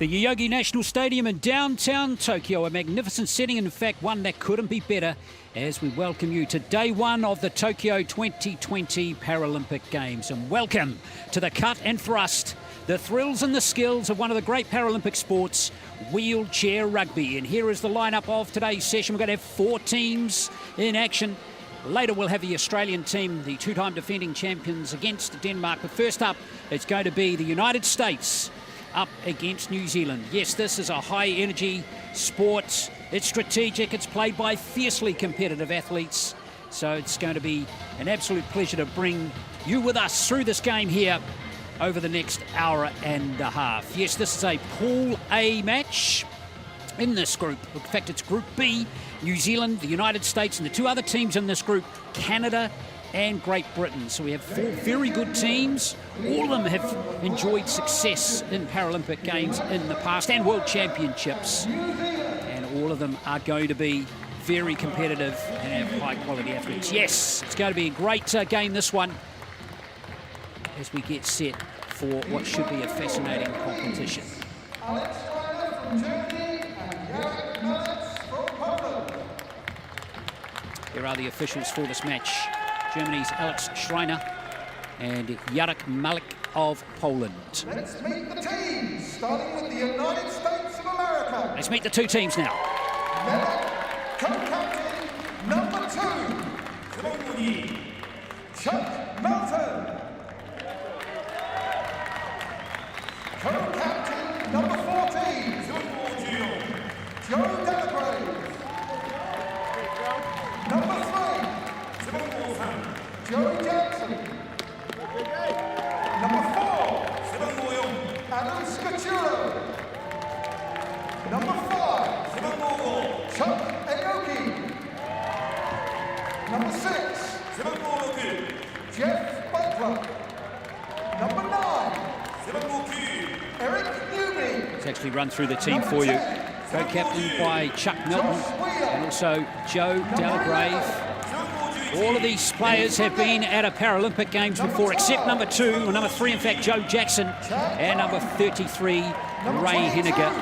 The Yoyogi National Stadium in downtown Tokyo, a magnificent setting, in fact one that couldn't be better, as we welcome you to day one of the Tokyo 2020 Paralympic Games. And welcome to the cut and thrust, the thrills and the skills of one of the great Paralympic sports, wheelchair rugby. And here is the lineup of today's session. We're going to have 4 teams in action. Later we'll have the Australian team, the two-time defending champions, against Denmark. But first up, it's going to be the United States up against New Zealand. Yes, this is a high-energy sport. It's strategic. It's played by fiercely competitive athletes. So it's going to be an absolute pleasure to bring you with us through this game here over the next hour and a half. Yes, this is a Pool A match in this group. In fact, it's Group B. New Zealand, the United States, and the 2 other teams in this group, Canada and Great Britain. So we have 4 very good teams. All of them have enjoyed success in Paralympic Games in the past and World Championships. And all of them are going to be very competitive and have high quality athletes. Yes, it's going to be a great game, this one, as we get set for what should be a fascinating competition. Here are the officials for this match. Germany's Alex Schreiner and Jarek Malik of Poland. Let's meet the teams, starting with the United States of America. Let's meet the 2 teams now. Co-captain number 2, Chuck Melton. Co-captain number 14, Joe Delagrave. Number 3, Joe Jackson. Number 4, Adam Scacciolo. Number 5, Chuck Aoki. Number 6, Jeff Butler. Number 9, Eric Newby. Let's actually run through the team for you. Co-captain by Chuck Milton and also Joe Delagrave. All of these players have been at a Paralympic Games before, except number 2, or number 3, in fact, Joe Jackson, and number 33, Ray Henniger.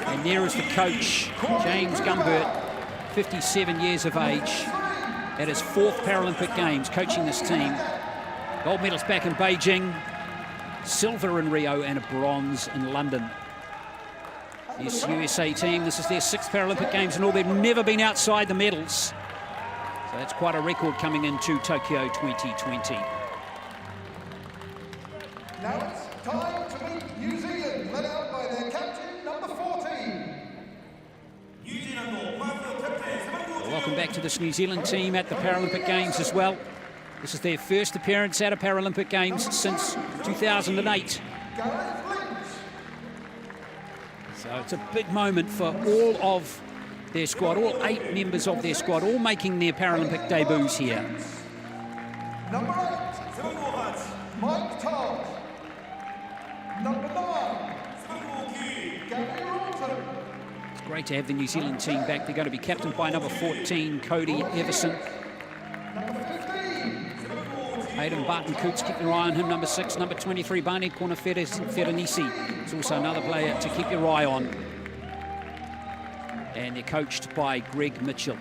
And there is the coach, James Gumbert, 57 years of age, at his 4th Paralympic Games, coaching this team. Gold medals back in Beijing, silver in Rio, and a bronze in London. This USA team, this is their 6th Paralympic Games and all. They've never been outside the medals. So that's quite a record coming into Tokyo 2020. Now it's time to meet New Zealand, led out by their captain, number 14. Welcome back to this New Zealand team at the Paralympic Games as well. This is their first appearance at a Paralympic Games since 2008. So it's a big moment for all of their squad, all 8 members of their squad, all making their Paralympic debuts here. Number 8, Mike Todd. Number 9, Gary Rawton. It's great to have the New Zealand team back. They're going to be captained by number 14, Cody Everson. Number 15, Hayden Barton-Coots, keep your eye on him. Number 6, number 23, Barney Corner-Ferenisi. It's also another player to keep your eye on. And they're coached by Greg Mitchell.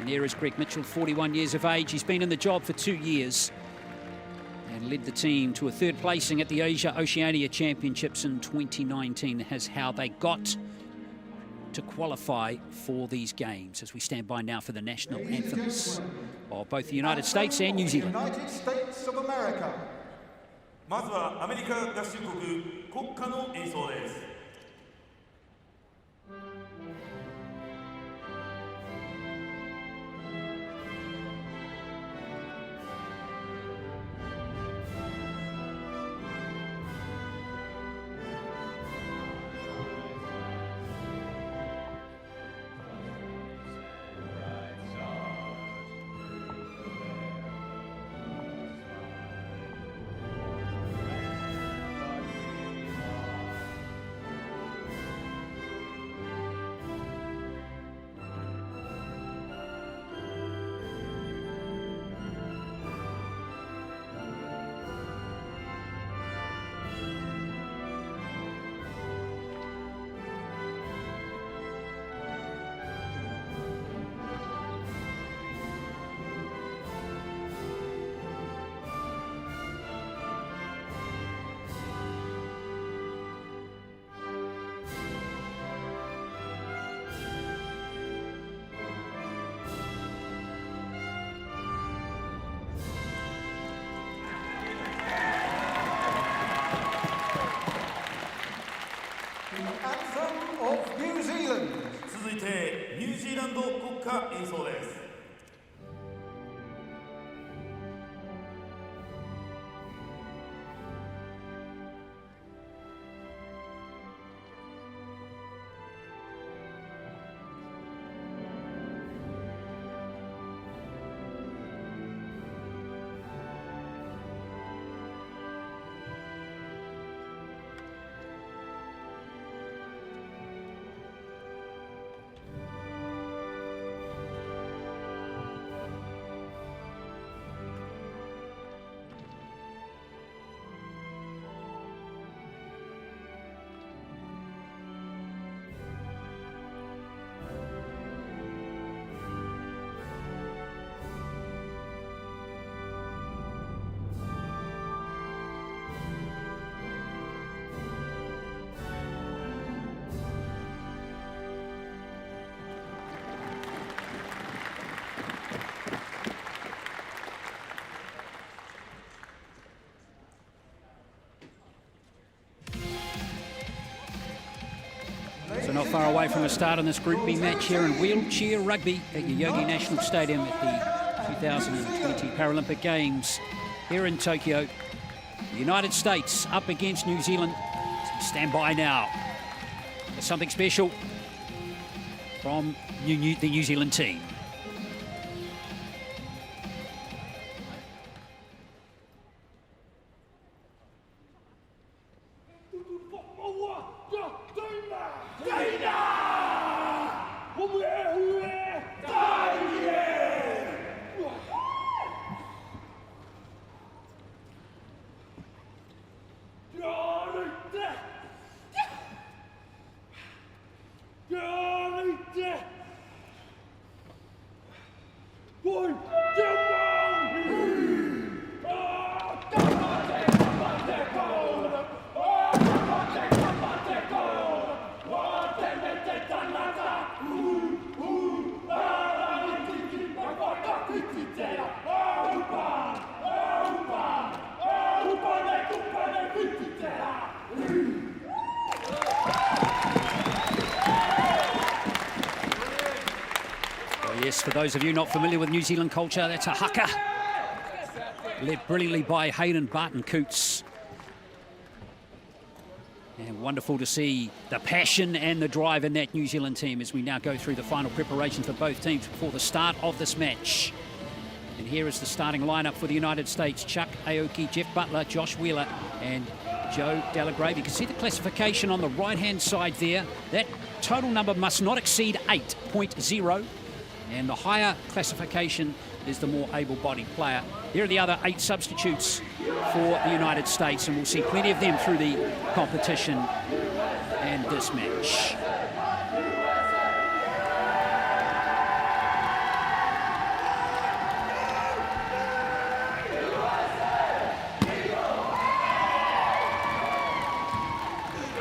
And there is Greg Mitchell, 41 years of age. He's been in the job for 2 years and led the team to a 3rd placing at the Asia-Oceania Championships in 2019. That's how they got to qualify for these games, as we stand by now for the national anthems of both the United States and New Zealand. United States of America. まずはアメリカ合衆国国歌の演奏です。the anthem of New Zealand. 続いてニュージーランド国歌演奏です。So not far away from a start in this Group B match here in wheelchair rugby at Yoyogi National Stadium at the 2020 Paralympic Games here in Tokyo. The United States up against New Zealand. Stand by now. There's something special from the New Zealand team. Yes, for those of you not familiar with New Zealand culture, that's a haka, led brilliantly by Hayden Barton-Coots. And wonderful to see the passion and the drive in that New Zealand team as we now go through the final preparations for both teams before the start of this match. And here is the starting lineup for the United States. Chuck Aoki, Jeff Butler, Josh Wheeler and Joe Delagrave. You can see the classification on the right-hand side there. That total number must not exceed 8.0. And the higher classification is the more able-bodied player. Here are the other 8 substitutes for the United States, and we'll see plenty of them through the competition and this match.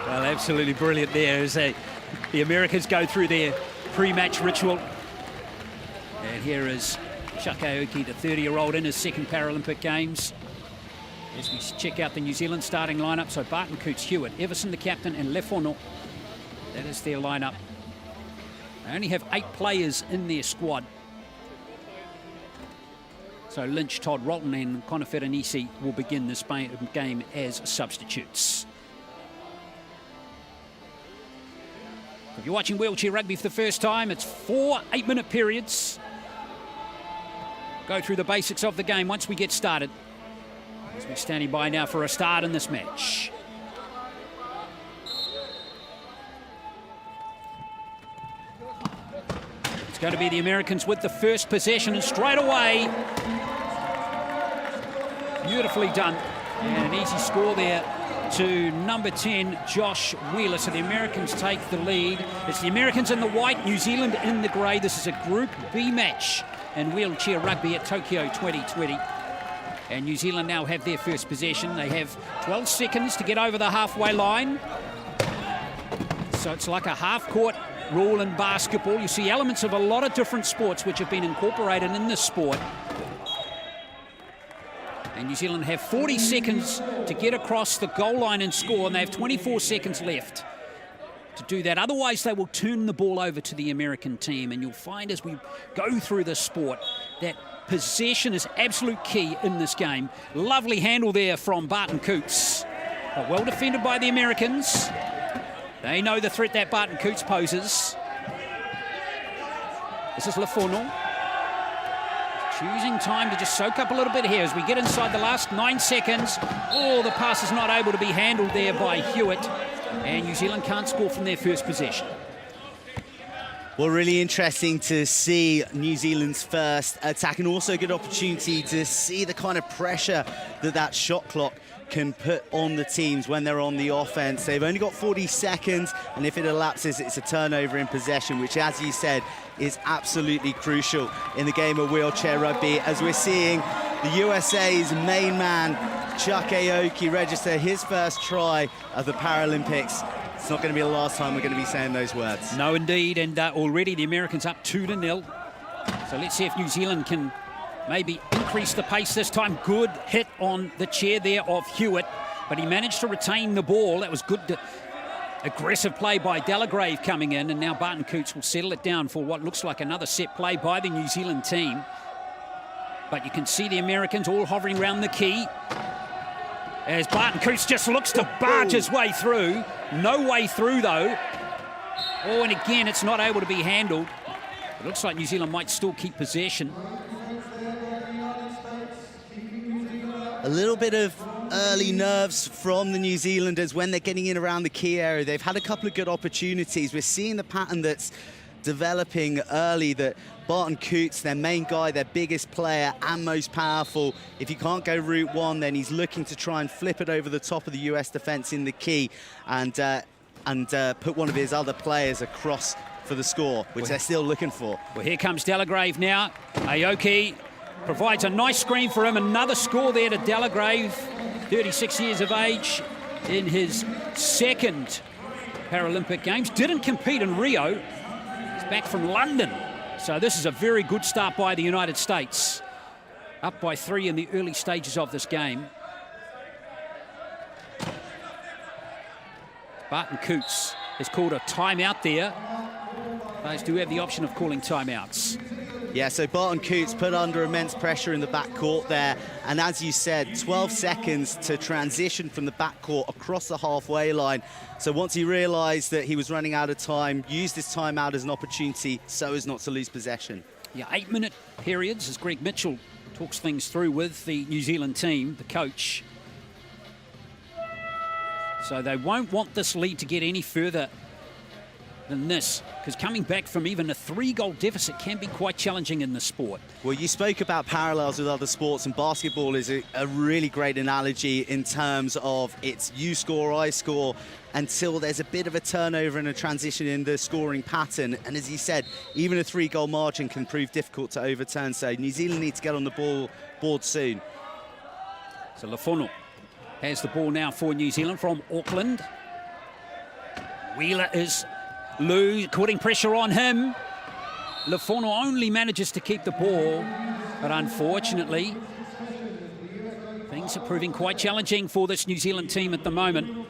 Well, absolutely brilliant there as the Americans go through their pre-match ritual. And here is Chuck Aoki, the 30-year-old, in his second Paralympic Games. As we check out the New Zealand starting lineup, so Barton-Coots, Hewitt, Everson the captain, and Lefono. That is their lineup. They only have 8 players in their squad. So Lynch, Todd Rolton, and Konaferanisi will begin this game as substitutes. If you're watching wheelchair rugby for the first time, it's 4 8-minute periods. Go through the basics of the game once we get started. As we're standing by now for a start in this match. It's going to be the Americans with the first possession, and straight away, beautifully done. And an easy score there to number 10, Josh Wheeler. So the Americans take the lead. It's the Americans in the white, New Zealand in the grey. This is a Group B match in wheelchair rugby at Tokyo 2020. And New Zealand now have their first possession. They have 12 seconds to get over the halfway line. So it's like a half-court rule in basketball. You see elements of a lot of different sports which have been incorporated in this sport. And New Zealand have 40 seconds to get across the goal line and score, and they have 24 seconds left. to do that. Otherwise, they will turn the ball over to the American team. And you'll find as we go through this sport that possession is absolute key in this game. Lovely handle there from Barton Coots. But well defended by the Americans. They know the threat that Barton Coots poses. This is Lafono. Choosing time to just soak up a little bit here as we get inside the last 9 seconds. Oh, the pass is not able to be handled there by Hewitt. And New Zealand can't score from their first possession. Well, really interesting to see New Zealand's first attack, and also a good opportunity to see the kind of pressure that shot clock can put on the teams when they're on the offense. They've only got 40 seconds, and if it elapses, it's a turnover in possession, which, as you said, is absolutely crucial in the game of wheelchair rugby, as we're seeing the USA's main man, Chuck Aoki, register his first try of the Paralympics. It's not going to be the last time we're going to be saying those words. No, indeed, and already the Americans up 2-0. So let's see if New Zealand can maybe increase the pace this time. Good hit on the chair there of Hewitt, but he managed to retain the ball. That was good, aggressive play by Delagrave coming in, and now Barton Coots will settle it down for what looks like another set play by the New Zealand team. But you can see the Americans all hovering around the key as Barton Coots just looks to barge his way through. No way through, though. Oh, and again, it's not able to be handled. It looks like New Zealand might still keep possession. A little bit of early nerves from the New Zealanders when they're getting in around the key area. They've had a couple of good opportunities. We're seeing the pattern that's developing early, that Barton Coots, their main guy, their biggest player and most powerful, if he can't go route one, then he's looking to try and flip it over the top of the US defence in the key and put one of his other players across for the score, which they're still looking for. Well, here comes Delagrave now. Aoki provides a nice screen for him. Another score there to Delagrave, 36 years of age, in his second Paralympic Games. Didn't compete in Rio. He's back from London. So this is a very good start by the United States. Up by 3 in the early stages of this game. Barton Coots has called a timeout there. Players do have the option of calling timeouts. Yeah, so Barton Coots put under immense pressure in the backcourt there. And as you said, 12 seconds to transition from the backcourt across the halfway line. So once he realised that he was running out of time, used his timeout as an opportunity so as not to lose possession. Yeah, 8-minute periods as Greg Mitchell talks things through with the New Zealand team, the coach. So they won't want this lead to get any further than this, because coming back from even a 3-goal deficit can be quite challenging in the sport. Well, you spoke about parallels with other sports, and basketball is a really great analogy in terms of it's you score, I score, until there's a bit of a turnover and a transition in the scoring pattern. And as you said, even a 3-goal margin can prove difficult to overturn. So New Zealand needs to get on the board soon. So Lafono has the ball now for New Zealand from Auckland. Wheeler is loose, putting pressure on him. Lafono only manages to keep the ball, but unfortunately, things are proving quite challenging for this New Zealand team at the moment.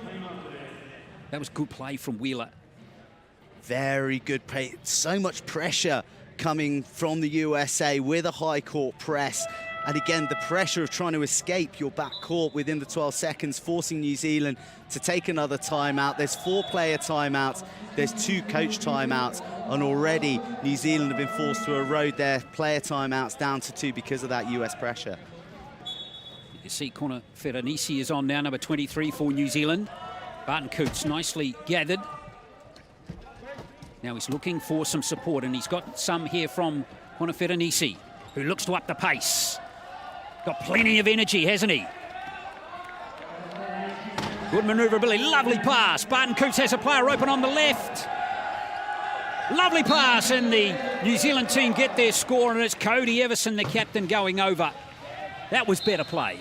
That was good play from Wheeler. Very good play. So much pressure coming from the USA with a high court press. And again, the pressure of trying to escape your backcourt within the 12 seconds, forcing New Zealand to take another timeout. There's 4 player timeouts, there's 2 coach timeouts, and already New Zealand have been forced to erode their player timeouts down to 2 because of that US pressure. You see Connor Ferenisi is on now, number 23 for New Zealand. Barton Coots nicely gathered. Now he's looking for some support, and he's got some here from Connor Ferenisi, who looks to up the pace. Got plenty of energy, hasn't he? Good manoeuvrability, lovely pass. Barton Coots has a player open on the left. Lovely pass, and the New Zealand team get their score, and it's Cody Everson, the captain, going over. That was better play.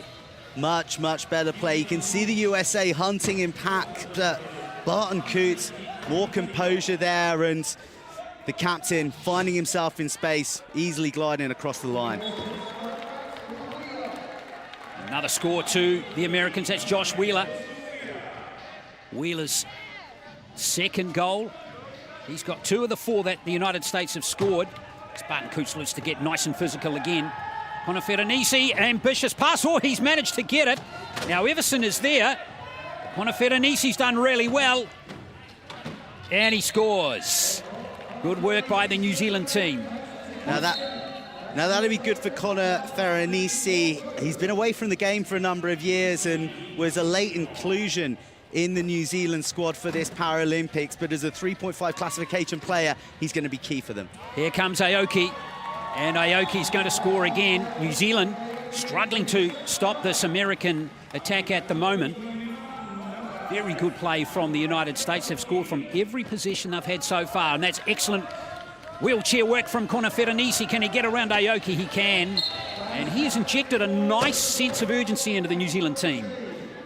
Much, much better play. You can see the USA hunting in pack, but Barton Coots, more composure there, and the captain finding himself in space, easily gliding across the line. Another score to the Americans, that's Josh Wheeler. Wheeler's second goal. He's got 2 of the 4 that the United States have scored. Spartan Coots looks to get nice and physical again. Konaferenisi, ambitious pass. Oh, he's managed to get it. Now Everson is there. Konaferenisi's done really well. And he scores. Good work by the New Zealand team. Now that'll be good for Konaferenisi. He's been away from the game for a number of years and was a late inclusion in the New Zealand squad for this Paralympics, but as a 3.5 classification player, he's going to be key for them. Here comes Aoki, and Aoki's going to score again. New Zealand struggling to stop this American attack at the moment. Very good play from the United States. They've scored from every possession they've had so far, and that's excellent wheelchair work from Konaferenisi. Can he get around Aoki? He can. And he has injected a nice sense of urgency into the New Zealand team.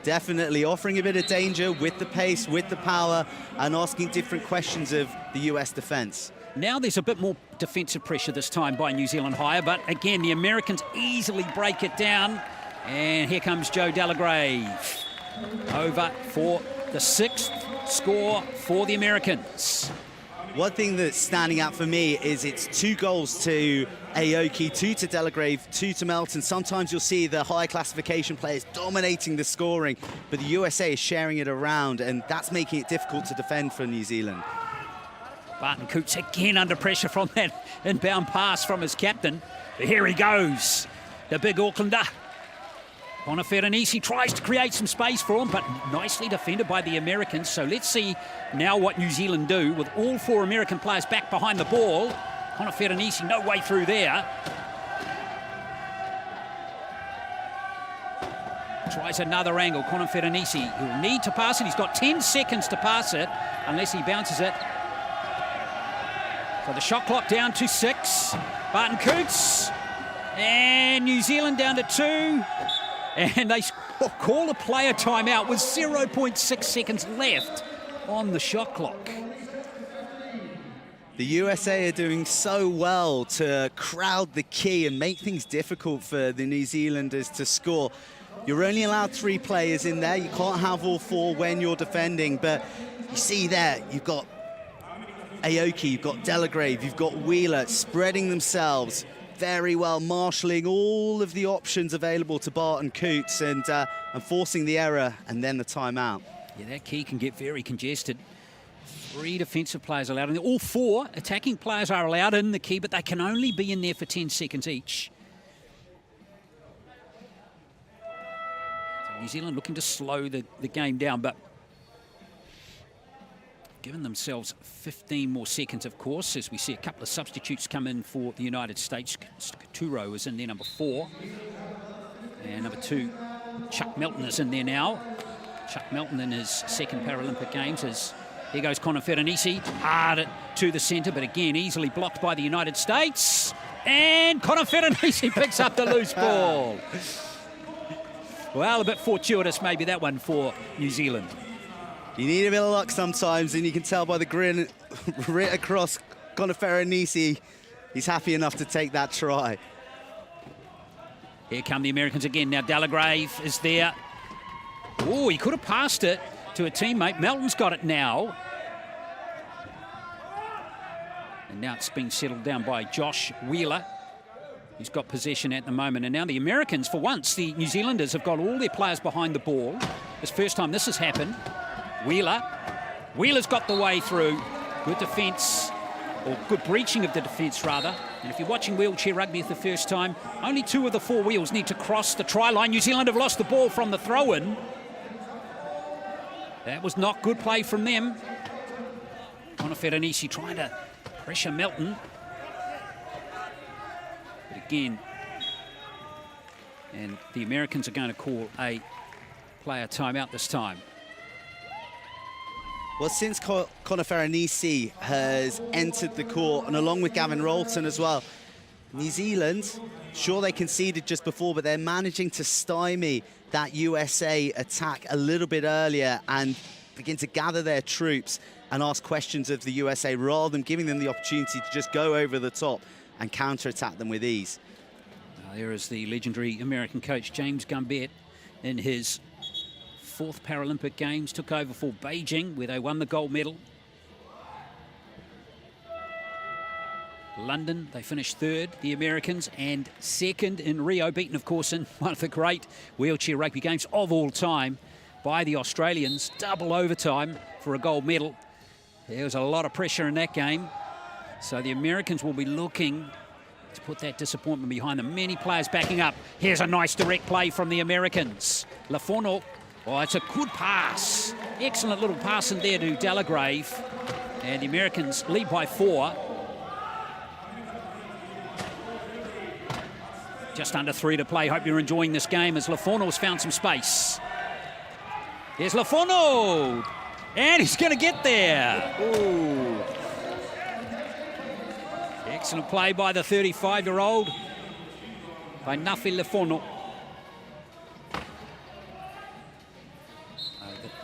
Definitely offering a bit of danger with the pace, with the power, and asking different questions of the US defence. Now there's a bit more defensive pressure this time by New Zealand higher, but again, the Americans easily break it down. And here comes Joe Delagrave. Over for the 6th score for the Americans. One thing that's standing out for me is it's 2 goals to Aoki, 2 to Delagrave, 2 to Melton. Sometimes you'll see the high classification players dominating the scoring, but the USA is sharing it around, and that's making it difficult to defend for New Zealand. Barton Coots again under pressure from that inbound pass from his captain. But here he goes, the big Aucklander. Konaferenisi tries to create some space for him, but nicely defended by the Americans. So let's see now what New Zealand do with all 4 American players back behind the ball. Konaferenisi no way through there. Tries another angle. Konaferenisi, he'll need to pass it. He's got 10 seconds to pass it unless he bounces it. So the shot clock down to 6. Barton Coots and New Zealand down to 2. And they call a player timeout with 0.6 seconds left on the shot clock. The USA are doing so well to crowd the key and make things difficult for the New Zealanders to score. You're only allowed 3 players in there. You can't have all 4 when you're defending, but you see there, you've got Aoki, you've got Delagrave, you've got Wheeler spreading themselves very well, marshalling all of the options available to Barton Coots and forcing the error and then the timeout. Yeah, that key can get very congested. 3 defensive players allowed, and all 4 attacking players are allowed in the key, but they can only be in there for 10 seconds each. So New Zealand looking to slow the game down, but given themselves 15 more seconds, of course, as we see a couple of substitutes come in for the United States. Turo is in there, number 4. And number 2, Chuck Melton is in there now. Chuck Melton in his 2nd Paralympic Games. As here goes Konaferenisi, hard to the centre, but again, easily blocked by the United States. And Konaferenisi picks up the loose ball. Well, a bit fortuitous maybe that one for New Zealand. You need a bit of luck sometimes, and you can tell by the grin right across Konaferenisi, he's happy enough to take that try. Here come the Americans again. Now Delagrave is there. Oh, he could have passed it to a teammate. Melton's got it now. And now it's being settled down by Josh Wheeler. He's got possession at the moment. And now the Americans, for once, the New Zealanders have got all their players behind the ball. It's the first time this has happened. Wheeler's got the way through. Good defence, or good breaching of the defence rather. And if you're watching wheelchair rugby for the first time, only 2 of the 4 wheels need to cross the try line. New Zealand have lost the ball from the throw-in. That was not good play from them. Konaferenisi trying to pressure Melton. But again, and the Americans are going to call a player timeout this time. Well, since Konaferenisi has entered the court, and along with Gavin Rolton as well, New Zealand, sure they conceded just before, but they're managing to stymie that USA attack a little bit earlier and begin to gather their troops and ask questions of the USA rather than giving them the opportunity to just go over the top and counter-attack them with ease. There is the legendary American coach James Gumbett in his fourth Paralympic Games, took over for Beijing, where they won the gold medal. London, they finished third, the Americans, and second in Rio, beaten, of course, in one of the great wheelchair rugby games of all time by the Australians. Double overtime for a gold medal. There was a lot of pressure in that game. So the Americans will be looking to put that disappointment behind them. Many players backing up. Here's a nice direct play from the Americans. Lafono, oh, it's a good pass. Excellent little pass in there to Delagrave. And the Americans lead by 4. Just under 3 to play. Hope you're enjoying this game as Lafono's found some space. Here's Lafono. And he's going to get there. Ooh. Excellent play by the 35-year-old, by Nafi Lafono.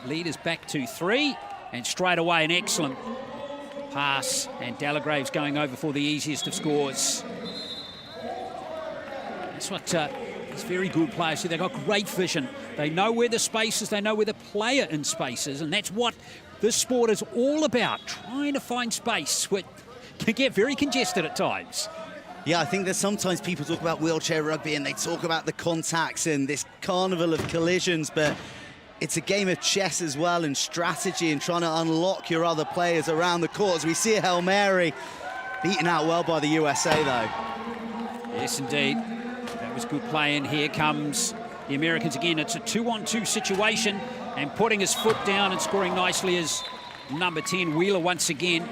The lead is back to 3, and straight away an excellent pass. And Delagrave's going over for the easiest of scores. That's what these very good players do. They've got great vision. They know where the space is. They know where the player in space is. And that's what this sport is all about, trying to find space, which can get very congested at times. Yeah, I think that sometimes people talk about wheelchair rugby and they talk about the contacts and this carnival of collisions, but it's a game of chess as well, and strategy, and trying to unlock your other players around the court. As we see a Hail Mary beaten out well by the USA, though. Yes, indeed. That was good play, and here comes the Americans again. It's a 2-on-2 situation, and putting his foot down and scoring nicely is number 10, Wheeler, once again.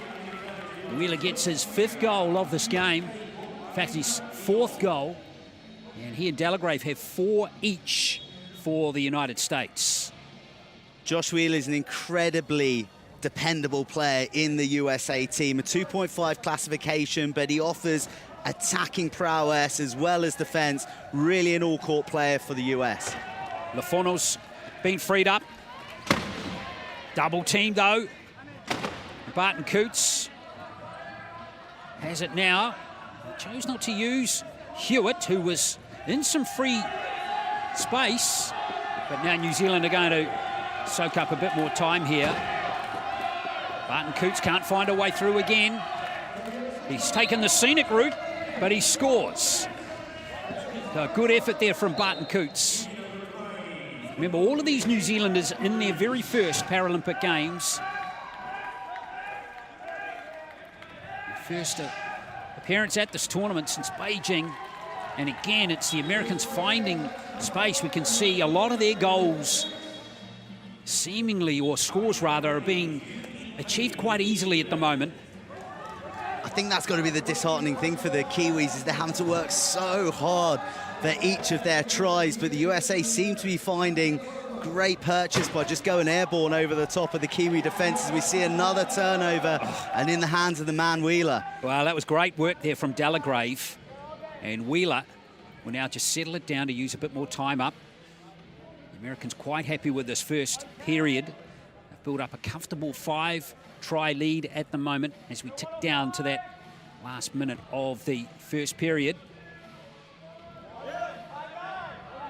Wheeler gets his 5th goal of this game. In fact, his 4th goal. And he and Delagrave have 4 each for the United States. Josh Wheeler is an incredibly dependable player in the USA team. A 2.5 classification, but he offers attacking prowess as well as defense. Really an all-court player for the US. Lafono's been freed up. Double team, though. Barton Coots has it now. He chose not to use Hewitt, who was in some free space. But now New Zealand are going to soak up a bit more time here. Barton Coots can't find a way through again. He's taken the scenic route, but he scores. So a good effort there from Barton Coots. Remember, all of these New Zealanders in their very first Paralympic Games. First appearance at this tournament since Beijing. And again, it's the Americans finding space. We can see a lot of their goals seemingly, or scores rather, are being achieved quite easily at the moment. I think that's got to be the disheartening thing for the Kiwis, is they're having to work so hard for each of their tries, but the USA seem to be finding great purchase by just going airborne over the top of the Kiwi defence as we see another turnover and in the hands of the man Wheeler. Well, that was great work there from Delagrave, and Wheeler will now just settle it down to use a bit more time up. The Americans quite happy with this first period. They've built up a comfortable 5-try lead at the moment as we tick down to that last minute of the first period.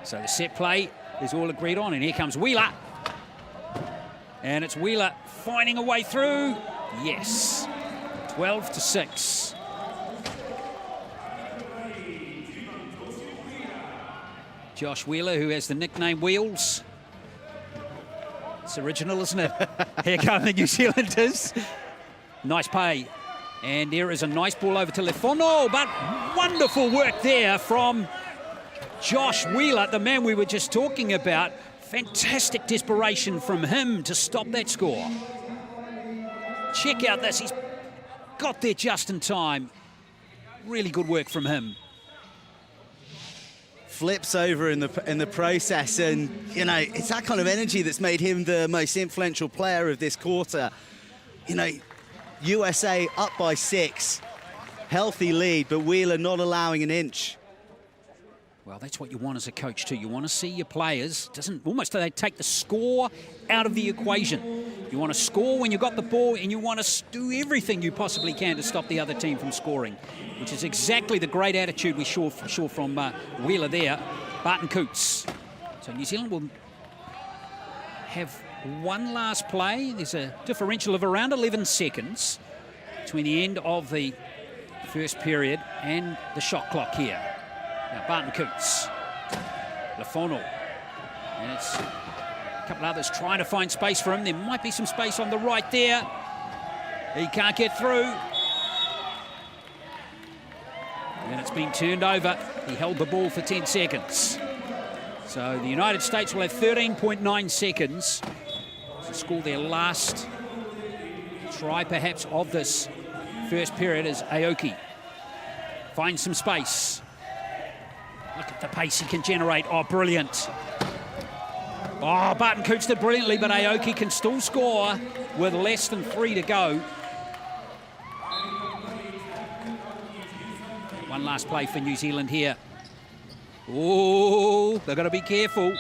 So the set play is all agreed on, and here comes Wheeler. And it's Wheeler finding a way through. Yes, 12-6. Josh Wheeler, who has the nickname Wheels. It's original, isn't it? Here come the New Zealanders. Nice play. And there is a nice ball over to Lafono, but wonderful work there from Josh Wheeler, the man we were just talking about. Fantastic desperation from him to stop that score. Check out this. He's got there just in time. Really good work from him. Flips over in the process, and you know, it's that kind of energy that's made him the most influential player of this quarter. You know, USA up by 6, healthy lead, but Wheeler not allowing an inch. Well, that's what you want as a coach too. You want to see your players, almost they take the score out of the equation. You want to score when you've got the ball, and you want to do everything you possibly can to stop the other team from scoring, which is exactly the great attitude we saw from Wheeler there. Barton Coots. So New Zealand will have one last play. There's a differential of around 11 seconds between the end of the first period and the shot clock here. Now Barton Coots, Lafonal, and it's a couple others trying to find space for him. There might be some space on the right there. He can't get through. And it's been turned over. He held the ball for 10 seconds. So the United States will have 13.9 seconds to score their last try, perhaps, of this first period as Aoki finds some space. Look at the pace he can generate. Oh, brilliant. Oh, Barton Coots did brilliantly, but Aoki can still score with less than 3 to go. One last play for New Zealand here. Oh, they've got to be careful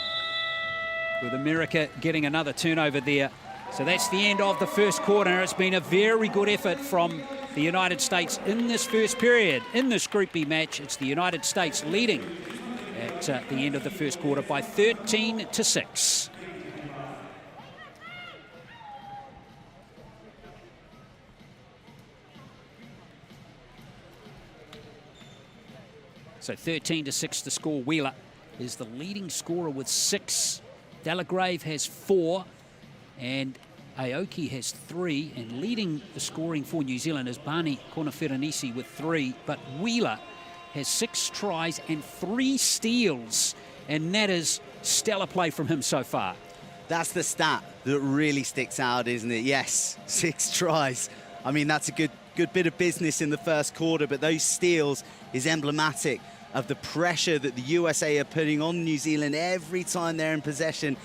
with America getting another turnover there. So that's the end of the first quarter. It's been a very good effort from the United States in this first period. In this Group B match, it's the United States leading at the end of the first quarter by 13-6. So 13-6 to score. Wheeler is the leading scorer with 6. Delagrave has 4. And Aoki has 3. And leading the scoring for New Zealand is Barney Konaferanisi with 3. But Wheeler has 6 tries and 3 steals. And that is stellar play from him so far. That's the stat that really sticks out, isn't it? Yes, 6 tries. I mean, that's a good bit of business in the first quarter, but those steals is emblematic of the pressure that the USA are putting on New Zealand every time they're in possession.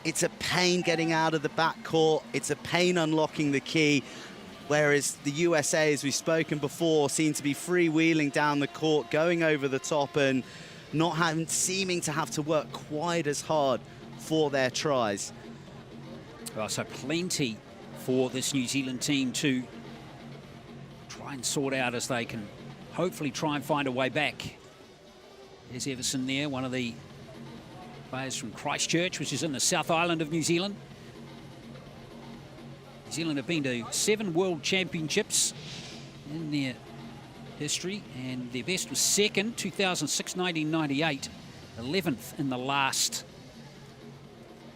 It's a pain getting out of the backcourt. It's a pain unlocking the key, whereas the USA, as we've spoken before, seem to be freewheeling down the court, going over the top and not seeming to have to work quite as hard for their tries. Well, so plenty for this New Zealand team to try and sort out as they can hopefully try and find a way back. There's Everson there, one of the players from Christchurch, which is in the South Island of New Zealand. New Zealand have been to 7 World Championships in their history, and their best was 2nd, 2006, 1998, 11th in the last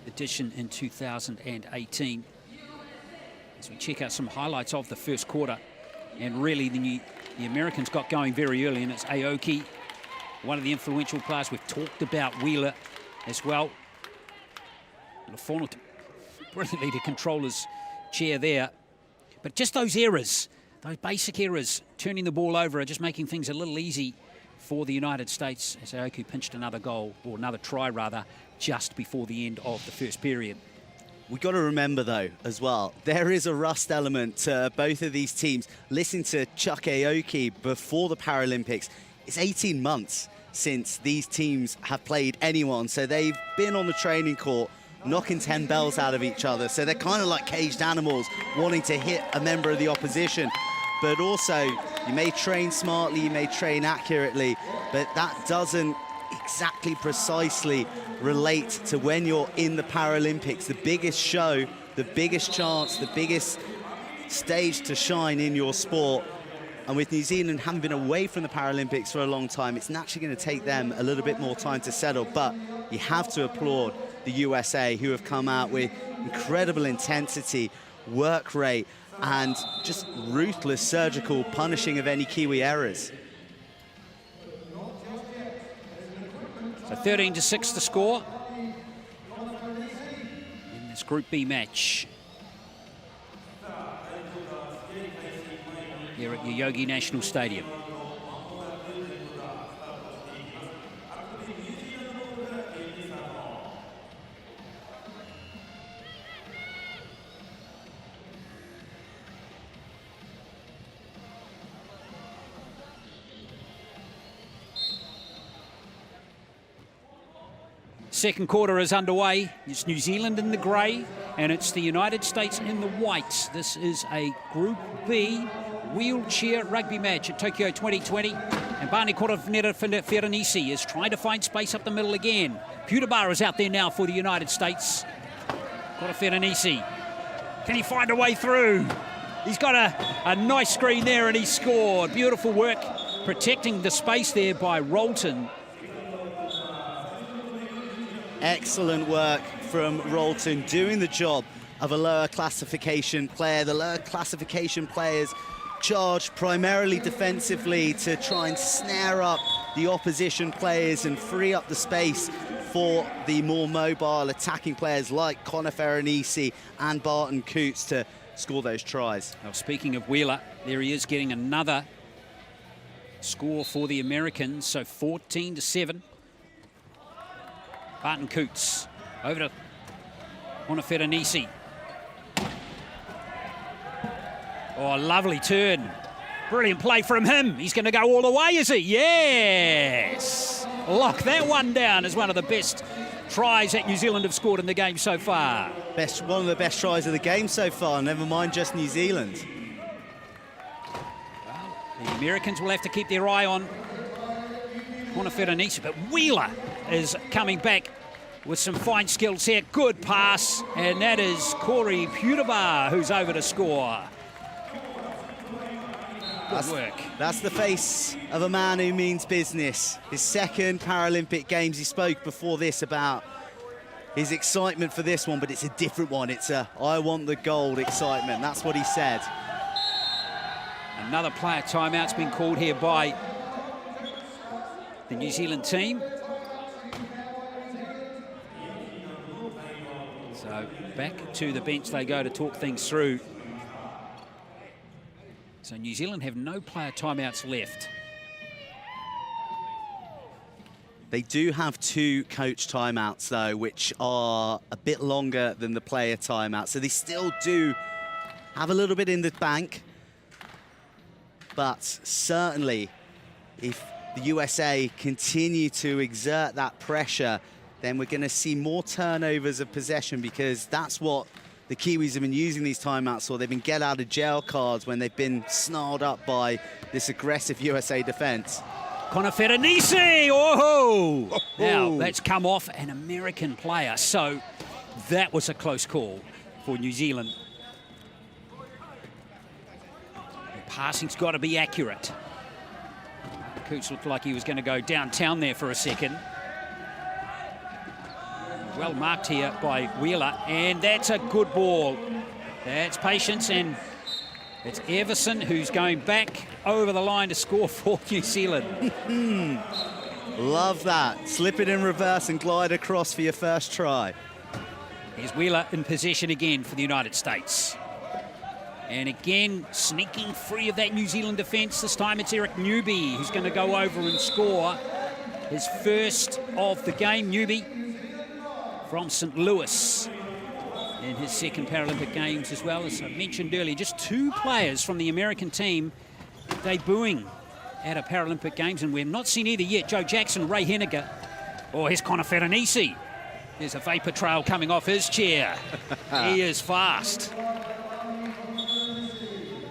edition in 2018. As we check out some highlights of the first quarter, and really the Americans got going very early, and it's Aoki, one of the influential players. We've talked about Wheeler as well. Lafonal brilliantly to control his chair there. But just those errors, those basic errors, turning the ball over, are just making things a little easy for the United States, as Aoki pinched another goal, or another try rather, just before the end of the first period. We've got to remember, though, as well, there is a rust element to both of these teams. Listen to Chuck Aoki before the Paralympics. It's 18 months since these teams have played anyone. So they've been on the training court, knocking 10 bells out of each other. So they're kind of like caged animals wanting to hit a member of the opposition. But also, you may train smartly, you may train accurately, but that doesn't exactly precisely relate to when you're in the Paralympics. The biggest show, the biggest chance, the biggest stage to shine in your sport. And with New Zealand having been away from the Paralympics for a long time, it's naturally going to take them a little bit more time to settle. But you have to applaud the USA, who have come out with incredible intensity, work rate, and just ruthless surgical punishing of any Kiwi errors. So 13-6 to score in this Group B match here at Yoyogi National Stadium. Second quarter is underway. It's New Zealand in the grey, and it's the United States in the white. This is a Group B wheelchair rugby match at Tokyo 2020. And Barney Konaferanisi is trying to find space up the middle again. Putabar is out there now for the United States. Konaferenisi. Can he find a way through? He's got a nice screen there and he scored. Beautiful work protecting the space there by Rolton. Excellent work from Rolton, doing the job of a lower classification player. The lower classification players charge primarily defensively to try and snare up the opposition players and free up the space for the more mobile attacking players like Konaferenisi and Barton Coots to score those tries. Well, speaking of Wheeler, there he is getting another score for the Americans, so 14-7. Barton Coots over to Konaferenisi. Oh, lovely turn. Brilliant play from him. He's going to go all the way, is he? Yes! Lock that one down as one of the best tries that New Zealand have scored in the game so far. One of the best tries of the game so far, never mind just New Zealand. Well, the Americans will have to keep their eye on Konaferenisi, but Wheeler is coming back with some fine skills here. Good pass, and that is Corey Pudabar who's over to score. Good work. That's the face of a man who means business. His second Paralympic Games. He spoke before this about his excitement for this one, but it's a different one. It's a I want the gold excitement. That's what he said. Another player timeout's been called here by the New Zealand team. So back to the bench they go to talk things through. So New Zealand have no player timeouts left. They do have 2 coach timeouts, though, which are a bit longer than the player timeout. So they still do have a little bit in the bank. But certainly, if the USA continue to exert that pressure, then we're going to see more turnovers of possession, because that's what the Kiwis have been using these timeouts for. They've been get-out-of-jail cards when they've been snarled up by this aggressive USA defence. Konaferenisi! Oh! Now, that's come off an American player, so that was a close call for New Zealand. The passing's got to be accurate. Coots looked like he was going to go downtown there for a second. Well marked here by Wheeler, and that's a good ball. That's patience, and it's Everson who's going back over the line to score for New Zealand. Love that. Slip it in reverse and glide across for your first try. Here's Wheeler in possession again for the United States. And again, sneaking free of that New Zealand defence. This time it's Eric Newby who's going to go over and score his first of the game. Newby from St. Louis in his second Paralympic Games as well. As I mentioned earlier, just 2 players from the American team debuting at a Paralympic Games, and we've not seen either yet. Joe Jackson, Ray Henniger, or here's Konaferenisi. There's a vapour trail coming off his chair. He is fast.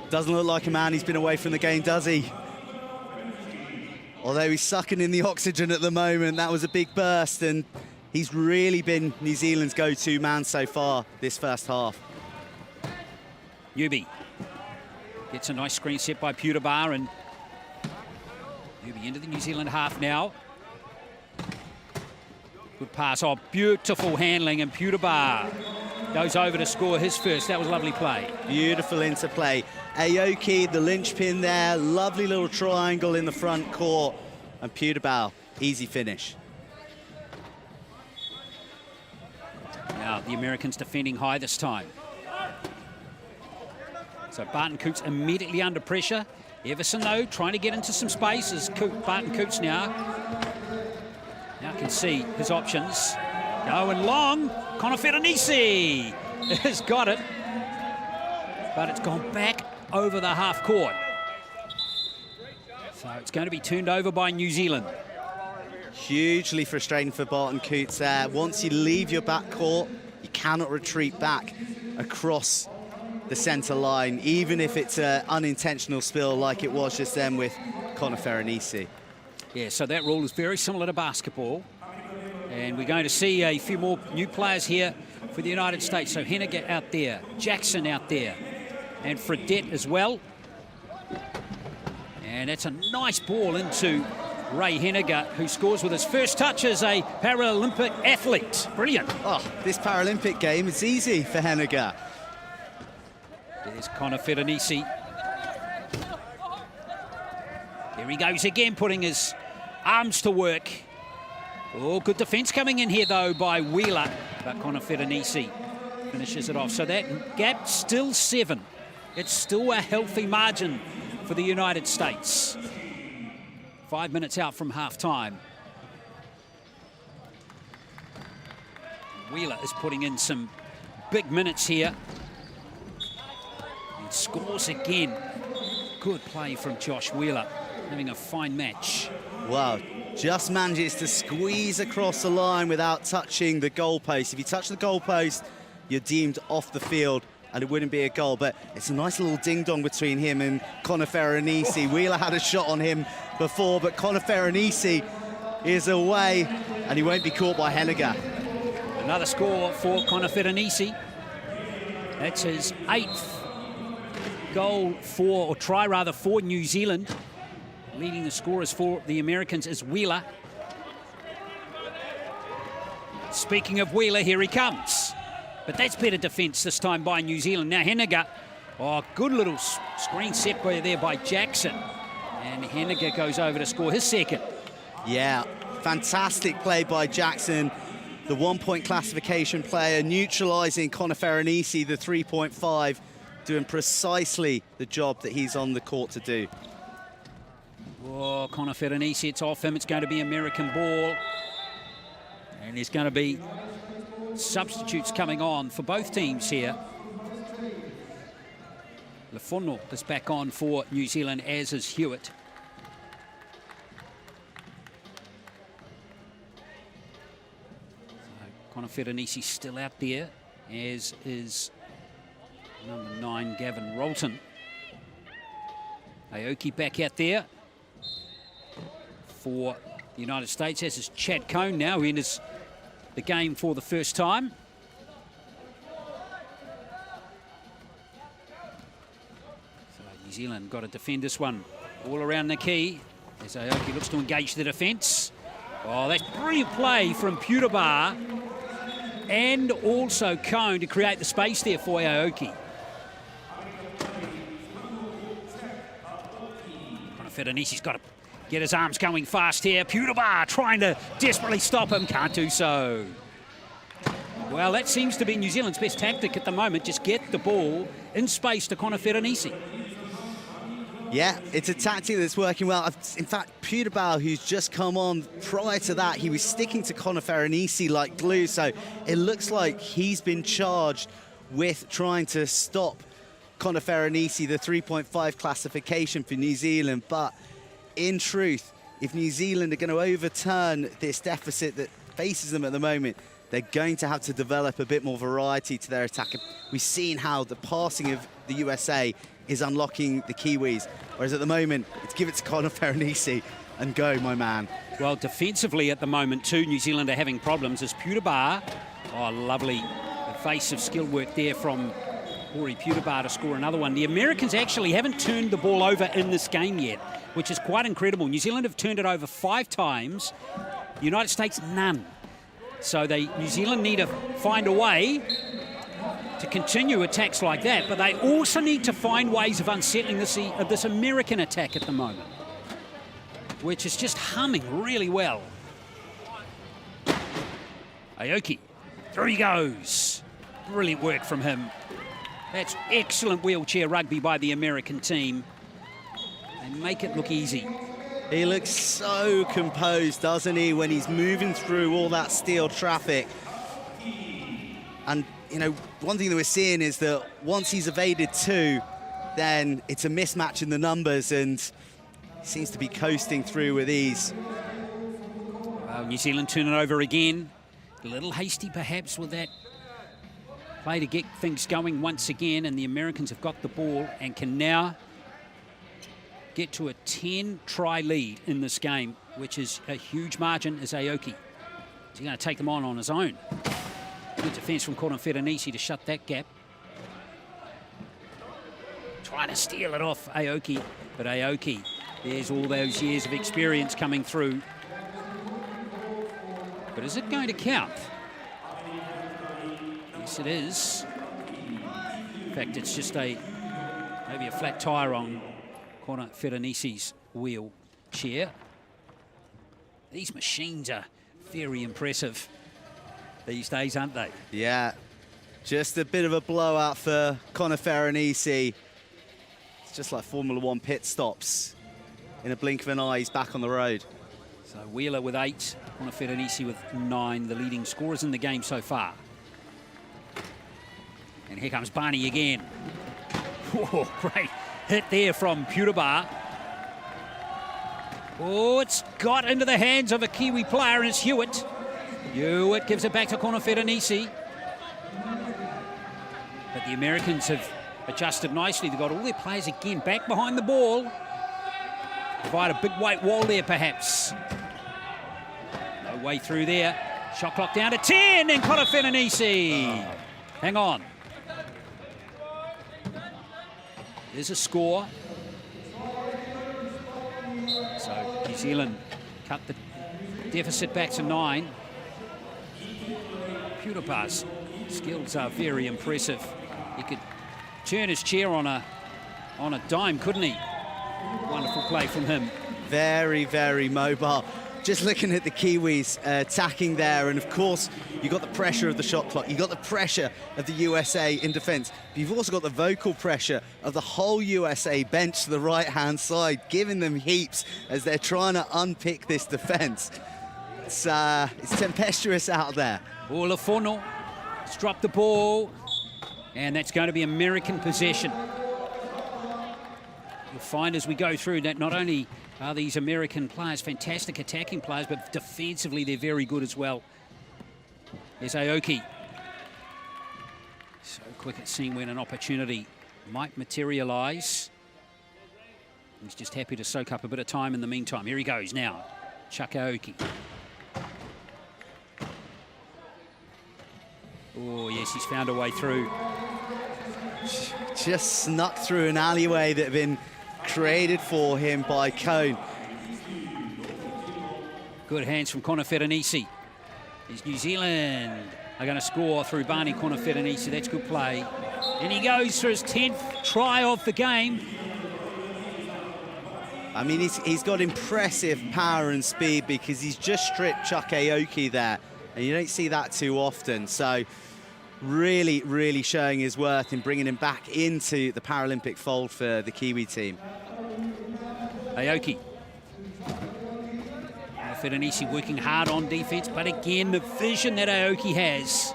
Doesn't look like a man who's been away from the game, does he? Although he's sucking in the oxygen at the moment. That was a big burst, and he's really been New Zealand's go-to man so far this first half. Newby gets a nice screen set by Pudabar, and Newby into the New Zealand half now. Good pass. Oh, beautiful handling, and Pudabar goes over to score his first. That was a lovely play. Beautiful interplay. Aoki, the linchpin there. Lovely little triangle in the front court. And Pudabar, easy finish. Now the Americans defending high this time. So Barton Coots immediately under pressure. Everson, though, trying to get into some space as Barton Coots now can see his options. Going long. Konaferenisi has got it. But it's gone back over the half court. So it's going to be turned over by New Zealand. Hugely frustrating for Barton Coots there. Once you leave your back court, you cannot retreat back across the centre line, even if it's an unintentional spill like it was just then with Konaferenisi. Yeah, so that rule is very similar to basketball. And we're going to see a few more new players here for for the United States. So Henniger out there, Jackson out there, and Fredette as well. And that's a nice ball into Ray Henniger, who scores with his first touch as a Paralympic athlete. Brilliant. Oh, this Paralympic game, it's easy for Henniger. There's Connor Ferenisi. There he goes again, putting his arms to work. Oh, good defence coming in here, though, by Wheeler. But Connor Ferenisi finishes it off. So that gap still 7. It's still a healthy margin for the United States. 5 minutes out from half-time. Wheeler is putting in some big minutes here. And scores again. Good play from Josh Wheeler, having a fine match. Wow, just manages to squeeze across the line without touching the goalpost. If you touch the goalpost, you're deemed off the field and it wouldn't be a goal. But it's a nice little ding-dong between him and Connor Ferenisi. Wheeler had a shot on him before, but Connor Ferenisi is away and he won't be caught by Henniger. Another score for Connor Ferenisi. That's his 8th goal for, or try rather, for New Zealand. Leading the scorers for the Americans is Wheeler. Speaking of Wheeler, here he comes. But that's better defence this time by New Zealand. Now Henniger, oh, good little screen set there by Jackson. And Henniger goes over to score his second. Yeah, fantastic play by Jackson, the 1-point classification player, neutralising Connor Ferenisi, the 3.5, doing precisely the job that he's on the court to do. Oh, Connor Ferenisi, it's off him. It's going to be American ball. And there's going to be substitutes coming on for both teams here. Lefono is back on for New Zealand, as is Hewitt. So Connor Ferenisi still out there, as is number 9, Gavin Rolton. Aoki back out there for the United States, as is Chad Cone now, who enters the game for the first time. So New Zealand got to defend this one all around the key as Aoki looks to engage the defence. Oh, that's brilliant play from Putabar and also Cone to create the space there for Aoki. Ferenisi's got to get his arms going fast here. Putabar trying to desperately stop him, can't do so. Well, that seems to be New Zealand's best tactic at the moment. Just get the ball in space to Connor Ferenisi. Yeah, it's a tactic that's working well. In fact, Putabar, who's just come on, prior to that, he was sticking to Connor Ferenisi like glue. So it looks like he's been charged with trying to stop Connor Ferenisi, the 3.5 classification for New Zealand. But in truth, if New Zealand are going to overturn this deficit that faces them at the moment, they're going to have to develop a bit more variety to their attack. We've seen how the passing of the USA is unlocking the Kiwis, whereas at the moment, it's give it to Connor Ferenisi and go, my man. Well, defensively at the moment too, New Zealand are having problems as Putabar. Oh, lovely evasive skill work there from Ori Putabar to score another one. The Americans actually haven't turned the ball over in this game yet, which is quite incredible. New Zealand have turned it over 5 times, the United States none. So New Zealand need to find a way to continue attacks like that, but they also need to find ways of unsettling this American attack at the moment, which is just humming really well. Aoki, there he goes. Brilliant work from him. That's excellent wheelchair rugby by the American team. They make it look easy. He looks so composed, doesn't he, when he's moving through all that steel traffic. And, you know, one thing that we're seeing is that once he's evaded 2, then it's a mismatch in the numbers, and he seems to be coasting through with ease. Well, New Zealand turn it over again. A little hasty, perhaps, with that play to get things going once again, and the Americans have got the ball and can now get to a 10-try lead in this game, which is a huge margin as Aoki. He's going to take them on his own. Good defence from Ferenisi to shut that gap. Trying to steal it off Aoki, but Aoki, there's all those years of experience coming through. But is it going to count? Yes, it is. In fact, it's just maybe a flat tyre on Ferenisi's wheelchair. These machines are very impressive these days, aren't they? Yeah, just a bit of a blowout for Ferenisi. It's just like Formula One pit stops. In a blink of an eye, he's back on the road. So Wheeler with 8, Ferenisi with 9, the leading scorers in the game so far. And here comes Barney again. Oh, great hit there from Putabar. Oh, it's got into the hands of a Kiwi player, and it's Hewitt. Hewitt gives it back to Ferenisi. But the Americans have adjusted nicely. They've got all their players again back behind the ball. Provide a big white wall there, perhaps. No way through there. Shot clock down to 10, and Ferenisi. Hang on. There's a score. So New Zealand cut the deficit back to 9. Putabar's skills are very impressive. He could turn his chair on a dime, couldn't he? Wonderful play from him. Very, very mobile. Just looking at the Kiwis attacking there, and of course you got the pressure of the shot clock, you got the pressure of the USA in defence, but you've also got the vocal pressure of the whole USA bench to the right-hand side, giving them heaps as they're trying to unpick this defence. It's tempestuous out there. Oh, Lafono has dropped the ball, and that's going to be American possession. You'll find as we go through that not only are these American players fantastic attacking players, but defensively they're very good as well. There's Aoki. So quick at seeing when an opportunity might materialise. He's just happy to soak up a bit of time in the meantime. Here he goes now. Chuck Aoki. Oh, yes, he's found a way through. Just snuck through an alleyway that had been created for him by Cone. Good hands from Ferenisi. Is New Zealand are going to score through Barney Ferenisi. That's good play. And he goes for his 10th try of the game. I mean, he's got impressive power and speed because he's just stripped Chuck Aoki there, and you don't see that too often. So really, really showing his worth in bringing him back into the Paralympic fold for the Kiwi team. Aoki. Ferenisi working hard on defence, but again, the vision that Aoki has.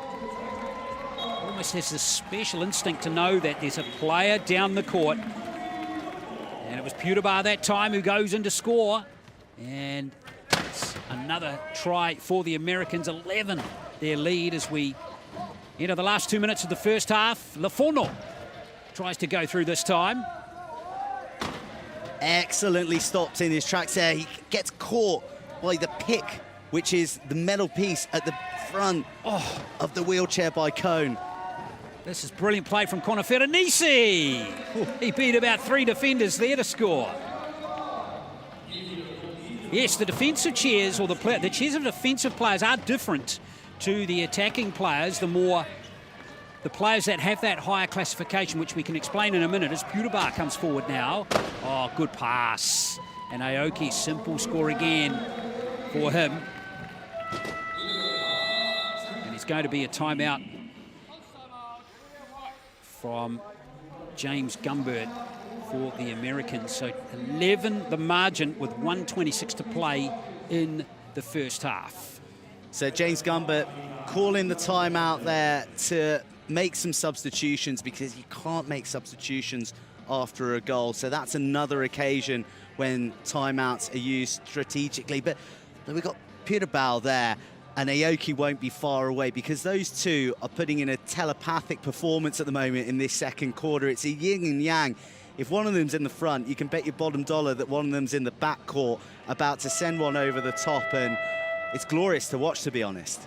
Almost has a special instinct to know that there's a player down the court. And it was Putabar that time who goes in to score. And it's another try for the Americans, 11 their lead as we enter the last 2 minutes of the first half. Lafono tries to go through this time. Excellently stopped in his tracks there. He gets caught by the pick, which is the metal piece at the front of the wheelchair by Cone. This is brilliant play from Ferenisi. He beat about 3 defenders there to score. Yes, the defensive chairs, or the chairs of defensive players are different to the attacking players. The players that have that higher classification, which we can explain in a minute, as Putabar comes forward now. Oh, good pass. And Aoki, simple score again for him. And it's going to be a timeout from James Gumbert for the Americans. So 11 the margin with 1:26 to play in the first half. So James Gumbert calling the timeout there to make some substitutions, because you can't make substitutions after a goal. So that's another occasion when timeouts are used strategically. But we've got Putabar there, and Aoki won't be far away, because those two are putting in a telepathic performance at the moment in this second quarter. It's a yin and yang. If one of them's in the front, you can bet your bottom dollar that one of them's in the back court about to send one over the top, and it's glorious to watch, to be honest.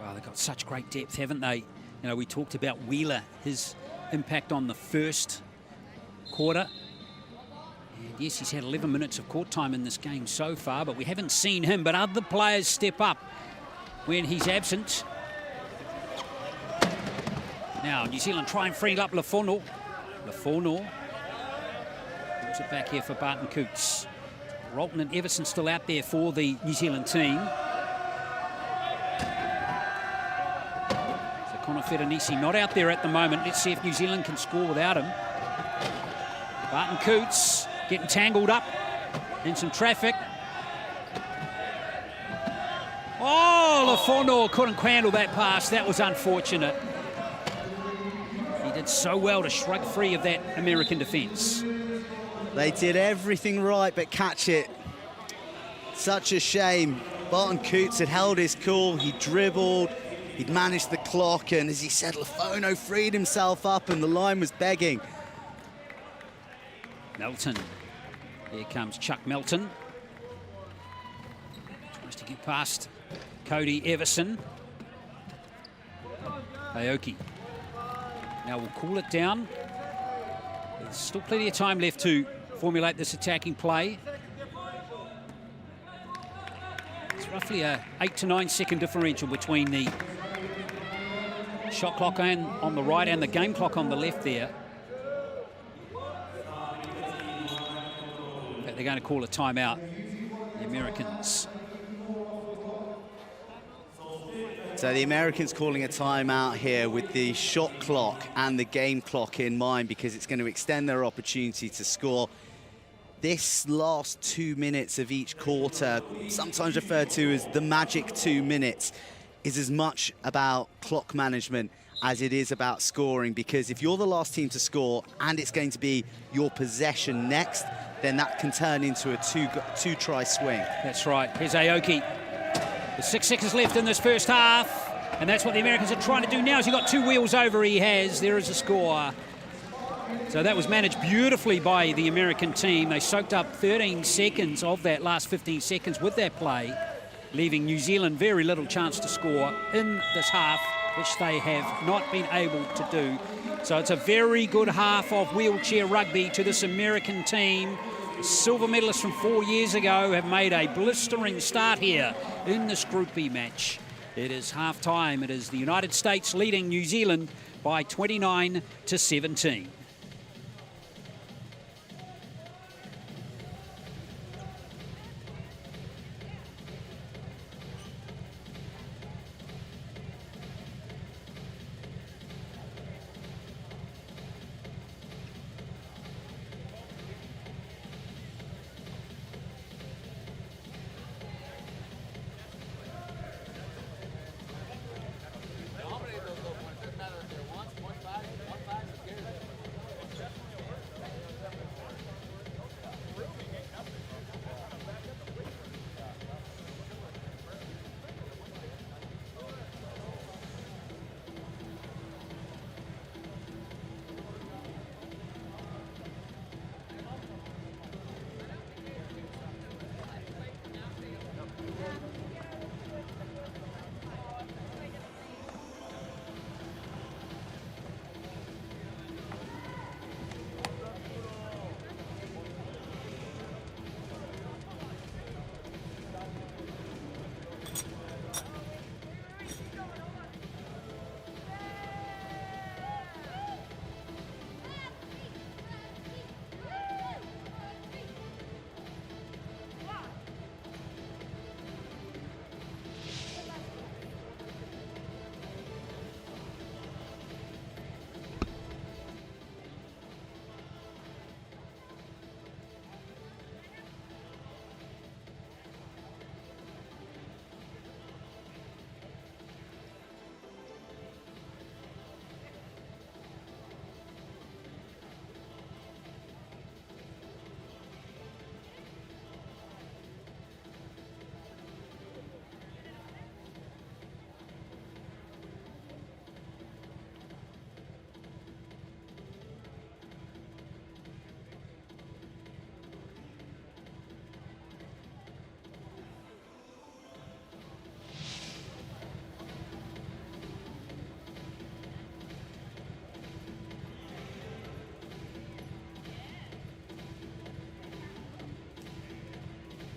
Well, they've got such great depth, haven't they? You know, we talked about Wheeler, his impact on the first quarter. And yes, he's had 11 minutes of court time in this game so far, but we haven't seen him. But other players step up when he's absent. Now, New Zealand try and free up Lafono. Lafono pulls it back here for Barton Coots. Rolton and Everson still out there for the New Zealand team. So Connor Ferenisi not out there at the moment. Let's see if New Zealand can score without him. Barton Coots getting tangled up in some traffic. Oh, Lafono couldn't handle that pass. That was unfortunate. He did so well to shrug free of that American defence. They did everything right but catch it. Such a shame. Barton Coots had held his cool, he dribbled, he'd managed the clock, and as he said, Lafono freed himself up and the line was begging. Melton. Here comes Chuck Melton. Tries to get past Cody Everson. Aoki. Now we'll cool it down. There's still plenty of time left to formulate this attacking play. It's roughly a 8 to 9 second differential between the shot clock on the right and the game clock on the left there. But they're going to call a timeout, the Americans. So the Americans calling a timeout here with the shot clock and the game clock in mind, because it's going to extend their opportunity to score. This last 2 minutes of each quarter, sometimes referred to as the magic 2 minutes, is as much about clock management as it is about scoring, because if you're the last team to score and it's going to be your possession next, then that can turn into a two-try swing. That's right. Here's Aoki. There's 6 seconds left in this first half, and that's what the Americans are trying to do now. As he got 2 wheels over, he has. There is a score. So that was managed beautifully by the American team. They soaked up 13 seconds of that last 15 seconds with their play, leaving New Zealand very little chance to score in this half, which they have not been able to do. So it's a very good half of wheelchair rugby to this American team. The silver medalists from 4 years ago have made a blistering start here in this Group B match. It is half-time. It is the United States leading New Zealand by 29 to 17.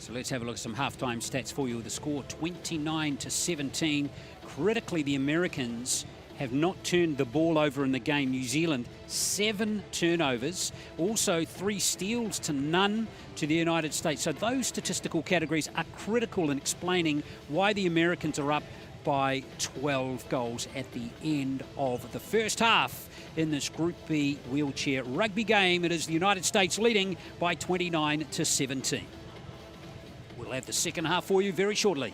So let's have a look at some halftime stats for you. The score 29-17. Critically, the Americans have not turned the ball over in the game. New Zealand, 7 turnovers. Also 3 steals to none to the United States. So those statistical categories are critical in explaining why the Americans are up by 12 goals at the end of the first half in this Group B wheelchair rugby game. It is the United States leading by 29-17. We'll have the second half for you very shortly.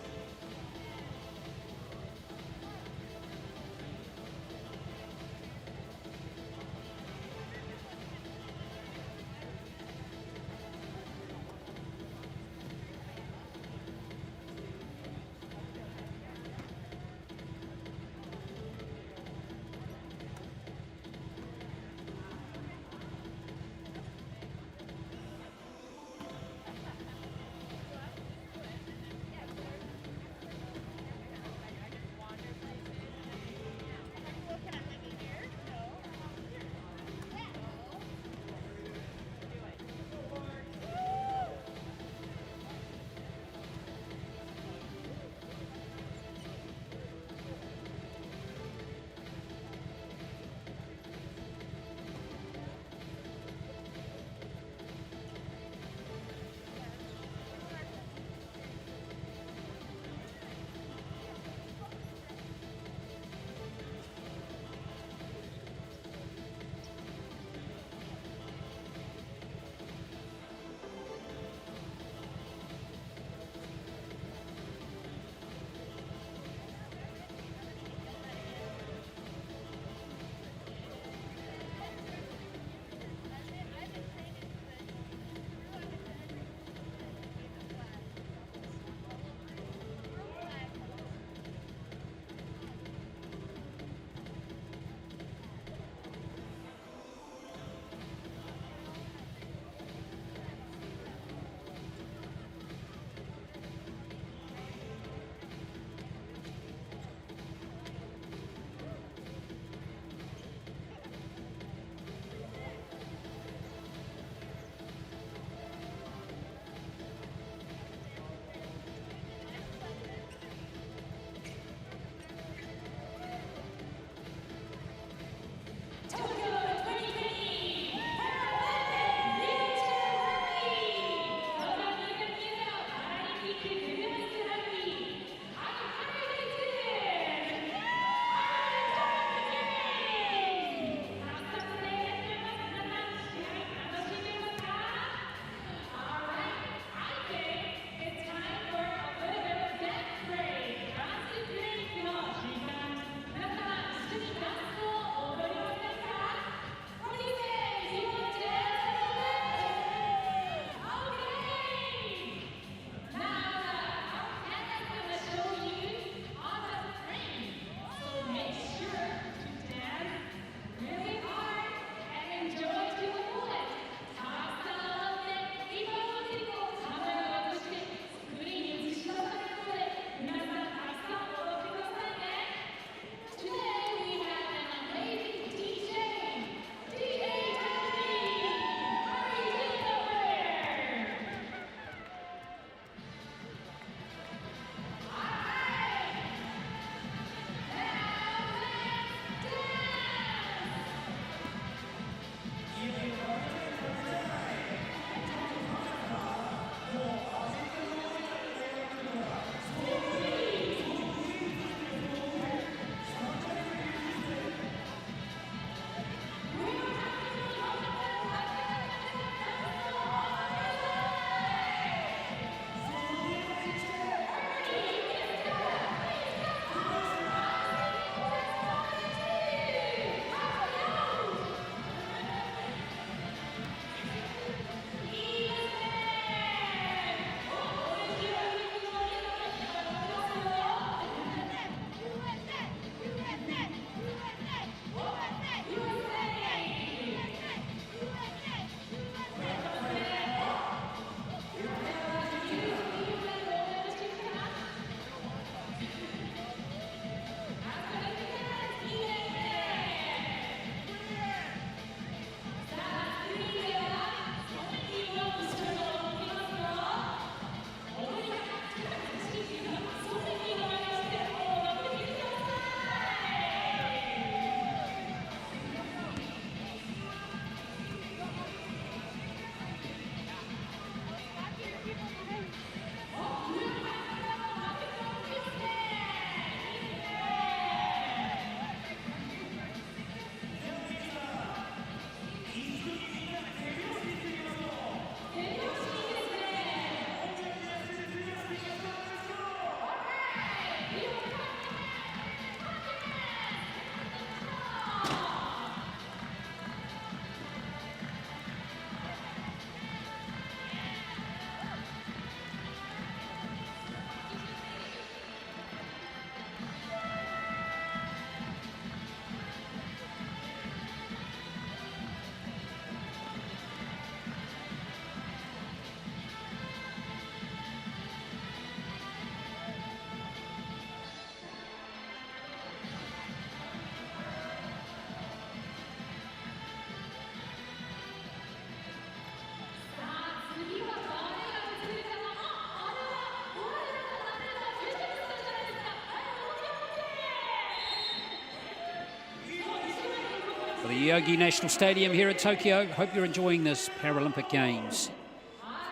the Yogi National Stadium here at Tokyo. Hope you're enjoying this Paralympic Games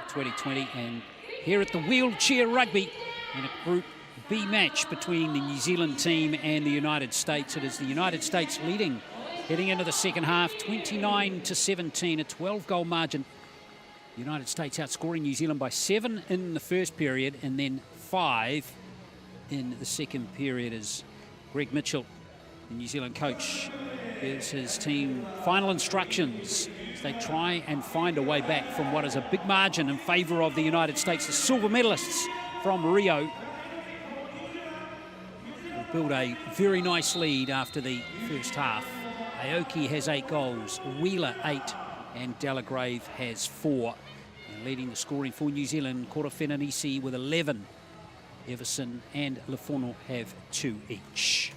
2020. And here at the wheelchair rugby in a Group B match between the New Zealand team and the United States. It is the United States leading heading into the second half, 29-17, a 12-goal margin. The United States outscoring New Zealand by 7 in the first period and then 5 in the second period as Greg Mitchell, the New Zealand coach, gives his team final instructions as they try and find a way back from what is a big margin in favour of the United States. The silver medalists from Rio will build a very nice lead after the first half. Aoki has 8 goals, Wheeler 8, and Delagrave has 4. And leading the scoring for New Zealand, Korofenanisi with 11. Everson and Lefono have 2 each.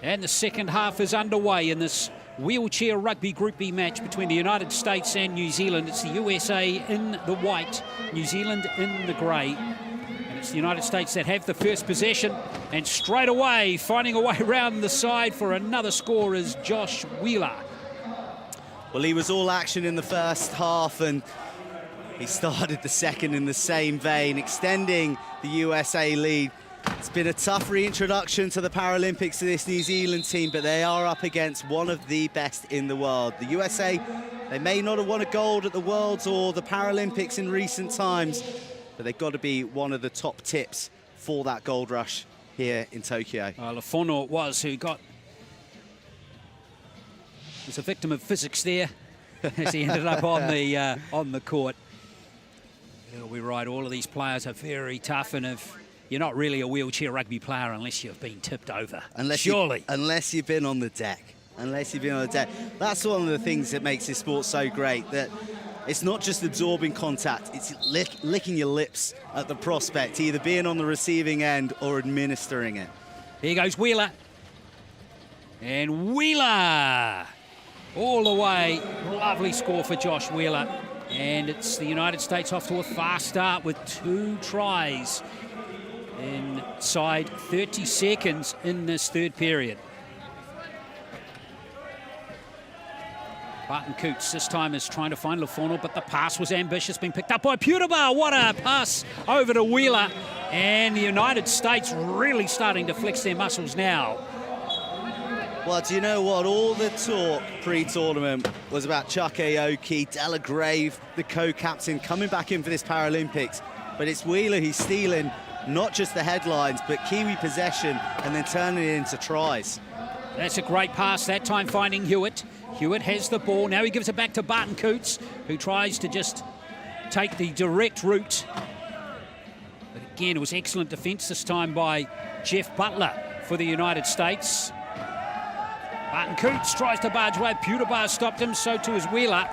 And the second half is underway in this wheelchair rugby Group B match between the United States and New Zealand. It's the USA in the white, New Zealand in the grey. And it's the United States that have the first possession. And straight away, finding a way around the side for another score is Josh Wheeler. Well, he was all action in the first half, and he started the second in the same vein, extending the USA lead. It's been a tough reintroduction to the Paralympics to this New Zealand team, but they are up against one of the best in the world. The USA, they may not have won a gold at the Worlds or the Paralympics in recent times, but they've got to be one of the top tips for that gold rush here in Tokyo. Lefono it was who was a victim of physics there as he ended up on the court. We're right, all of these players are very tough, and if you're not really a wheelchair rugby player unless you've been tipped over. Unless you've been on the deck. That's one of the things that makes this sport so great, that it's not just absorbing contact, it's licking your lips at the prospect, either being on the receiving end or administering it. Here goes Wheeler. And Wheeler all the way. Lovely score for Josh Wheeler. And it's the United States off to a fast start with 2 tries inside 30 seconds in this third period. Barton Coots this time is trying to find Lefono, but the pass was ambitious, being picked up by Puraba. What a pass over to Wheeler. And the United States really starting to flex their muscles now. Well, do you know what? All the talk pre-tournament was about Chuck Aoki, Delagrave, the co-captain, coming back in for this Paralympics. But it's Wheeler who's stealing not just the headlines, but Kiwi possession and then turning it into tries. That's a great pass, that time finding Hewitt. Hewitt has the ball. Now he gives it back to Barton Coots, who tries to just take the direct route. But again, it was excellent defence this time by Jeff Butler for the United States. Barton Coots tries to barge away. Puraba stopped him, so too is Wheeler.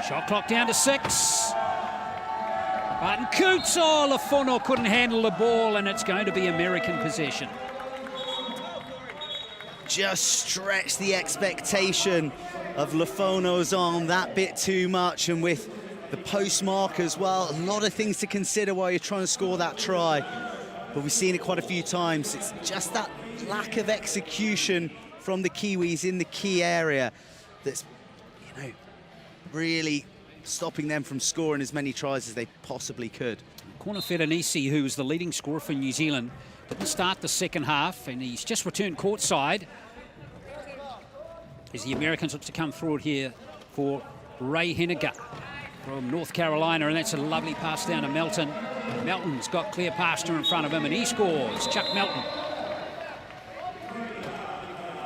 Shot clock down to 6. Barton Coots, Lefono couldn't handle the ball, and it's going to be American possession. Just stretch the expectation of Lefono's arm that bit too much, and with the post mark as well, a lot of things to consider while you're trying to score that try. But we've seen it quite a few times. It's just that lack of execution from the Kiwis in the key area that's, really stopping them from scoring as many tries as they possibly could. Korofenanisi, who was the leading scorer for New Zealand, didn't start the second half, and he's just returned courtside as the Americans look to come through it here for Ray Henniger from North Carolina, and that's a lovely pass down to Melton. Melton's got clear pasture in front of him, and he scores. Chuck Melton.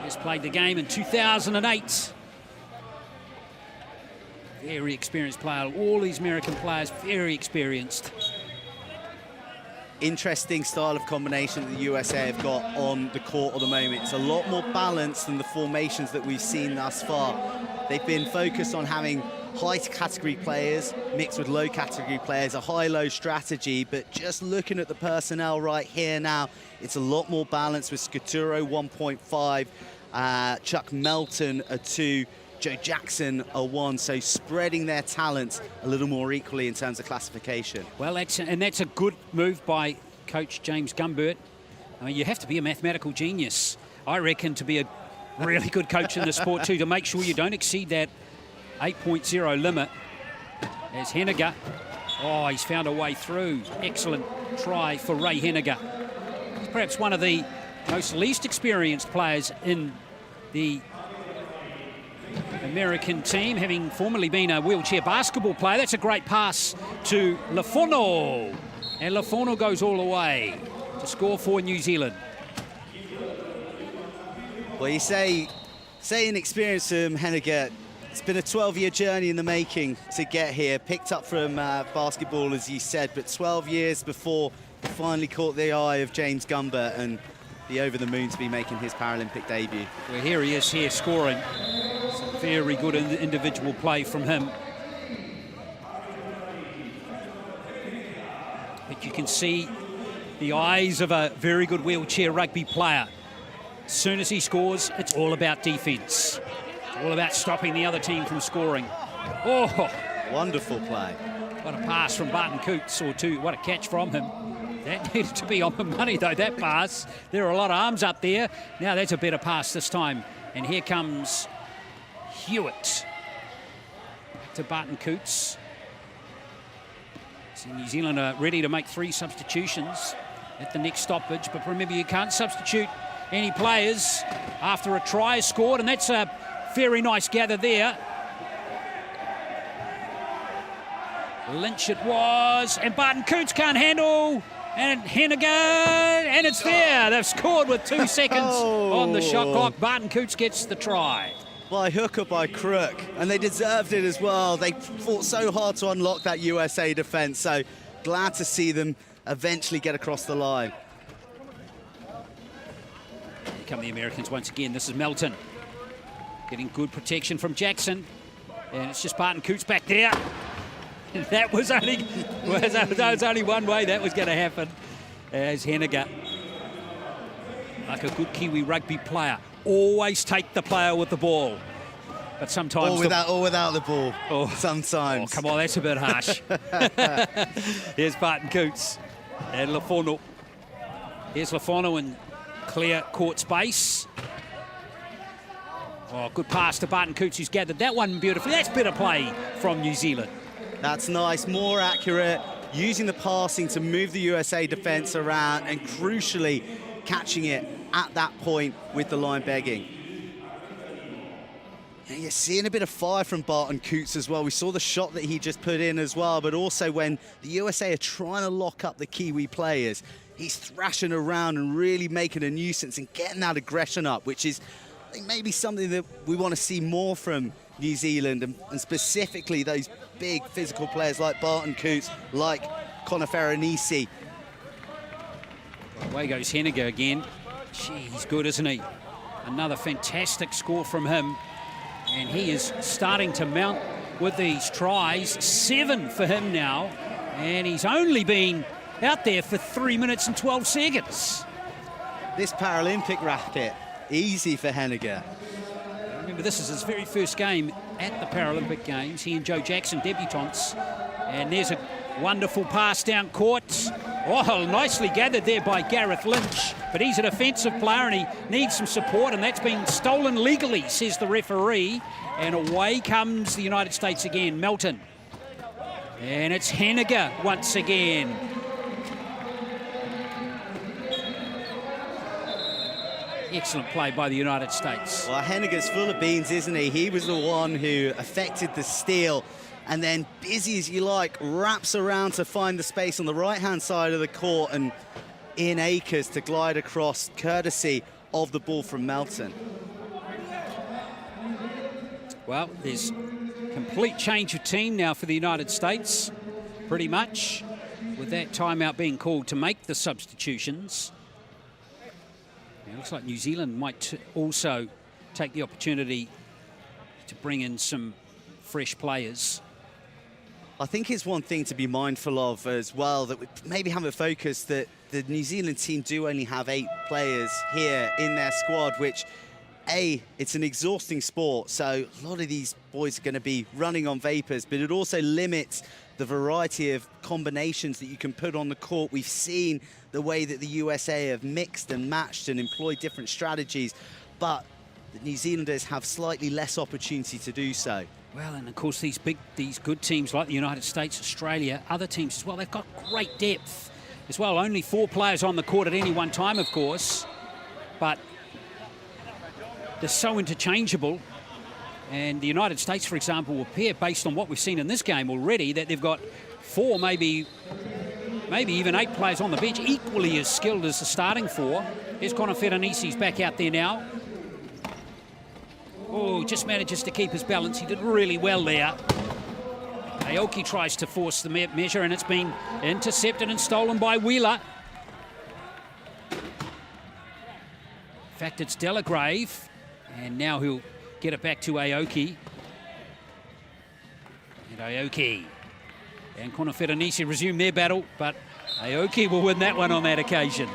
He's played the game in 2008. Very experienced player. All these American players, very experienced. Interesting style of combination that the USA have got on the court at the moment. It's a lot more balanced than the formations that we've seen thus far. They've been focused on having high category players mixed with low category players, a high-low strategy, but just looking at the personnel right here now, it's a lot more balanced with Scaturo 1.5, Chuck Melton a 2, Joe Jackson are 1, so spreading their talent a little more equally in terms of classification. Well, that's a good move by Coach James Gumbert. I mean, you have to be a mathematical genius, I reckon, to be a really good coach in the sport too, to make sure you don't exceed that 8.0 limit. As Henniger, oh, he's found a way through. Excellent try for Ray Henniger. He's perhaps one of the most least experienced players in the American team, having formerly been a wheelchair basketball player. That's a great pass to Lafono. And Lafono goes all the way to score for New Zealand. Well, you say inexperienced from Henniger. It's been a 12-year journey in the making to get here. Picked up from basketball, as you said, but 12 years before he finally caught the eye of James Gumbert and be over the moon to be making his Paralympic debut. Well, here he is here scoring. Some very good individual play from him. But you can see the eyes of a very good wheelchair rugby player. As soon as he scores, it's all about defence. It's all about stopping the other team from scoring. Oh! Wonderful play. What a pass from Barton Coots, or two. What a catch from him. That needed to be on the money, though, that pass. There are a lot of arms up there. Now that's a better pass this time. And here comes Hewitt to Barton Coots. So New Zealand are ready to make 3 substitutions at the next stoppage. But remember, you can't substitute any players after a try is scored. And that's a very nice gather there. Lynch it was. And Barton Coots can't handle. And Henniger, and it's there. They've scored with 2 seconds on the shot clock. Barton Coots gets the try. By hook or by crook, and they deserved it as well. They fought so hard to unlock that USA defence, so glad to see them eventually get across the line. Here come the Americans once again. This is Melton getting good protection from Jackson, and it's just Barton Coots back there. That was only one way that was going to happen. As Henniger, like a good Kiwi rugby player, always take the player with the ball. But sometimes... Or without the ball, sometimes. Oh, come on, that's a bit harsh. Here's Barton Coots and Lafono. Here's Lafono in clear court space. Oh, good pass to Barton Coots, who's gathered that one beautifully. That's better play from New Zealand. That's nice, more accurate, using the passing to move the USA defence around and crucially catching it at that point with the line begging. And you're seeing a bit of fire from Barton Coots as well. We saw the shot that he just put in as well, but also when the USA are trying to lock up the Kiwi players, he's thrashing around and really making a nuisance and getting that aggression up, which is, I think, maybe something that we want to see more from New Zealand, and specifically those big physical players like Barton Coots, like Connor Faranisi. Away goes Henniger again. Gee, he's good, isn't he? Another fantastic score from him. And he is starting to mount with these tries. 7 for him now. And he's only been out there for 3 minutes and 12 seconds. This Paralympic racket, easy for Henniger. Remember, this is his very first game at the Paralympic Games. He and Joe Jackson, debutants. And there's a wonderful pass down court. Oh, nicely gathered there by Gareth Lynch. But he's a defensive player and he needs some support, and that's been stolen legally, says the referee. And away comes the United States again, Melton. And it's Henniger once again. Excellent play by the United States. Well, Henniger's full of beans, isn't he? He was the one who affected the steal, and then, busy as you like, wraps around to find the space on the right-hand side of the court, and in acres to glide across, courtesy of the ball from Melton. Well, there's complete change of team now for the United States, pretty much, with that timeout being called to make the substitutions. It looks like New Zealand might also take the opportunity to bring in some fresh players. I think it's one thing to be mindful of as well, that we maybe haven't focused that the New Zealand team do only have 8 players here in their squad, which it's an exhausting sport, so a lot of these boys are going to be running on vapors, but it also limits the variety of combinations that you can put on the court. We've seen the way that the USA have mixed and matched and employed different strategies, but the New Zealanders have slightly less opportunity to do so. Well, and of course these good teams like the United States, Australia, other teams as well, they've got great depth as well. Only 4 players on the court at any one time, of course, but they're so interchangeable. And the United States, for example, will appear, based on what we've seen in this game already, that they've got 4, maybe even 8 players on the bench, equally as skilled as the starting 4. Here's Connor Ferenisi's back out there now. Oh, just manages to keep his balance. He did really well there. Aoki tries to force the measure, and it's been intercepted and stolen by Wheeler. In fact, it's Delagrave, and now he'll get it back to Aoki. And Aoki and Connor Ferenisi resume their battle, but Aoki will win that one on that occasion.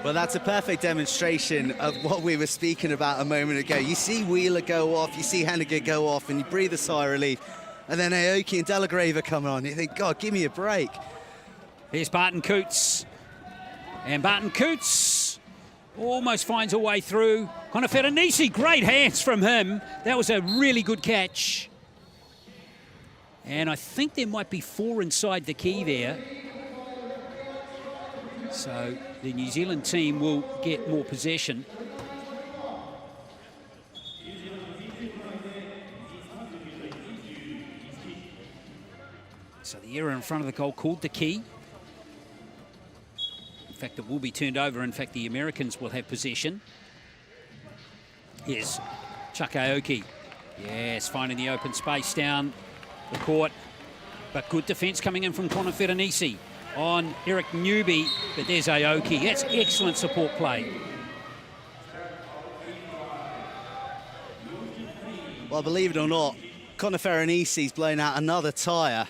Well, that's a perfect demonstration of what we were speaking about a moment ago. You see Wheeler go off, you see Hennigan go off, and you breathe a sigh of relief. And then Aoki and Delagrave are coming on. You think, God, give me a break. Here's Barton Coots. And Barton Coots almost finds a way through. Connor Ferenisi, great hands from him. That was a really good catch. And I think there might be 4 inside the key there. So the New Zealand team will get more possession. So the error in front of the goal called the key. In fact, it will be turned over. In fact, the Americans will have possession. Here's Chuck Aoki. Yes, finding the open space down the court. But good defence coming in from Connor Ferenisi on Eric Newby, but there's Aoki. That's excellent support play. Well, believe it or not, Connor Ferenisi's blown out another tyre.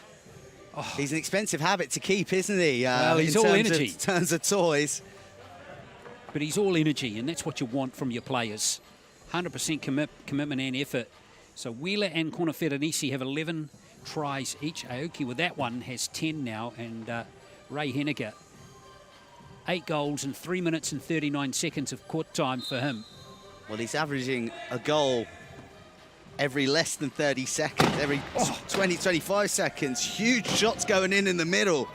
Oh. He's an expensive habit to keep, isn't he? Well, he's all energy. In terms of toys. But he's all energy, and that's what you want from your players. 100% commitment and effort. So Wheeler and Connor Ferenisi have 11 tries each. Aoki with that one has 10 now, and Ray Henniger, 8 goals in 3 minutes and 39 seconds of court time for him. Well, he's averaging a goal every less than 30 seconds, every 20, 25 seconds. Huge shots going in the middle.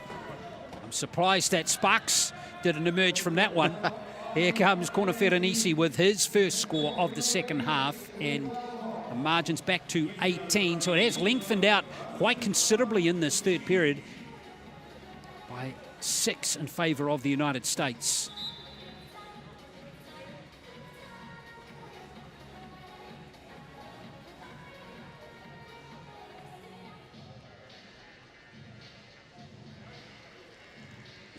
I'm surprised that Sparks didn't emerge from that one. Here comes Connor Ferenisi with his first score of the second half, and the margin's back to 18. So it has lengthened out quite considerably in this third period by 6 in favour of the United States.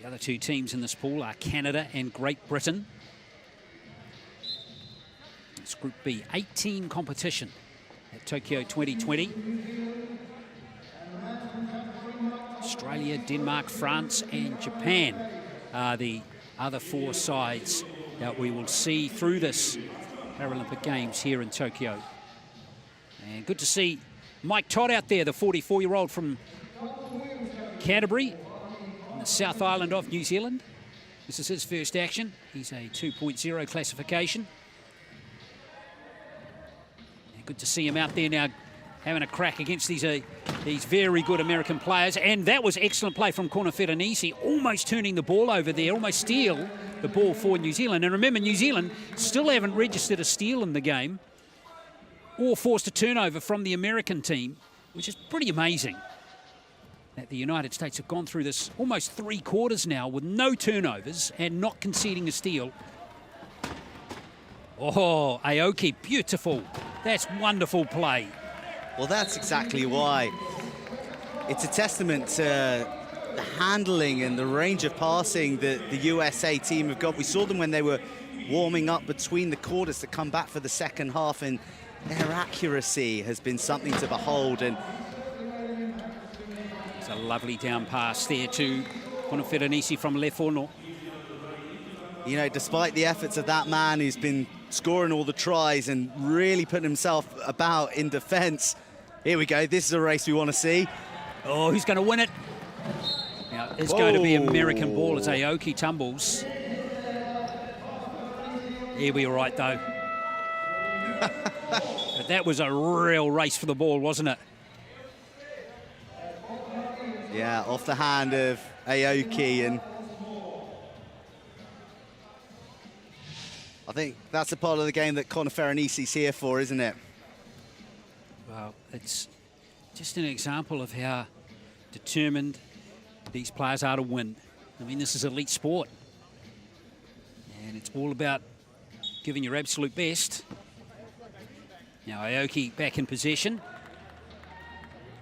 The other 2 teams in this pool are Canada and Great Britain. It's Group B, 18 competition at Tokyo 2020. Australia, Denmark, France and Japan are the other 4 sides that we will see through this Paralympic Games here in Tokyo. And good to see Mike Todd out there, the 44-year-old from Canterbury, in the South Island of New Zealand. This is his first action. He's a 2.0 classification. And good to see him out there now having a crack against these very good American players. And that was excellent play from Connor Ferenisi, almost turning the ball over there, almost steal the ball for New Zealand. And remember, New Zealand still haven't registered a steal in the game or forced a turnover from the American team, which is pretty amazing that the United States have gone through this almost 3 quarters now with no turnovers and not conceding a steal. Oh, Aoki, beautiful. That's wonderful play. Well, that's exactly why. It's a testament to the handling and the range of passing that the USA team have got. We saw them when they were warming up between the quarters to come back for the second half, and their accuracy has been something to behold. And it's a lovely down pass there to Connor Ferenisi from Lefono. You know, despite the efforts of that man who's been scoring all the tries and really putting himself about in defence. Here we go. This is a race we want to see. Oh, who's going to win it? Now, it's going to be American ball as Aoki tumbles. He'll be all right, though. But that was a real race for the ball, wasn't it? Yeah, off the hand of Aoki, and I think that's a part of the game that Conor Ferranisi's here for, isn't it? Well, it's just an example of how determined these players are to win. I mean, this is elite sport, and it's all about giving your absolute best. Now, Aoki back in possession.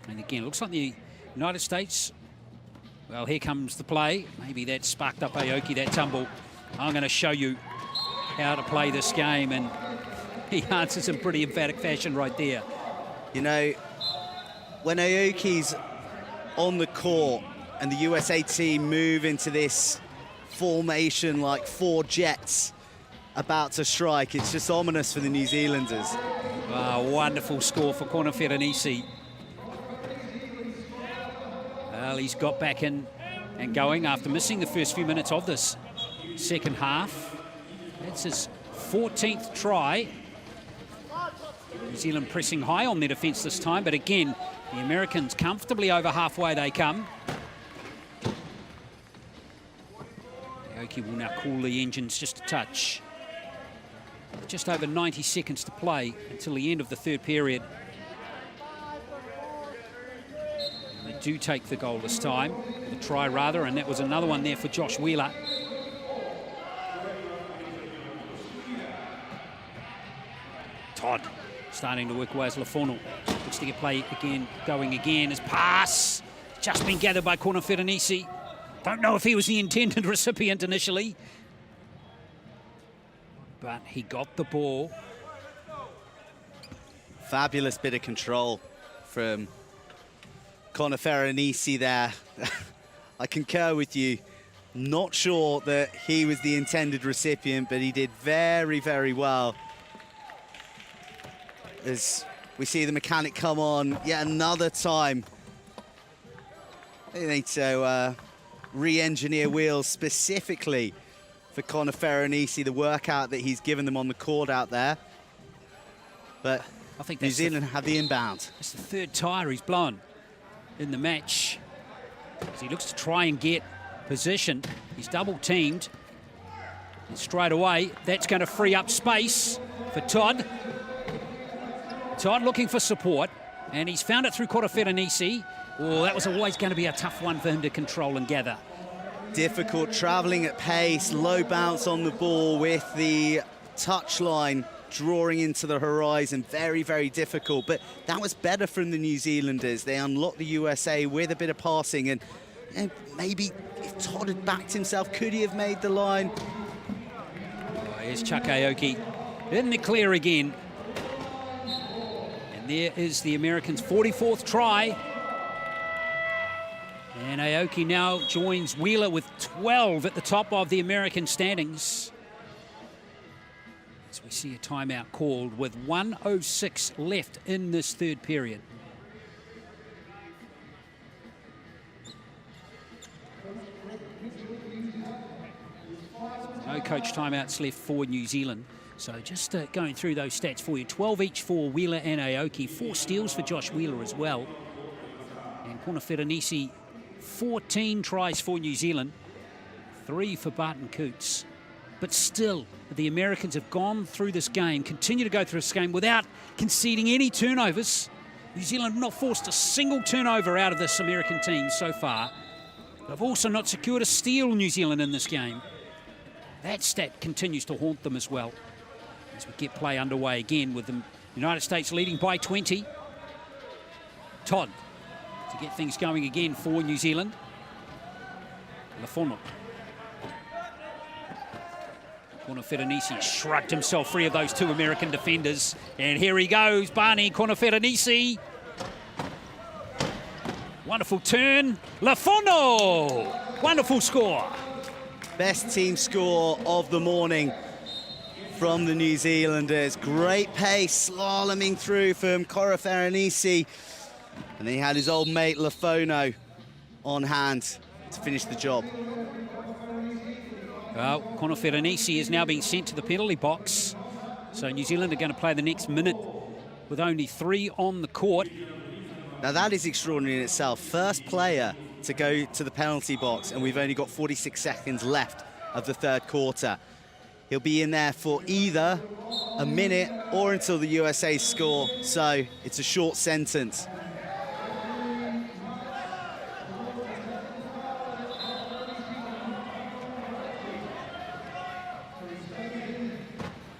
And again, it looks like the United States, well, here comes the play. Maybe that sparked up Aoki, that tumble. I'm going to show you how to play this game, and he answers in pretty emphatic fashion right there. You know, when Aoki's on the court and the USA team move into this formation like 4 jets about to strike, it's just ominous for the New Zealanders. Oh, wonderful score for Conor Ferranisi. Well, he's got back in and going after missing the first few minutes of this second half. That's his 14th try. New Zealand pressing high on their defence this time, but again, the Americans comfortably over halfway they come. Aoki will now cool the engines just a touch. Just over 90 seconds to play until the end of the third period. They do take the goal this time, the try rather, and that was another one there for Josh Wheeler. Todd starting to work away as Lafono. Looks to get play again, going again. His pass just been gathered by Conor Ferranisi. Don't know if he was the intended recipient initially, but he got the ball. Fabulous bit of control from Conor Ferranisi there. I concur with you. Not sure that he was the intended recipient, but he did very, very well. As we see the mechanic come on yet another time. They need to re-engineer wheels specifically for Conor Ferranisi, the workout that he's given them on the court out there. But I think New Zealand have the inbound. It's the third tire he's blown in the match. As he looks to try and get position. He's double teamed. And straight away, that's going to free up space for Todd. Todd looking for support, and he's found it through Conor Ferranisi. Oh, that was always going to be a tough one for him to control and gather. Difficult travelling at pace, low bounce on the ball with the touchline drawing into the horizon. Very, very difficult, but that was better from the New Zealanders. They unlocked the USA with a bit of passing, and maybe if Todd had backed himself, could he have made the line? Oh, here's Chuck Aoki in the clear again. And there is the Americans' 44th try. And Aoki now joins Wheeler with 12 at the top of the American standings. As we see a timeout called with 1:06 left in this third period. No coach timeouts left for New Zealand. So just going through those stats for you. 12 each for Wheeler and Aoki. 4 steals for Josh Wheeler as well. And Conor Ferranisi, 14 tries for New Zealand. 3 for Barton Coots. But still, the Americans have gone through this game, continue to go through this game without conceding any turnovers. New Zealand have not forced a single turnover out of this American team so far. They've also not secured a steal, New Zealand, in this game. That stat continues to haunt them as well. As we get play underway again with the United States leading by 20. Todd to get things going again for New Zealand. Lafono. Conor Ferranisi shrugged himself free of those 2 American defenders. And here he goes, Barney, Conor Ferranisi. Wonderful turn. Lafono! Wonderful score. Best team score of the morning from the New Zealanders. Great pace, slaloming through from Cora Ferranisi. And then he had his old mate Lafono on hand to finish the job. Well, Cora Ferranisi is now being sent to the penalty box. So New Zealand are going to play the next minute with only 3 on the court. Now that is extraordinary in itself. First player to go to the penalty box, and we've only got 46 seconds left of the third quarter. He'll be in there for either a minute or until the USA score, so it's a short sentence.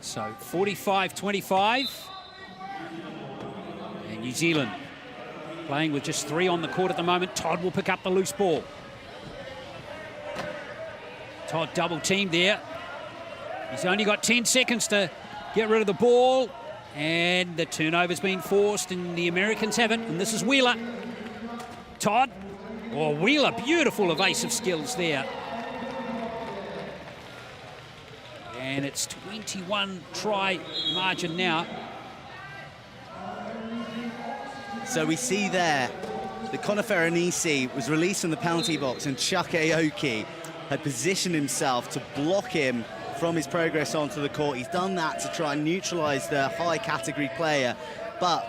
So 45-25. And New Zealand playing with just 3 on the court at the moment. Todd will pick up the loose ball. Todd double teamed there. He's only got 10 seconds to get rid of the ball. And the turnover's been forced, and the Americans have it. And this is Wheeler. Todd. Oh, Wheeler, beautiful evasive skills there. And it's 21 try margin now. So we see there that Connor Ferranisi was released from the penalty box, and Chuck Aoki had positioned himself to block him from his progress onto the court. He's done that to try and neutralise the high category player, but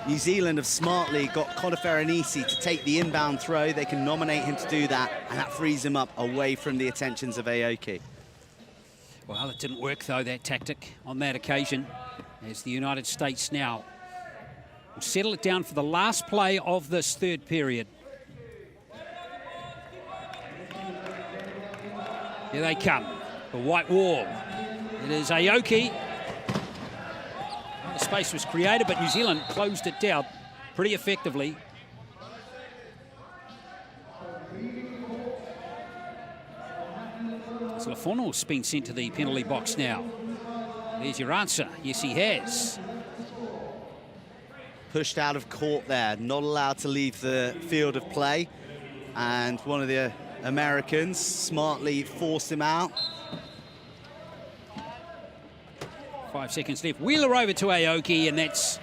New Zealand have smartly got Connor Ferranisi to take the inbound throw. They can nominate him to do that, and that frees him up away from the attentions of Aoki. Well, it didn't work, though, that tactic on that occasion, as the United States now will settle it down for the last play of this third period. Here they come, the white wall. It is Aoki. The space was created, but New Zealand closed it down pretty effectively. So Lafono's been sent to the penalty box now. There's your answer. Yes, he has. Pushed out of court there, not allowed to leave the field of play. And one of the Americans smartly forced him out. 5 seconds left. Wheeler over to Aoki, and that's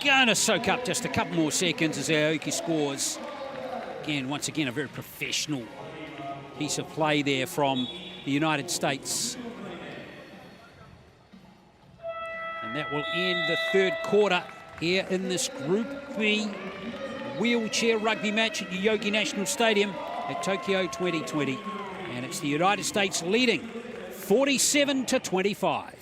going to soak up just a couple more seconds as Aoki scores. Again, once again, a very professional piece of play there from the United States. And that will end the third quarter here in this Group B wheelchair rugby match at Yogi National Stadium at Tokyo 2020. And it's the United States leading 47-25.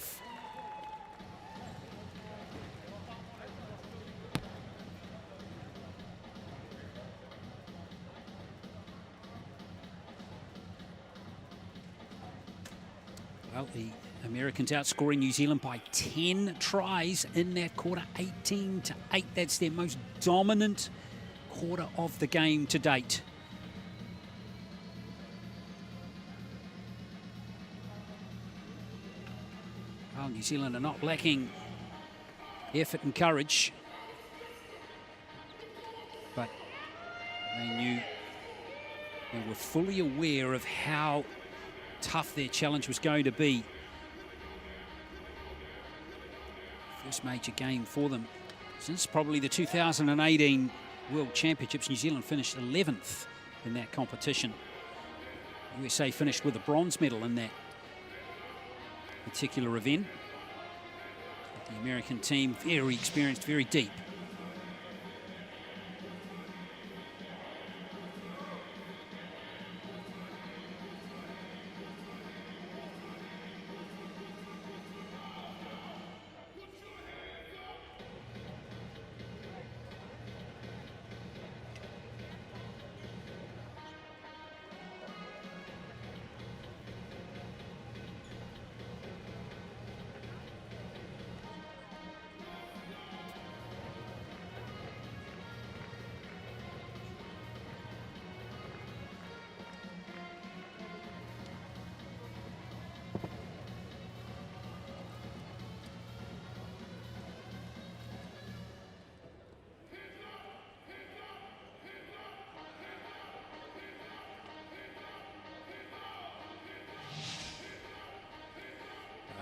Well, the Americans outscoring New Zealand by 10 tries in that quarter, 18-8. That's their most dominant quarter of the game to date. Well, New Zealand are not lacking effort and courage, but they were fully aware of how tough their challenge was going to be. First major game for them since probably the 2018 World Championships. New Zealand finished 11th in that competition. USA finished with a bronze medal in that particular event. But the American team, very experienced, very deep.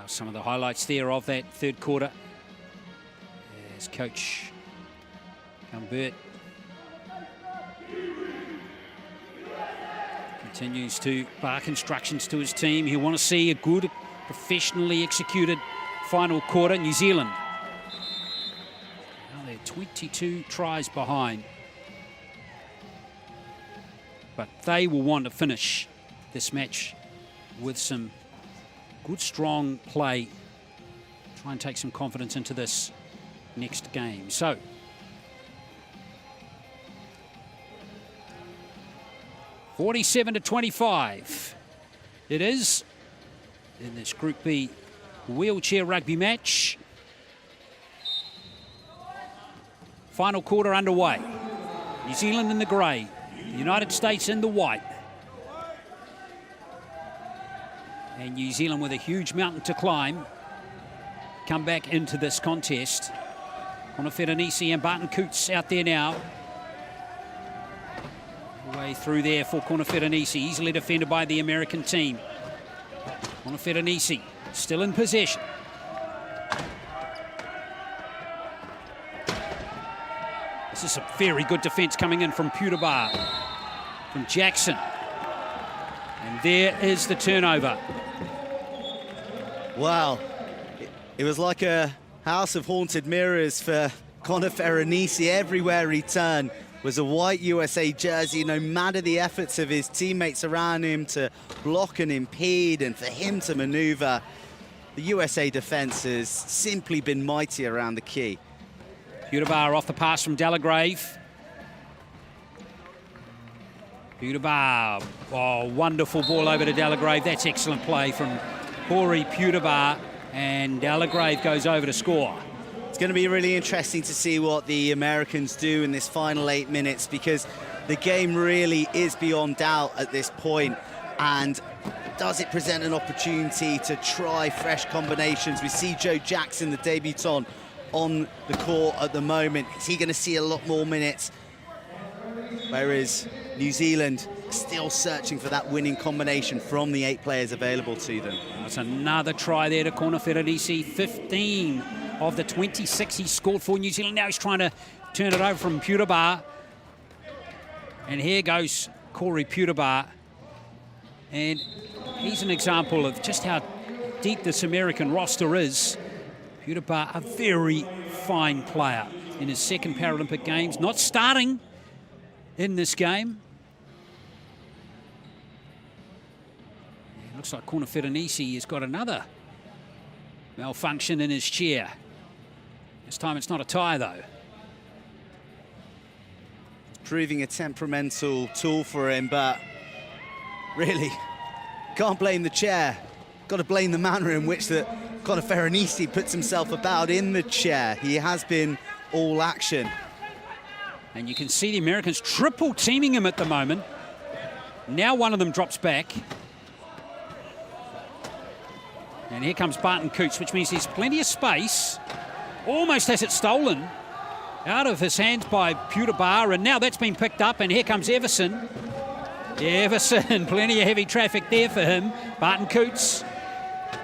Some of the highlights there of that third quarter as Coach Gumbert continues to bark instructions to his team. He'll want to see a good, professionally executed final quarter. New Zealand, now they're 22 tries behind, but they will want to finish this match with some good, strong play. Try and take some confidence into this next game. So, $47-25. It is in this Group B wheelchair rugby match. Final quarter underway. New Zealand in the grey, the United States in the white. And New Zealand with a huge mountain to climb come back into this contest. Konofera-Nisi and Barton Coots out there now. Way through there for Konofera-Nisi, easily defended by the American team. Konofera-Nisi still in possession. This is a very good defence coming in from Pudabar, from Jackson. And there is the turnover. Wow, it was like a house of haunted mirrors for Konofera-Nisi. Everywhere he turned was a white USA jersey, no matter the efforts of his teammates around him to block and impede and for him to manoeuvre. The USA defence has simply been mighty around the key. Pudabar off the pass from Delagrave. Pudabar, oh, wonderful ball over to Delagrave. That's excellent play from Corey Pudabar, and Delagrave goes over to score. It's going to be really interesting to see what the Americans do in this final 8 minutes, because the game really is beyond doubt at this point. And does it present an opportunity to try fresh combinations? We see Joe Jackson, the debutant, on the court at the moment. Is he going to see a lot more minutes? Whereas New Zealand still searching for that winning combination from the 8 players available to them. That's another try there to Konofera-Nisi. 15 of the 26 he scored for New Zealand. Now he's trying to turn it over from Pudabar. And here goes Corey Pudabar. And he's an example of just how deep this American roster is. Pudabar, a very fine player in his second Paralympic Games, not starting in this game. It looks like Konofera-Nisi has got another malfunction in his chair. This time it's not a tie, though. Proving a temperamental tool for him, but really can't blame the chair. Got to blame the manner in which that Konofera-Nisi puts himself about in the chair. He has been all action. And you can see the Americans triple teaming him at the moment. Now one of them drops back. And here comes Barton Coots, which means there's plenty of space. Almost has it stolen out of his hands by Pudabar, and now that's been picked up, and here comes Everson. Everson, plenty of heavy traffic there for him. Barton Coots.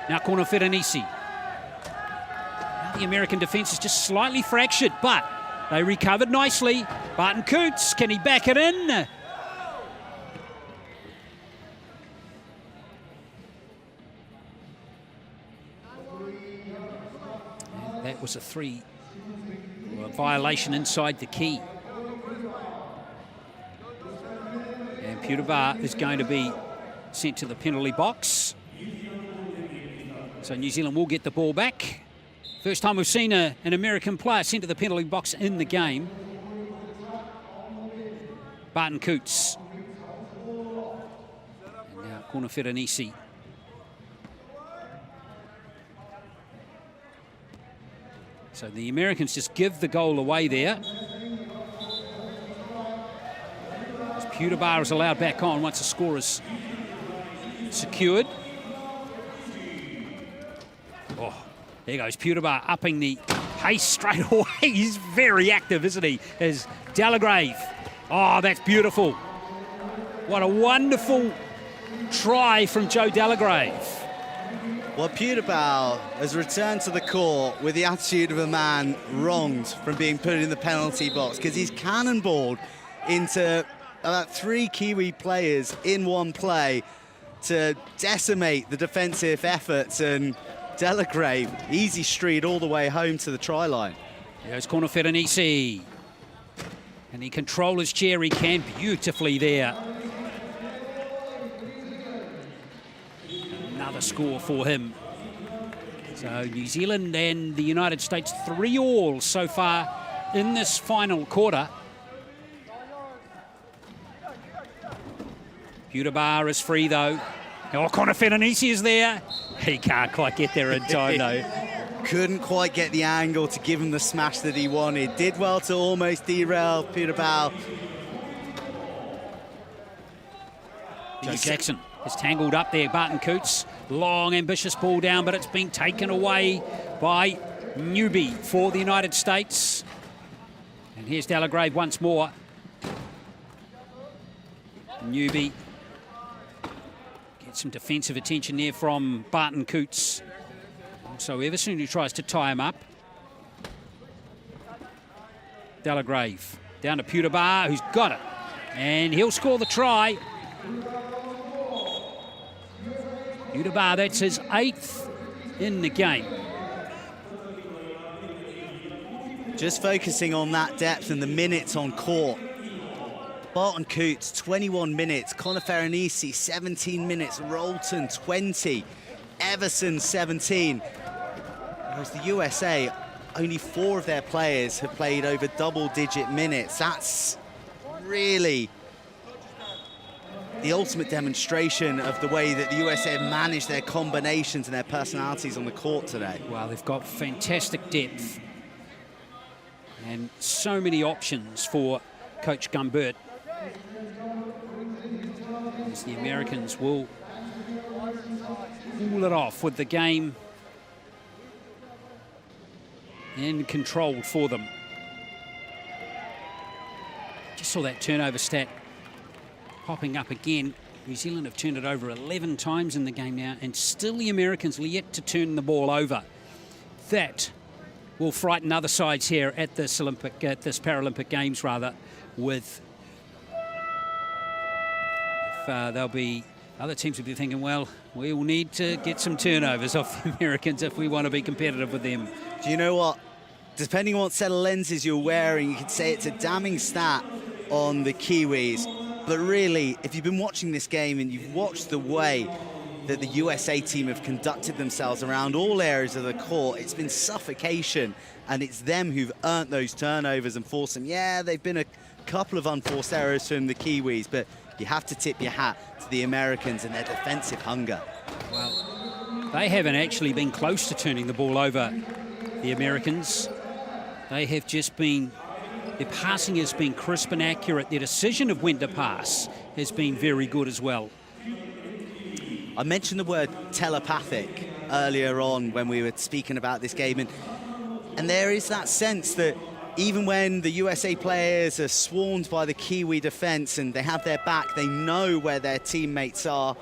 Now Konofera-Nisi. Now the American defence is just slightly fractured, but they recovered nicely. Barton Coots, can he back it in? And that was a violation inside the key. And Pudabar is going to be sent to the penalty box. So New Zealand will get the ball back. First time we've seen an American player sent to the penalty box in the game. Barton Coots. And now Konofera-Nisi. So the Americans just give the goal away there. As Pudabar is allowed back on once the score is secured. Oh, there goes Pudabar upping the pace straight away. He's very active, isn't he? As Delagrave. Oh, that's beautiful. What a wonderful try from Joe Delagrave. Well, Pewterbau has returned to the court with the attitude of a man wronged from being put in the penalty box, because he's cannonballed into about 3 Kiwi players in one play to decimate the defensive efforts, and Delagrave, easy street all the way home to the try line. There's corner Ferenisi. And he control his chair, he can beautifully there. Another score for him. So New Zealand and the United States 3-all so far in this final quarter. Pewterbau is free though. Oh, Conor Ferenisi is there. He can't quite get there in time though. Couldn't quite get the angle to give him the smash that he wanted. Did well to almost derail Pewterbau. Joe Jackson is tangled up there. Barton Coots, long ambitious ball down, but it's been taken away by Newby for the United States. And here's Delagrave once more. Newby gets some defensive attention there from Barton Coots. So Everson, who tries to tie him up. Delagrave down to Pewterbau, who's got it. And he'll score the try. Pewterbau, that's his 8th in the game. Just focusing on that depth and the minutes on court. Barton Coots, 21 minutes. Conor Ferenisi, 17 minutes. Rolton, 20. Everson, 17. Whereas the USA, only 4 of their players have played over double-digit minutes. That's really the ultimate demonstration of the way that the USA have managed their combinations and their personalities on the court today. Well, they've got fantastic depth and so many options for Coach Gumbert. As the Americans will pull it off with the game in control for them. Just saw that turnover stat popping up again. New Zealand have turned it over 11 times in the game now, and still the Americans are yet to turn the ball over. That will frighten other sides here at this Paralympic Games, rather, with if there'll be other teams will be thinking, well, we will need to get some turnovers off the Americans if we want to be competitive with them. Do you know what? Depending on what set of lenses you're wearing, you could say it's a damning stat on the Kiwis. But really, if you've been watching this game and you've watched the way that the USA team have conducted themselves around all areas of the court, it's been suffocation, and it's them who've earned those turnovers and forced them. Yeah, they've been a couple of unforced errors from the Kiwis, but you have to tip your hat to the Americans and their defensive hunger. Well, they haven't actually been close to turning the ball over, the Americans. They have just been, their passing has been crisp and accurate. Their decision of when to pass has been very good as well. I mentioned the word telepathic earlier on when we were speaking about this game, and there is that sense that even when the USA players are swarmed by the Kiwi defense and they have their back, they know where their teammates are.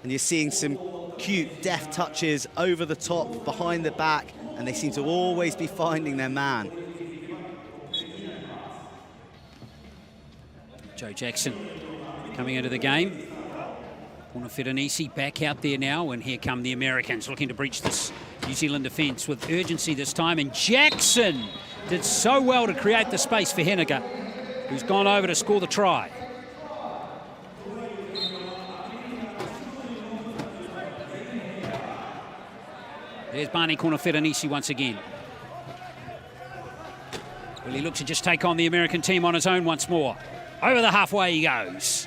And you're seeing some cute, deft touches over the top, behind the back, and they seem to always be finding their man. Joe Jackson coming into the game. Conor Ferenisi back out there now, and here come the Americans looking to breach this New Zealand defence with urgency this time. And Jackson did so well to create the space for Henniger, who's gone over to score the try. There's Barney Conor Ferenisi once again. Well, he looks to just take on the American team on his own once more. Over the halfway he goes.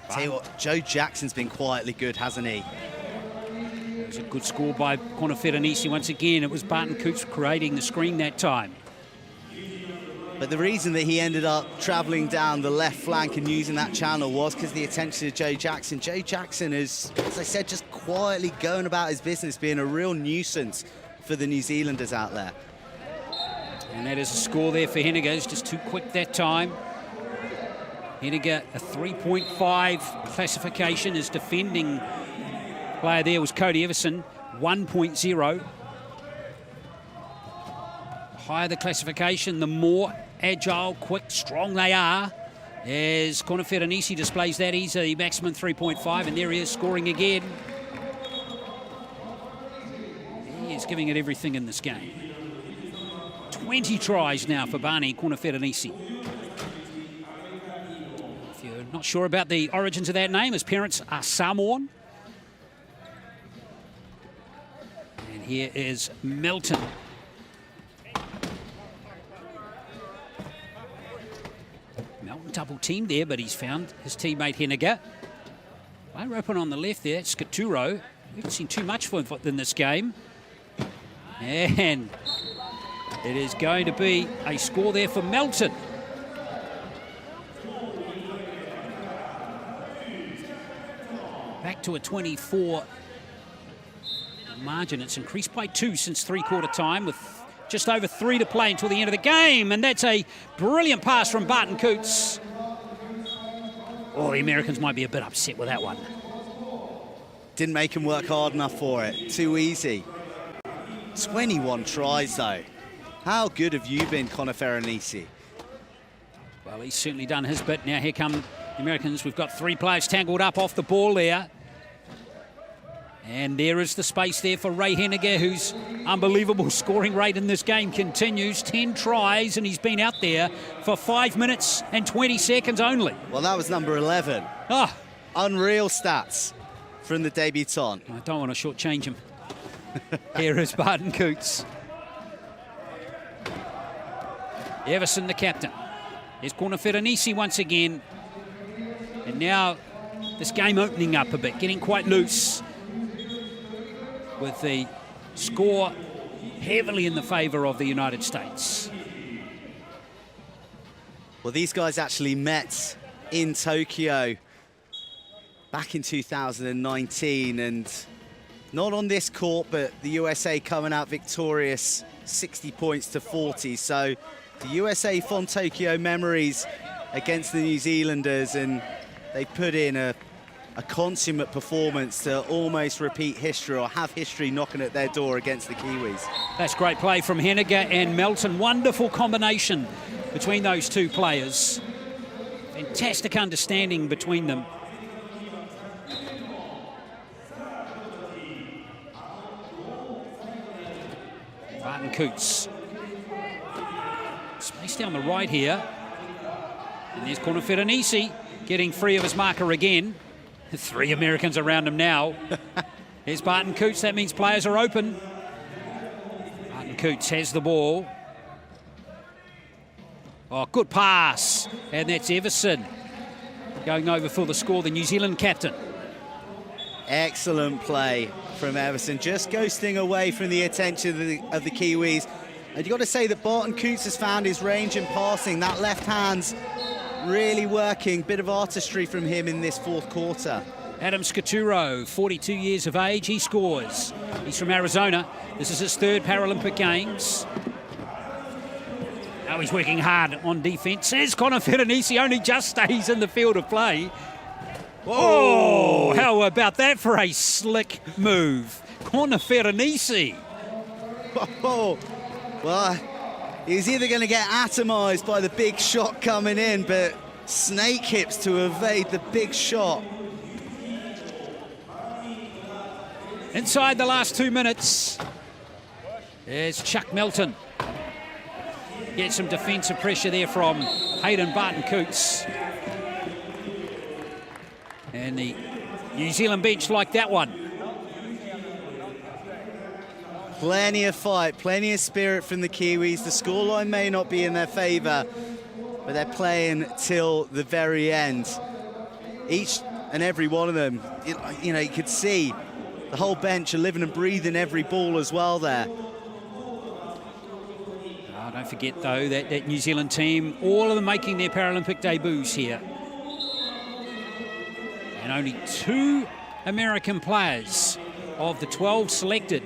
Tell you what, Joe Jackson's been quietly good, hasn't he? It was a good score by Conor Ferenisi once again. It was Barton Coots creating the screen that time. But the reason that he ended up travelling down the left flank and using that channel was because of the attention to Joe Jackson. Joe Jackson is, as I said, just quietly going about his business, being a real nuisance for the New Zealanders out there. And that is a score there for Henniger. It's just too quick that time. Henniger, a 3.5 classification. His defending player there was Cody Everson, 1.0. The higher the classification, the more agile, quick, strong they are. As Koneferenisi displays that, he's a maximum 3.5, and there he is scoring again. He is giving it everything in this game. 20 tries now for Barney Koneferenisi. If you're not sure about the origins of that name, his parents are Samoan. And here is Milton. Milton double teamed there, but he's found his teammate Henniger. Player open on the left there, Scaturo. We haven't seen too much for him in this game. And it is going to be a score there for Melton. Back to a 24 margin. It's increased by 2 since three-quarter time, with just over 3 to play until the end of the game. And that's a brilliant pass from Barton Coots. Oh, the Americans might be a bit upset with that one. Didn't make him work hard enough for it. Too easy. 21 tries, though. How good have you been, Koneferenisi? Well, he's certainly done his bit. Now here come the Americans. We've got 3 players tangled up off the ball there. And there is the space there for Ray Henniger, whose unbelievable scoring rate in this game continues. 10 tries, and he's been out there for 5 minutes and 20 seconds only. Well, that was number 11. Oh. Unreal stats from the debutant. I don't want to shortchange him. Here is Barton Coots. Everson, the captain. Here's Koneferenisi once again. And now this game opening up a bit, getting quite loose, with the score heavily in the favour of the United States. Well, these guys actually met in Tokyo back in 2019, and not on this court, but the USA coming out victorious, 60 points to 40. So the USA fond Tokyo memories against the New Zealanders, and they put in a consummate performance to almost repeat history, or have history knocking at their door against the Kiwis. That's great play from Henniger and Melton. Wonderful combination between those two players. Fantastic understanding between them. Barton Coots. Space down the right here. And there's Koneferenisi getting free of his marker again. 3 Americans around him now. Here's Barton Coots. That means players are open. Barton Coots has the ball. Oh, good pass. And that's Everson going over for the score, the New Zealand captain. Excellent play from Everson, just ghosting away from the attention of the Kiwis. And you've got to say that Barton Coots has found his range in passing. That left hand's really working. Bit of artistry from him in this fourth quarter. Adam Scaturo, 42 years of age, he scores. He's from Arizona. This is his 3rd Paralympic Games. Now he's working hard on defence. As Koneferenisi only just stays in the field of play. Whoa! Oh, how about that for a slick move? Koneferenisi. Oh, well, he's either going to get atomised by the big shot coming in, but snake hips to evade the big shot. Inside the last 2 minutes, there's Chuck Melton. Get some defensive pressure there from Hayden Barton Coots. And the New Zealand bench like that one. Plenty of fight, plenty of spirit from the Kiwis. The scoreline may not be in their favour, but they're playing till the very end. Each and every one of them, you know, you could see the whole bench are living and breathing every ball as well there. Oh, don't forget, though, that New Zealand team, all of them making their Paralympic debuts here. And only 2 American players of the 12 selected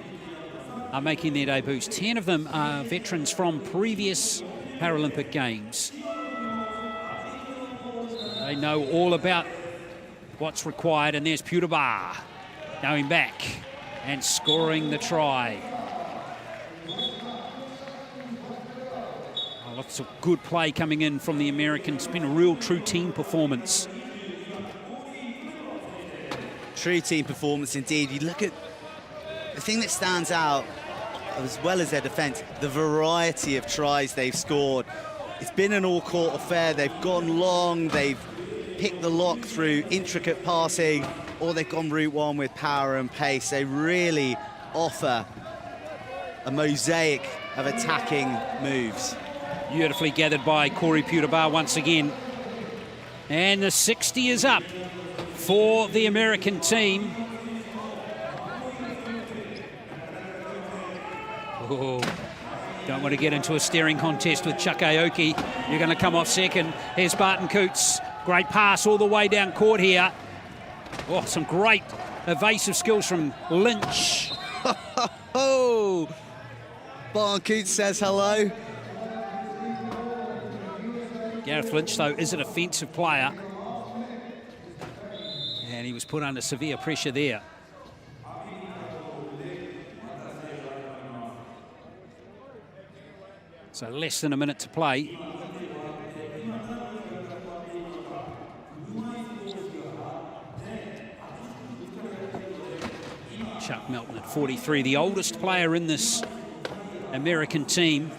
are making their debuts. 10 of them are veterans from previous Paralympic Games. They know all about what's required, and there's Putabar going back and scoring the try. Oh, lots of good play coming in from the Americans. It's been a real true team performance. True team performance indeed. You look at the thing that stands out, as well as their defence, the variety of tries they've scored. It's been an all-court affair. They've gone long, they've picked the lock through intricate passing, or they've gone route one with power and pace. They really offer a mosaic of attacking moves. Beautifully gathered by Corey Putabar once again. And the 60 is up for the American team. Oh, don't want to get into a staring contest with Chuck Aoki. You're going to come off second. Here's Barton Coots. Great pass all the way down court here. Oh, some great evasive skills from Lynch. Oh, Barton Coots says hello. Gareth Lynch, though, is an offensive player. And he was put under severe pressure there. So less than a minute to play. Chuck Melton at 43, the oldest player in this American team.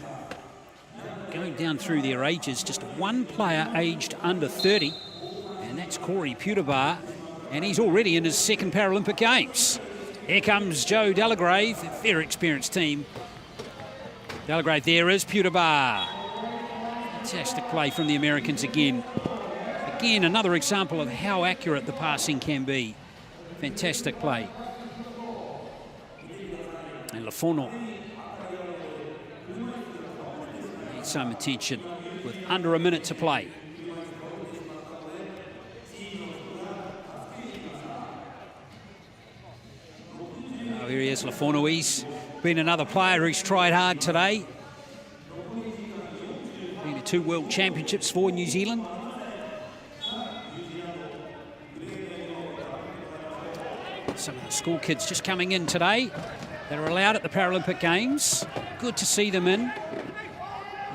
Going down through their ages, just one player aged under 30, and that's Corey Putabar, and he's already in his second Paralympic Games. Here comes Joe Delagrave, a very experienced team. Delagrave, there is Putabar. Fantastic play from the Americans again. Again, another example of how accurate the passing can be. Fantastic play. And Lafono needs some attention with under a minute to play. Oh, here he is, Lafono. He's been another player who's tried hard today. Been to 2 World Championships for New Zealand. Some of the school kids just coming in today that are allowed at the Paralympic Games. Good to see them in.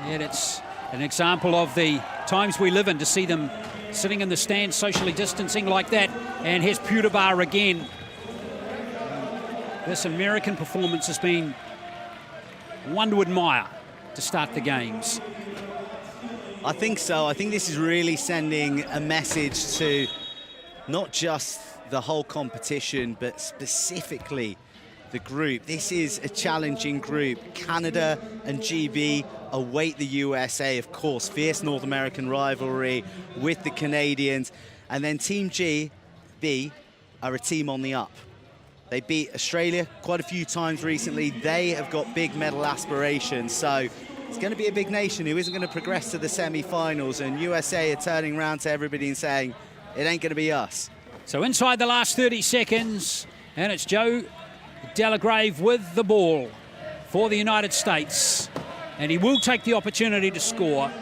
And it's an example of the times we live in, to see them sitting in the stands, socially distancing like that. And here's Putabar again. This American performance has been one to admire to start the Games. I think so. I think this is really sending a message to not just the whole competition, but specifically the group. This is a challenging group. Canada and GB await the USA, of course. Fierce North American rivalry with the Canadians. And then Team GB are a team on the up. They beat Australia quite a few times recently. They have got big medal aspirations. So it's going to be a big nation who isn't going to progress to the semi-finals. And USA are turning around to everybody and saying, it ain't going to be us. So inside the last 30 seconds, and it's Joe Delagrave with the ball for the United States. And he will take the opportunity to score.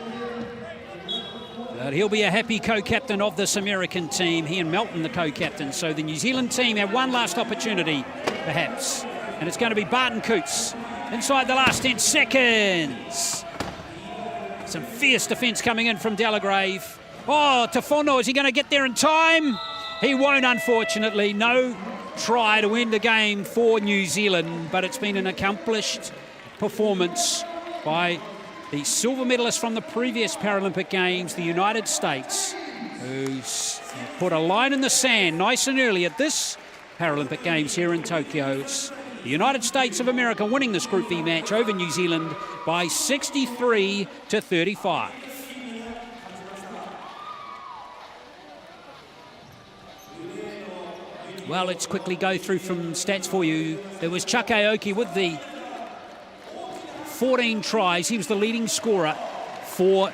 But he'll be a happy co-captain of this American team. He and Melton, the co-captain. So the New Zealand team have one last opportunity, perhaps. And it's going to be Barton Coots inside the last 10 seconds. Some fierce defence coming in from Delagrave. Oh, Tafono, is he going to get there in time? He won't, unfortunately. No try to win the game for New Zealand, but it's been an accomplished performance by the silver medalist from the previous Paralympic Games, the United States, who's put a line in the sand nice and early at this Paralympic Games here in Tokyo. It's the United States of America winning this Group B match over New Zealand by 63-35. Well, let's quickly go through some stats for you. There was Chuck Aoki with the 14 tries. He was the leading scorer for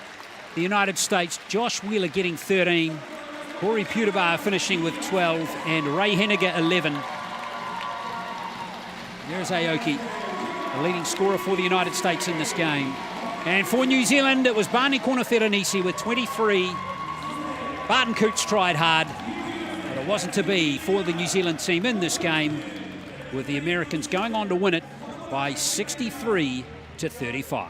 the United States. Josh Wheeler getting 13. Corey Putabar finishing with 12. And Ray Henniger, 11. There's Aoki, the leading scorer for the United States in this game. And for New Zealand, it was Barney Kornofera-Nisi with 23. Barton Coots tried hard, but it wasn't to be for the New Zealand team in this game, with the Americans going on to win it by 63-35.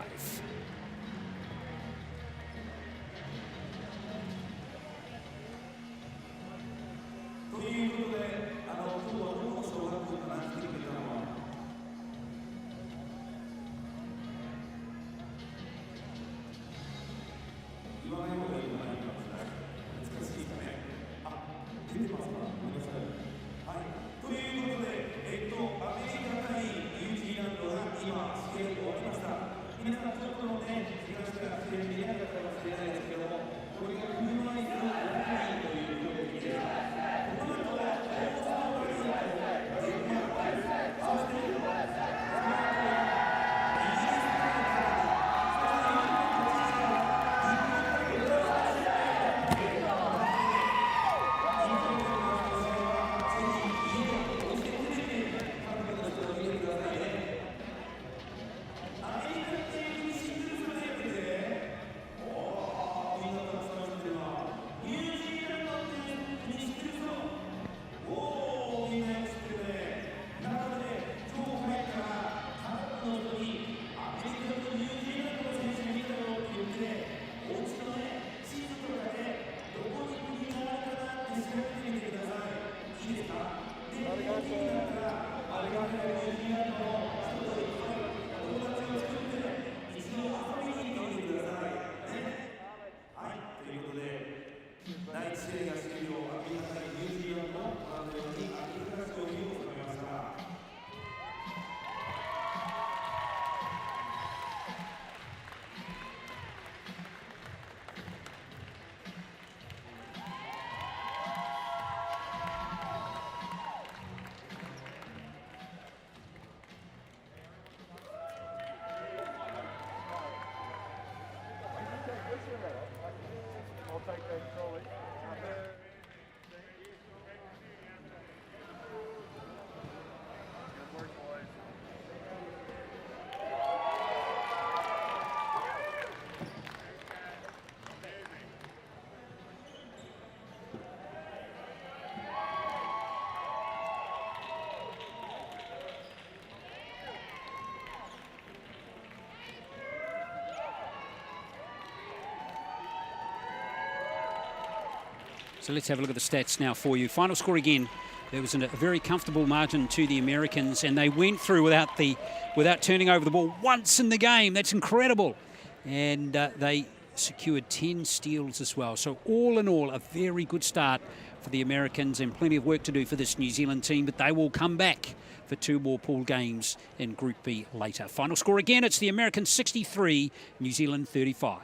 So let's have a look at the stats now for you. Final score again. There was a very comfortable margin to the Americans, and they went through without turning over the ball once in the game. That's incredible. And they secured 10 steals as well. So all in all, a very good start for the Americans, and plenty of work to do for this New Zealand team, but they will come back for 2 more pool games in Group B later. Final score again, it's the Americans 63, New Zealand 35.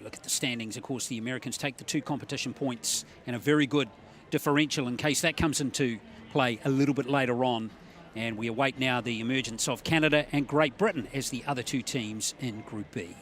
Look at the standings. Of course, the Americans take the 2 competition points and a very good differential in case that comes into play a little bit later on. And we await now the emergence of Canada and Great Britain as the other 2 teams in Group B.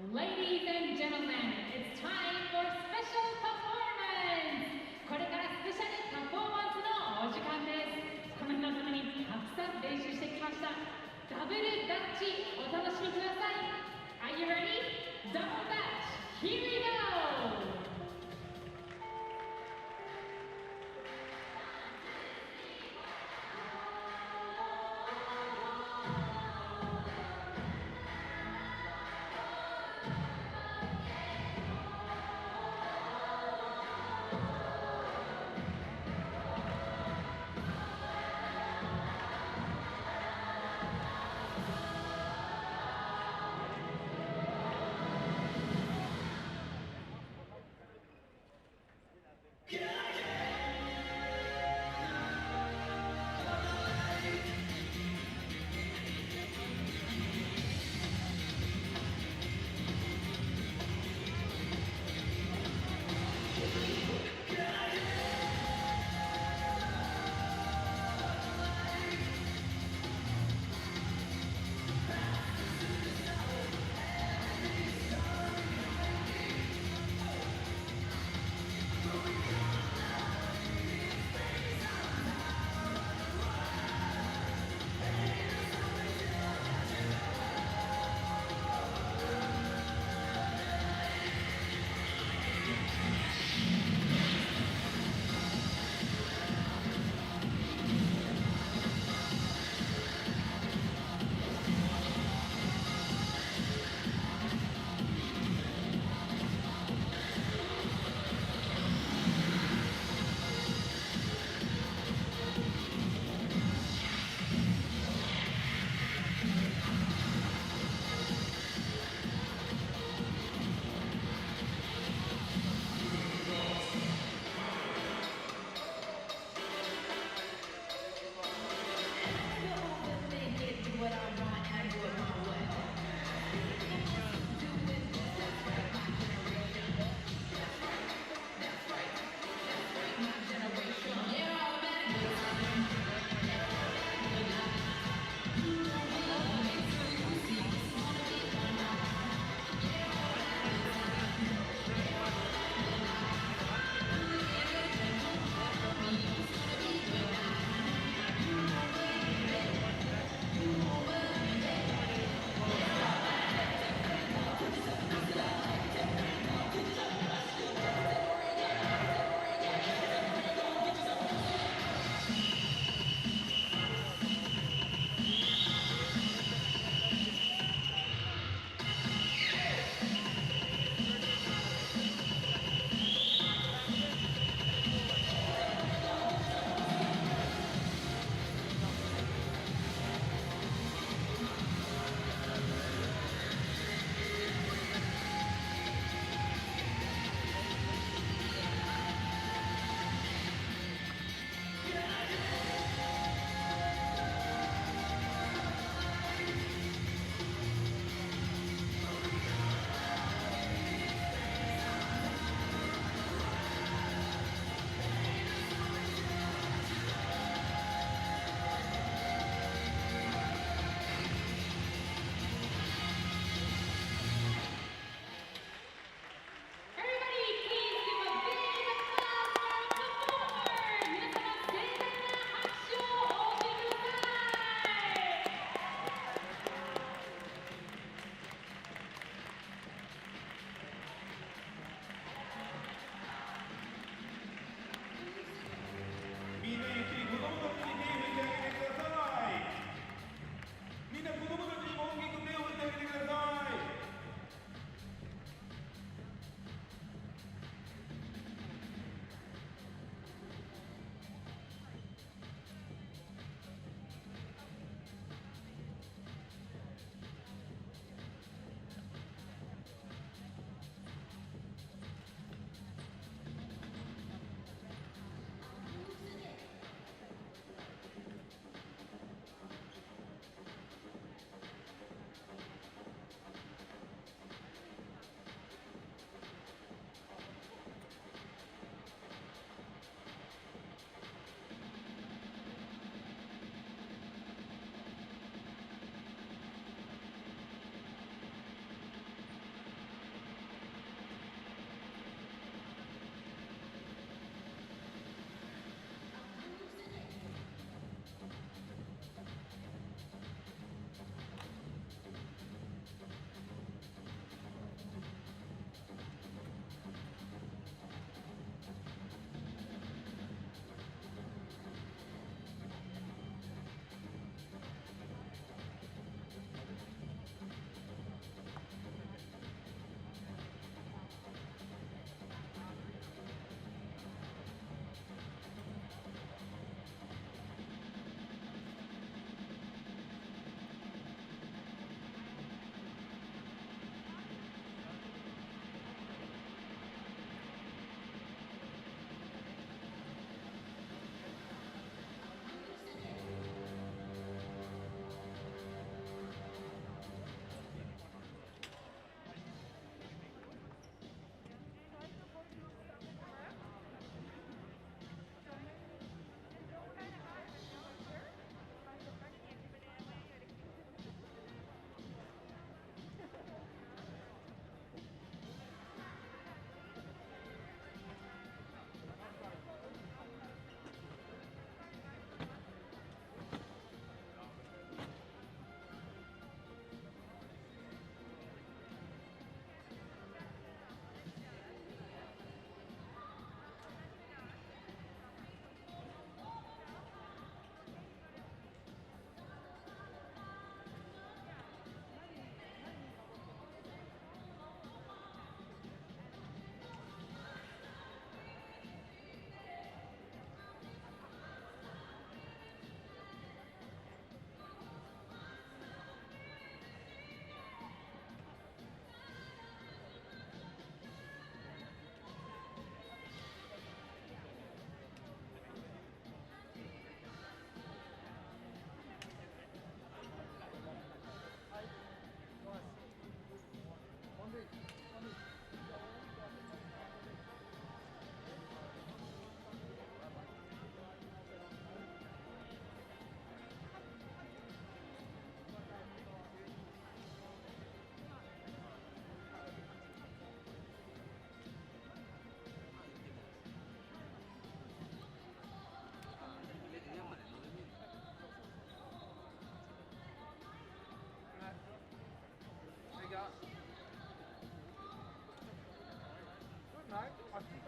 Ladies and gentlemen, it's time for special performance! これからスペシャルパフォーマンスのお時間です。この日のためにたくさん練習してきました。ダブルダッチお楽しみください。Are you ready? Double Dutch, here we go!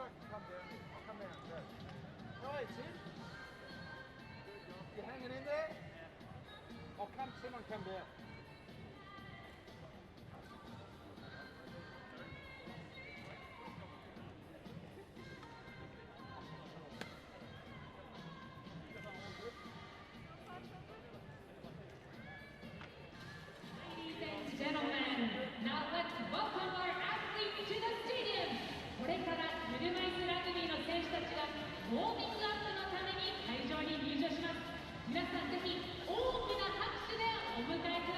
Come down. I'll come down. Go. Right, Tim. You hanging in there? I'll come. Someone come down. Ladies and gentlemen, now let's welcome our athletes to the stadium. これから車椅子ラグビーの選手たちがウォーミングアップのために会場に入場します。皆さんぜひ大きな拍手でお迎えください。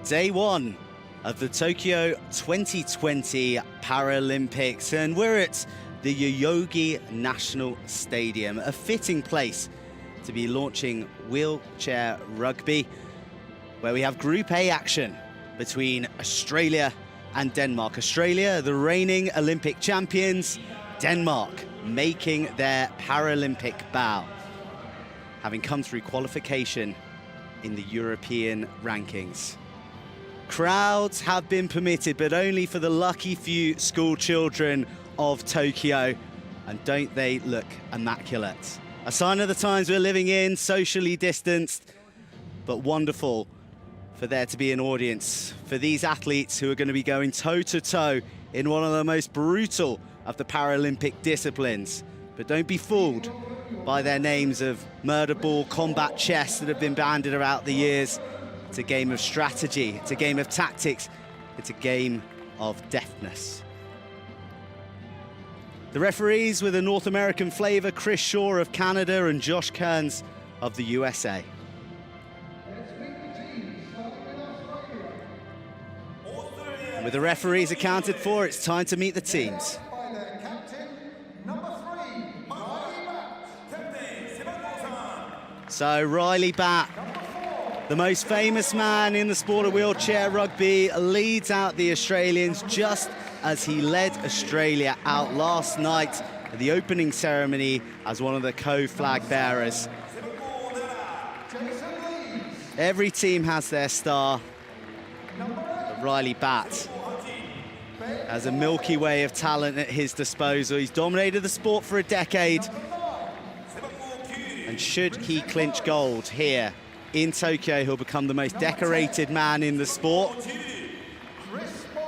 Day one of the Tokyo 2020 Paralympics, and we're at the Yoyogi National Stadium, a fitting place to be launching wheelchair rugby, where we have Group A action between Australia and Denmark. Australia, the reigning Olympic champions, Denmark making their Paralympic bow, having come through qualification in the European rankings. Crowds have been permitted, but only for the lucky few school children of Tokyo. And don't they look immaculate? A sign of the times we're living in, socially distanced, but wonderful for there to be an audience for these athletes who are going to be going toe-to-toe in one of the most brutal of the Paralympic disciplines. But don't be fooled by their names of murder ball, combat chess that have been bandied about the years. It's a game of strategy, it's a game of tactics, it's a game of deftness. The referees with a North American flavour, Chris Shaw of Canada and Josh Kearns of the USA. And with the referees accounted for, it's time to meet the teams. So Riley Batt, the most famous man in the sport of wheelchair rugby, leads out the Australians just as he led Australia out last night at the opening ceremony as one of the co-flag bearers. Every team has their star, but Riley Batt has a Milky Way of talent at his disposal. He's dominated the sport for a decade, and should he clinch gold here in Tokyo, he'll become the most decorated man in the sport.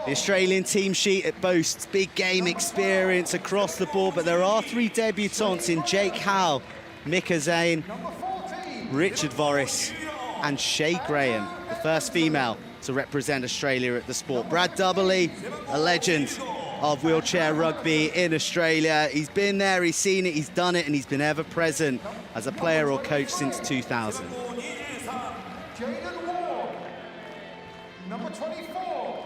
The Australian team sheet, it boasts big game experience across the board, but there are three debutantes in Jake Howe, Mika Zane, Richard Vorris and Shay Graham, the first female to represent Australia at the sport. Brad Doubley, a legend of wheelchair rugby in Australia. He's been there, he's seen it, he's done it, and he's been ever present as a player or coach since 2000. Jaden Ward. Number 24.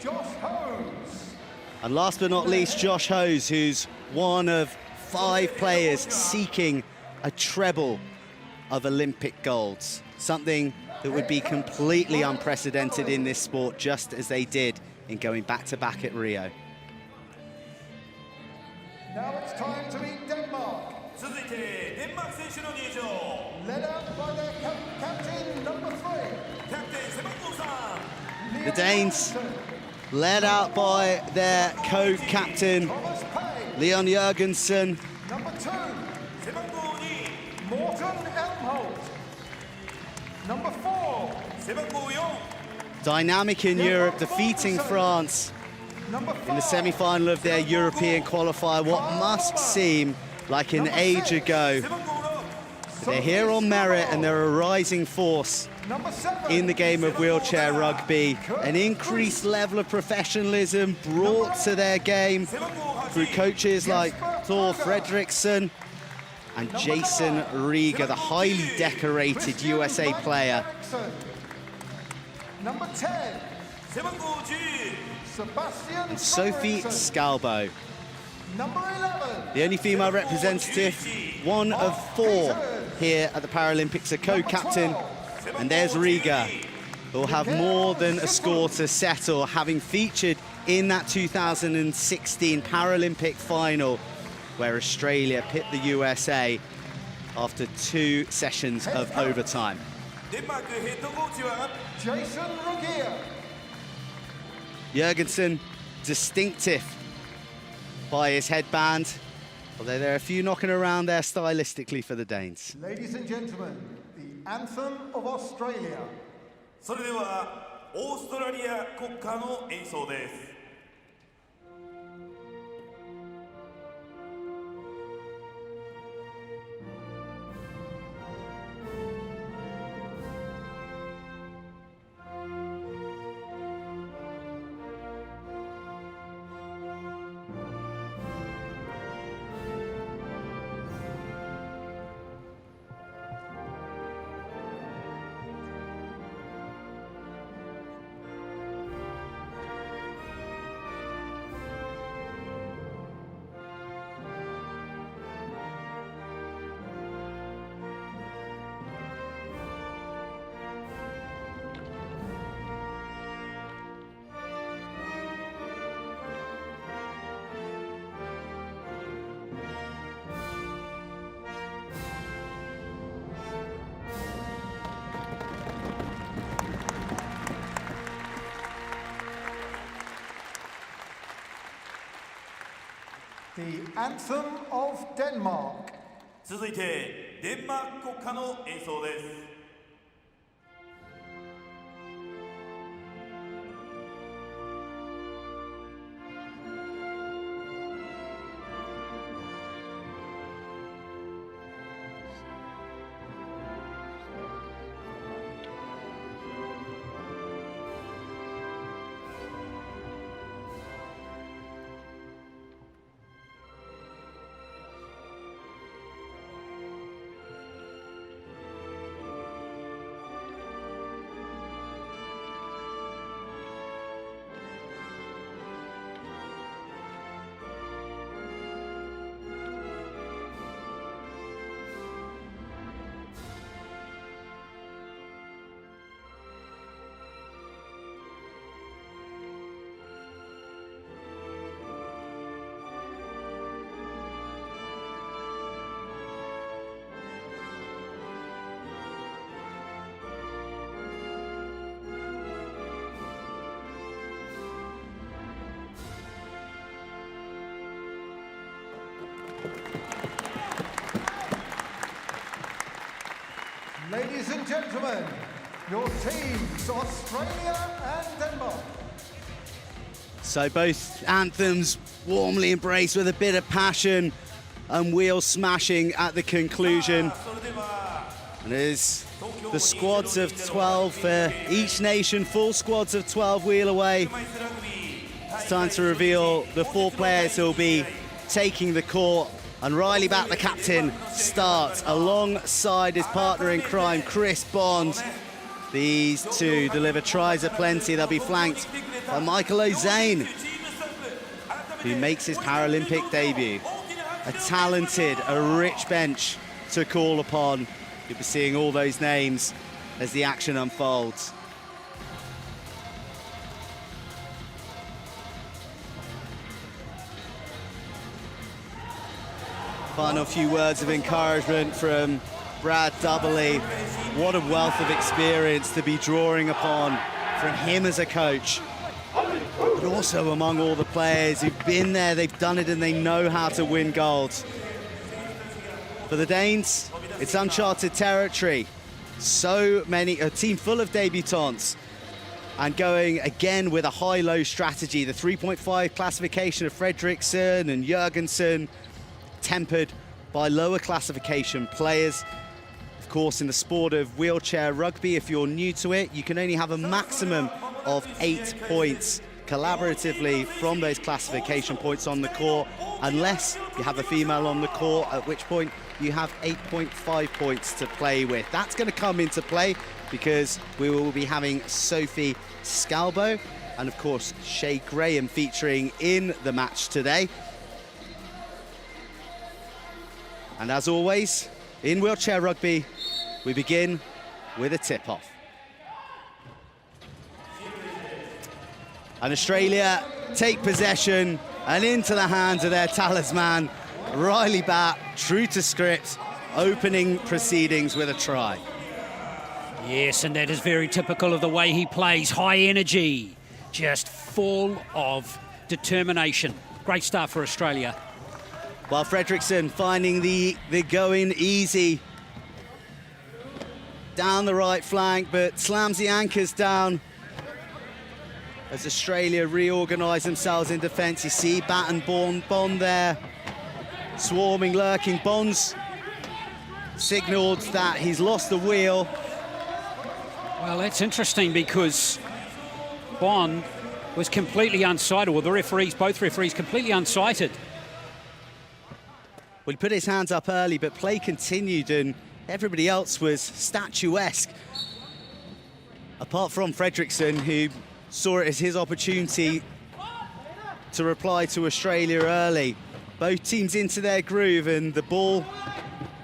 Josh Hose. And last but not least, Josh Hose, who's one of 5 players seeking a treble of Olympic golds, something that would be completely unprecedented in this sport, just as they did in going back-to-back at Rio. Now it's time to meet Denmark. Led out by their captain, number 3. The Danes, led out by their co-captain, Thomas Pay. Leon Jørgensen. Number 2. Morten Elmholt. Number 4. Dynamic in Europe, defeating France Number 5. in the semi-final of their European qualifier, what must seem like an age ago. They're here on merit and they're a rising force Number 7. in the game of wheelchair rugby. An increased level of professionalism brought to their game through coaches like Thor Fredriksson and Jason Rieger, the highly decorated USA player. Number 10. Sebastian And Sophie Fredriksson. Scalbo, Number 11. the only female representative, one of 4 here at the Paralympics, a co-captain. And there's Rieger, who will have more than a score to settle, having featured in that 2016 Paralympic final, where Australia pit the USA after 2 sessions of overtime. Jason Rugier. Jørgensen, distinctive by his headband, although there are a few knocking around there stylistically for the Danes. Ladies and gentlemen, the anthem of Australia. それではオーストラリア国歌の演奏です。The anthem of Denmark. 続いてデンマーク国歌の演奏です。Ladies and gentlemen, your teams, Australia and Denmark. So both anthems warmly embraced with a bit of passion and wheel smashing at the conclusion. And there's the squads of 12 for each nation, full squads of 12 wheel away. It's time to reveal the 4 players who will be taking the court. And Riley Batt, the captain, starts alongside his partner in crime, Chris Bond. These two deliver tries aplenty. They'll be flanked by Michael O'Zane, who makes his Paralympic debut. A talented, a rich bench to call upon. You'll be seeing all those names as the action unfolds. Final few words of encouragement from Brad Doubley. What a wealth of experience to be drawing upon from him as a coach, but also among all the players who've been there, they've done it, and they know how to win gold. For the Danes, it's uncharted territory. So many, a team full of debutantes, and going again with a high-low strategy. The 3.5 classification of Fredriksson and Jørgensen, tempered by lower classification players. Of course, in the sport of wheelchair rugby, if you're new to it, you can only have a maximum of 8 points collaboratively from those classification points on the court, unless you have a female on the court, at which point you have 8.5 points to play with. That's going to come into play because we will be having Sophie Scalbo and, of course, Shay Graham featuring in the match today. And as always, in wheelchair rugby, we begin with a tip-off. And Australia take possession and into the hands of their talisman, Riley Batt, true to script, opening proceedings with a try. Yes, and that is very typical of the way he plays. High energy, just full of determination. Great start for Australia. While Fredriksson finding the going easy down the right flank, but slams the anchors down as Australia reorganise themselves in defence. You see Batt and Bond there, swarming, lurking. Bond's signalled that he's lost the wheel. Well, that's interesting because Bond was completely unsighted, or the referees, both referees, completely unsighted. Well, he put his hands up early, but play continued, and everybody else was statuesque. Apart from Fredriksson, who saw it as his opportunity to reply to Australia early. Both teams into their groove, and the ball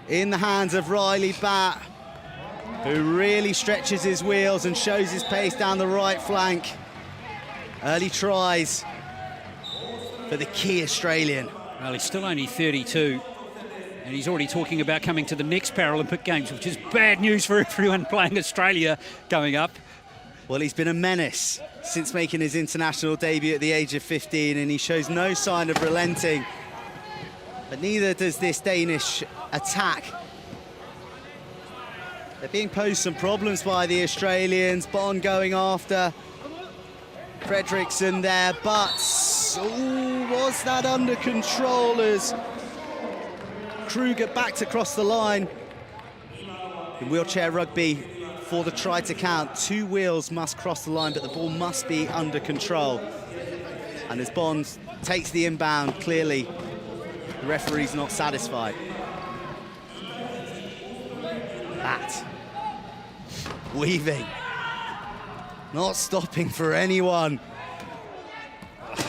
in the hands of Riley Batt, who really stretches his wheels and shows his pace down the right flank. Early tries for the key Australian. Well, he's still only 32, and he's already talking about coming to the next Paralympic Games, which is bad news for everyone playing Australia going up. Well, he's been a menace since making his international debut at the age of 15, and he shows no sign of relenting. But neither does this Danish attack. They're being posed some problems by the Australians. Bond going after Fredriksson there, but was that under control as Kruger backed across the line? In wheelchair rugby, for the try to count, 2 wheels must cross the line, but the ball must be under control. And as Bond takes the inbound, clearly the referee's not satisfied. That weaving, not stopping for anyone.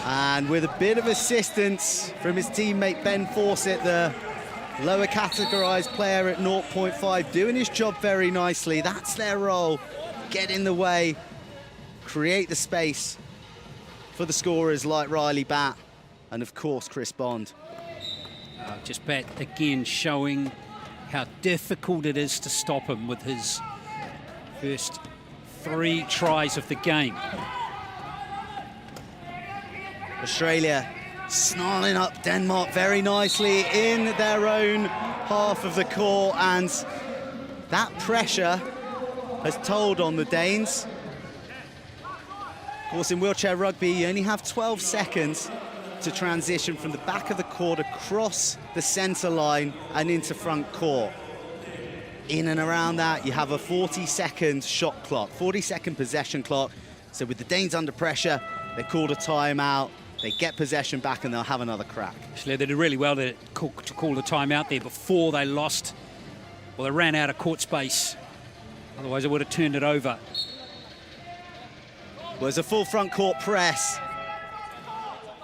And with a bit of assistance from his teammate Ben Fawcett, the lower categorized player at 0.5, doing his job very nicely. That's their role. Get in the way, create the space for the scorers like Riley Batt and, of course, Chris Bond. Just Batt again showing how difficult it is to stop him with his first 3 tries of the game. Australia snarling up Denmark very nicely in their own half of the court, and that pressure has told on the Danes. Of course, in wheelchair rugby, you only have 12 seconds to transition from the back of the court across the center line and into front court. In and around that, you have a 40-second shot clock, 40-second possession clock. So with the Danes under pressure, they called a timeout, they get possession back, and they'll have another crack. Actually, they did really well to call the timeout there before they lost. Well, they ran out of court space. Otherwise, they would have turned it over. Well, there's a full front court press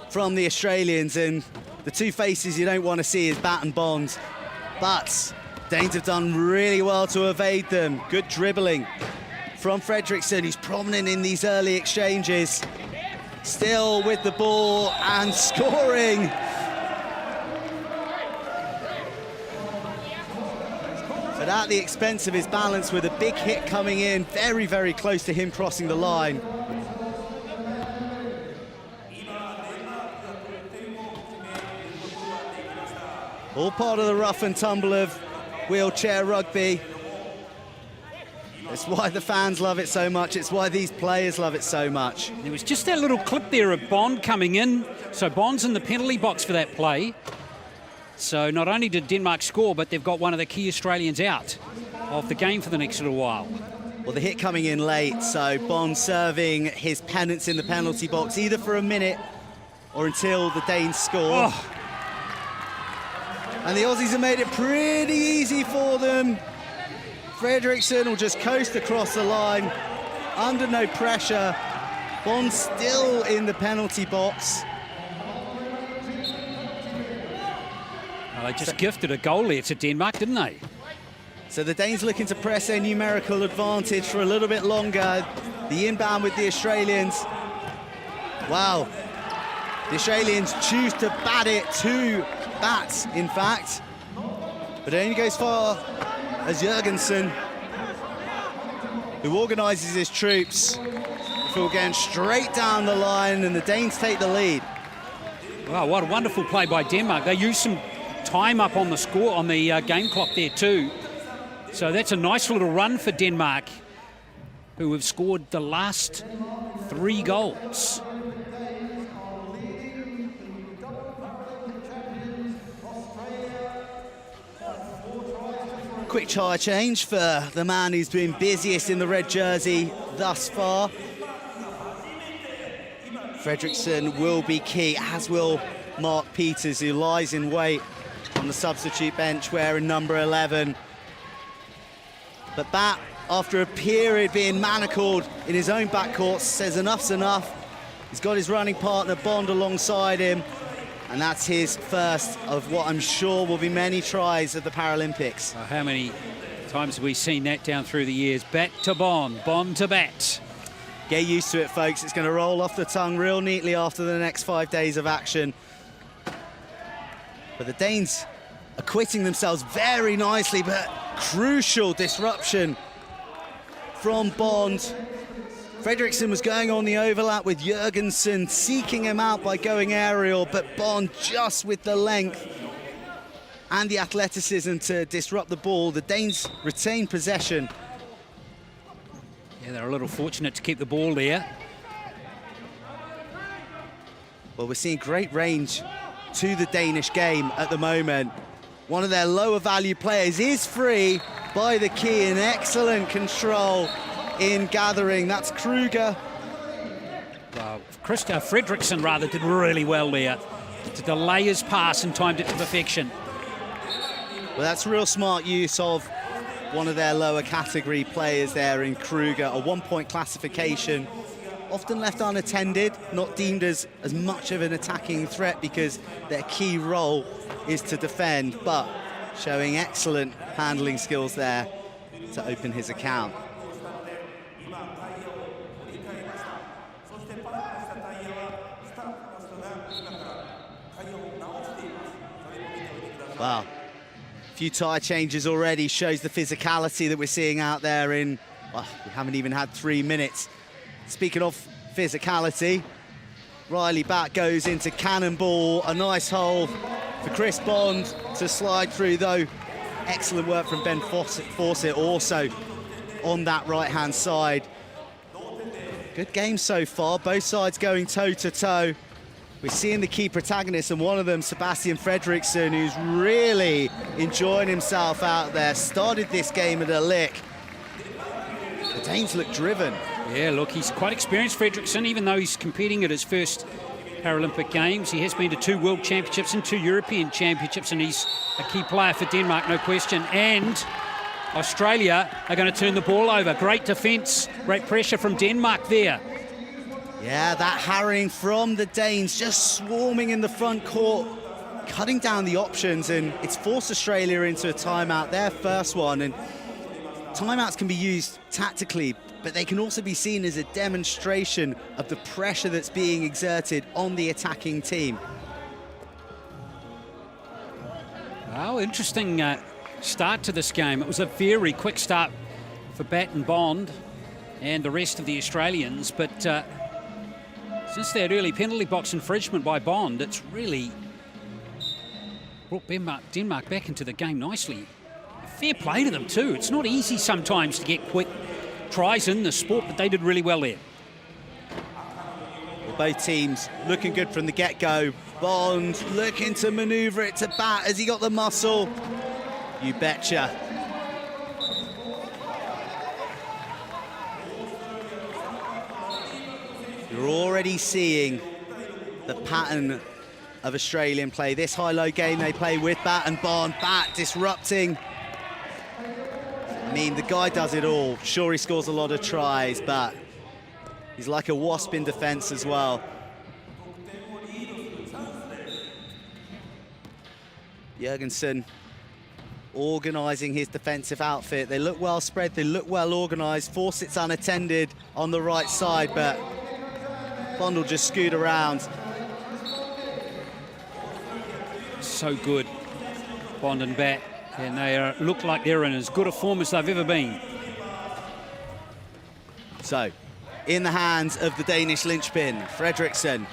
from the Australians, and the two faces you don't want to see is Bat and Bond. But Danes have done really well to evade them. Good dribbling from Fredriksson, who's prominent in these early exchanges. Still with the ball and scoring. But at the expense of his balance, with a big hit coming in, very, very close to him crossing the line. All part of the rough and tumble of wheelchair rugby. It's why the fans love it so much. It's why these players love it so much. There was just that little clip there of Bond coming in. So Bond's in the penalty box for that play. So not only did Denmark score, but they've got one of the key Australians out of the game for the next little while. Well, the hit coming in late, so Bond serving his penance in the penalty box, either for a minute or until the Danes score. Oh. And the Aussies have made it pretty easy for them. Fredriksson will just coast across the line, under no pressure. Bond still in the penalty box. Well, they just gifted a goal there to Denmark, didn't they? So the Danes looking to press their numerical advantage for a little bit longer. The inbound with the Australians. Wow. The Australians choose to bat it, two bats, in fact. But it only goes far as Jørgensen, who organises his troops, before going straight down the line, and the Danes take the lead. Wow, what a wonderful play by Denmark. They used some time up on the score, on the game clock there too. So that's a nice little run for Denmark, who have scored the last 3 goals. Quick tire change for the man who's been busiest in the red jersey thus far. Fredriksson will be key, as will Mark Peters, who lies in wait on the substitute bench wearing number 11. But Bat, after a period being manacled in his own backcourt, says enough's enough. He's got his running partner Bond alongside him, and that's his first of what I'm sure will be many tries at the Paralympics. How many times have we seen that down through the years? Bat to Bond, Bond to Bat. Get used to it, folks. It's going to roll off the tongue real neatly after the next 5 days of action. But the Danes acquitting themselves very nicely, but crucial disruption from Bond. Fredriksson was going on the overlap with Jørgensen, seeking him out by going aerial, but Bond just with the length and the athleticism to disrupt the ball. The Danes retain possession. Yeah, they're a little fortunate to keep the ball there. Well, we're seeing great range to the Danish game at the moment. One of their lower value players is free by the key, and excellent control in gathering. That's Kruger. Fredriksson rather did really well there to delay his pass and timed it to perfection. Well, that's real smart use of one of their lower category players there in Kruger. A 1-point classification, often left unattended, not deemed as much of an attacking threat because their key role is to defend, but showing excellent handling skills there to open his account. Wow. A few tyre changes already, shows the physicality that we're seeing out there in, well, we haven't even had 3 minutes. Speaking of physicality, Riley Bat goes into cannonball, a nice hole for Chris Bond to slide through though. Excellent work from Ben Fawcett also on that right-hand side. Good game so far, both sides going toe-to-toe. We're seeing the key protagonists, and one of them, Sebastian Fredriksson, who's really enjoying himself out there. Started this game at a lick. The Danes look driven. Yeah, look, he's quite experienced, Fredriksson, even though he's competing at his first Paralympic Games. He has been to 2 World Championships and 2 European Championships, and he's a key player for Denmark, no question. And Australia are going to turn the ball over. Great defence, great pressure from Denmark there. Yeah, that harrying from the Danes, just swarming in the front court, cutting down the options, and it's forced Australia into a timeout, their first one. And timeouts can be used tactically, but they can also be seen as a demonstration of the pressure that's being exerted on the attacking team. Oh, interesting start to this game. It was a very quick start for Bat and Bond and the rest of the Australians, but since that early penalty box infringement by Bond, it's really brought Denmark back into the game nicely. Fair play to them too. It's not easy sometimes to get quick tries in the sport, but they did really well there. Well, both teams looking good from the get-go. Bond looking to manoeuvre it to Bat. Has he got the muscle? You betcha. You're already seeing the pattern of Australian play. This high-low game they play with Bat and Bond. Bat disrupting. I mean, the guy does it all. Sure, he scores a lot of tries, but he's like a wasp in defence as well. Jørgensen organising his defensive outfit. They look well spread, they look well organised. Fawcett's unattended on the right side, but Bond will just scoot around. So good, Bond and Bat, and they look like they're in as good a form as they've ever been. So, in the hands of the Danish linchpin, Fredriksson.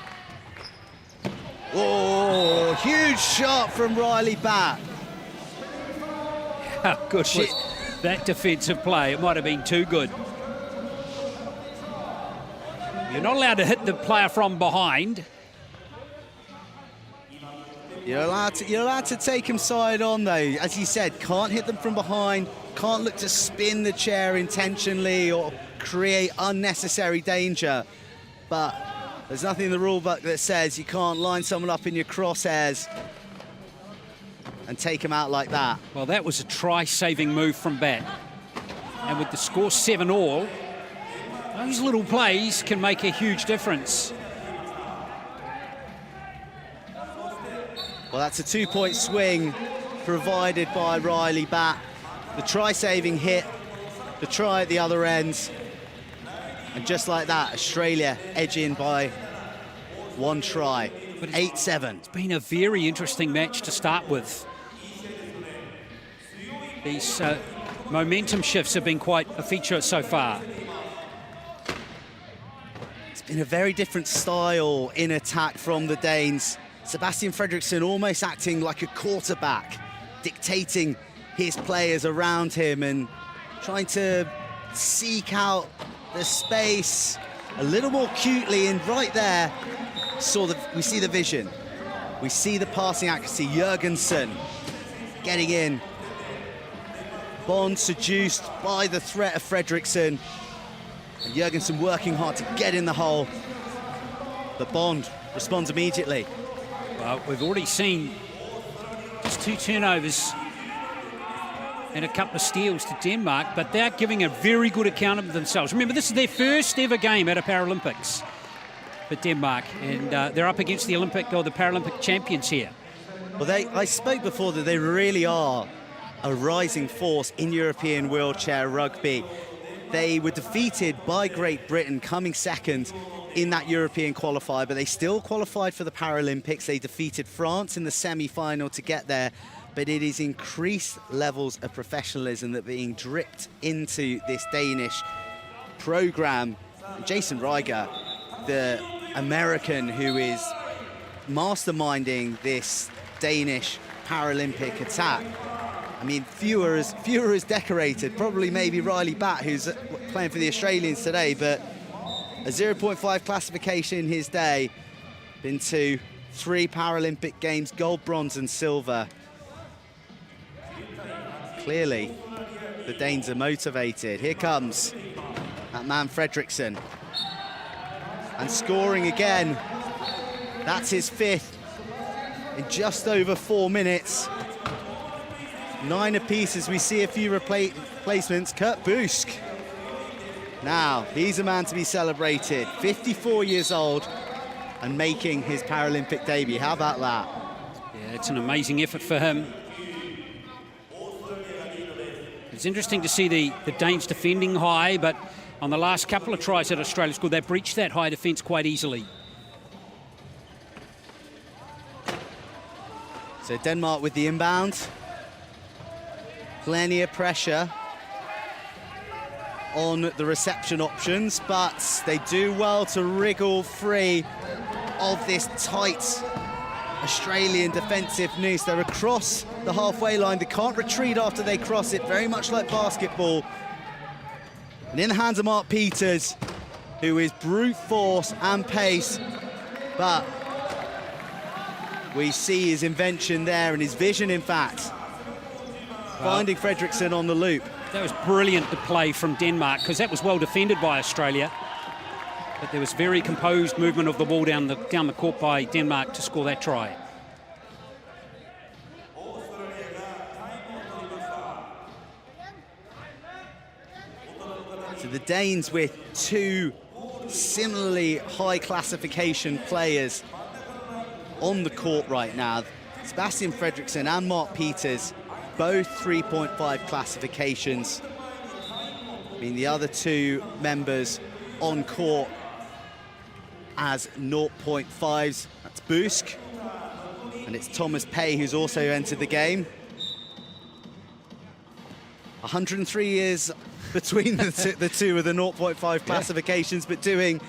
Oh, huge shot from Riley Bat. How good was that defensive play? It might have been too good. You're not allowed to hit the player from behind. You're allowed to take him side on, though. As you said, can't hit them from behind, can't look to spin the chair intentionally or create unnecessary danger. But there's nothing in the rule book that says you can't line someone up in your crosshairs and take him out like that. Well, that was a try-saving move from Bat. And with the score 7-all, those little plays can make a huge difference. Well, that's a 2-point swing provided by Riley Bat. The try-saving hit, the try at the other end. And just like that, Australia edging by 1 try, 8-7. It's been a very interesting match to start with. These momentum shifts have been quite a feature so far. It's been a very different style in attack from the Danes. Sebastian Fredriksson almost acting like a quarterback, dictating his players around him and trying to seek out the space a little more cutely, and right there, we see the vision. We see the passing accuracy. Jørgensen getting in. Bond seduced by the threat of Fredriksson. And Jørgensen working hard to get in the hole. But Bond responds immediately. Well, we've already seen just 2 turnovers and a couple of steals to Denmark, but they're giving a very good account of themselves. Remember, this is their first ever game at a Paralympics for Denmark, and they're up against the Olympic or the Paralympic champions here. Well, I spoke before that they really are a rising force in European wheelchair rugby. They were defeated by Great Britain, coming second in that European qualifier, but they still qualified for the Paralympics. They defeated France in the semi-final to get there, but it is increased levels of professionalism that are being dripped into this Danish program. Jason Reiger, the American who is masterminding this Danish Paralympic attack. I mean, fewer is decorated. Probably maybe Riley Bat, who's playing for the Australians today, but a 0.5 classification in his day. Been to 3 Paralympic Games, gold, bronze and silver. Clearly, the Danes are motivated. Here comes that man Fredriksson. And scoring again. That's his 5th in just over 4 minutes. 9 apiece as we see a few replacements. Kurt Busk. Now, he's a man to be celebrated. 54 years old and making his Paralympic debut. How about that? Yeah, it's an amazing effort for him. It's interesting to see the Danes defending high, but on the last couple of tries that Australia scored, they breached that high defence quite easily. So Denmark with the inbound. Plenty of pressure on the reception options, but they do well to wriggle free of this tight Australian defensive noose. They're across the halfway line. They can't retreat after they cross it, very much like basketball. And in the hands of Mark Peters, who is brute force and pace, but we see his invention there and his vision, in fact, finding Fredriksson on the loop. That was brilliant to play from Denmark, because that was well defended by Australia. But there was very composed movement of the ball down the court by Denmark to score that try. So the Danes with 2 similarly high classification players on the court right now. Sebastian Fredriksson and Mark Peters, both 3.5 classifications. I mean, the other 2 members on court as 0.5s. That's Busk, and it's Thomas Pay who's also entered the game. 103 years between the two of the 0.5 classifications, but doing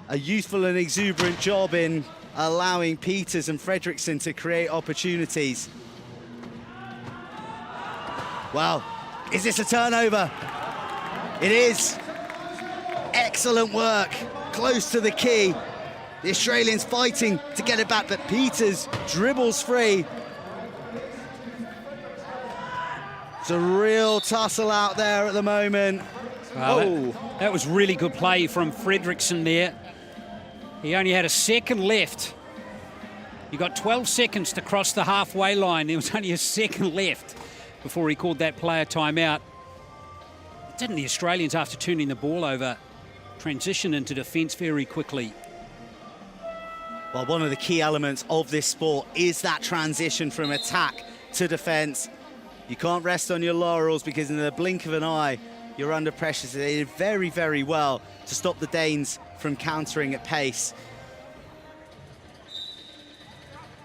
a youthful and exuberant job in allowing Peters and Fredriksson to create opportunities. Wow, is this a turnover? It is. Excellent work, close to the key. The Australians fighting to get it back, but Peters dribbles free. It's a real tussle out there at the moment. Well, that was really good play from Fredriksson there. He only had a second left. You got 12 seconds to cross the halfway line. There was only a second left before he called that player timeout. Didn't the Australians, after turning the ball over, transition into defence very quickly? Well, one of the key elements of this sport is that transition from attack to defence. You can't rest on your laurels, because in the blink of an eye, you're under pressure. So they did very, very well to stop the Danes from countering at pace.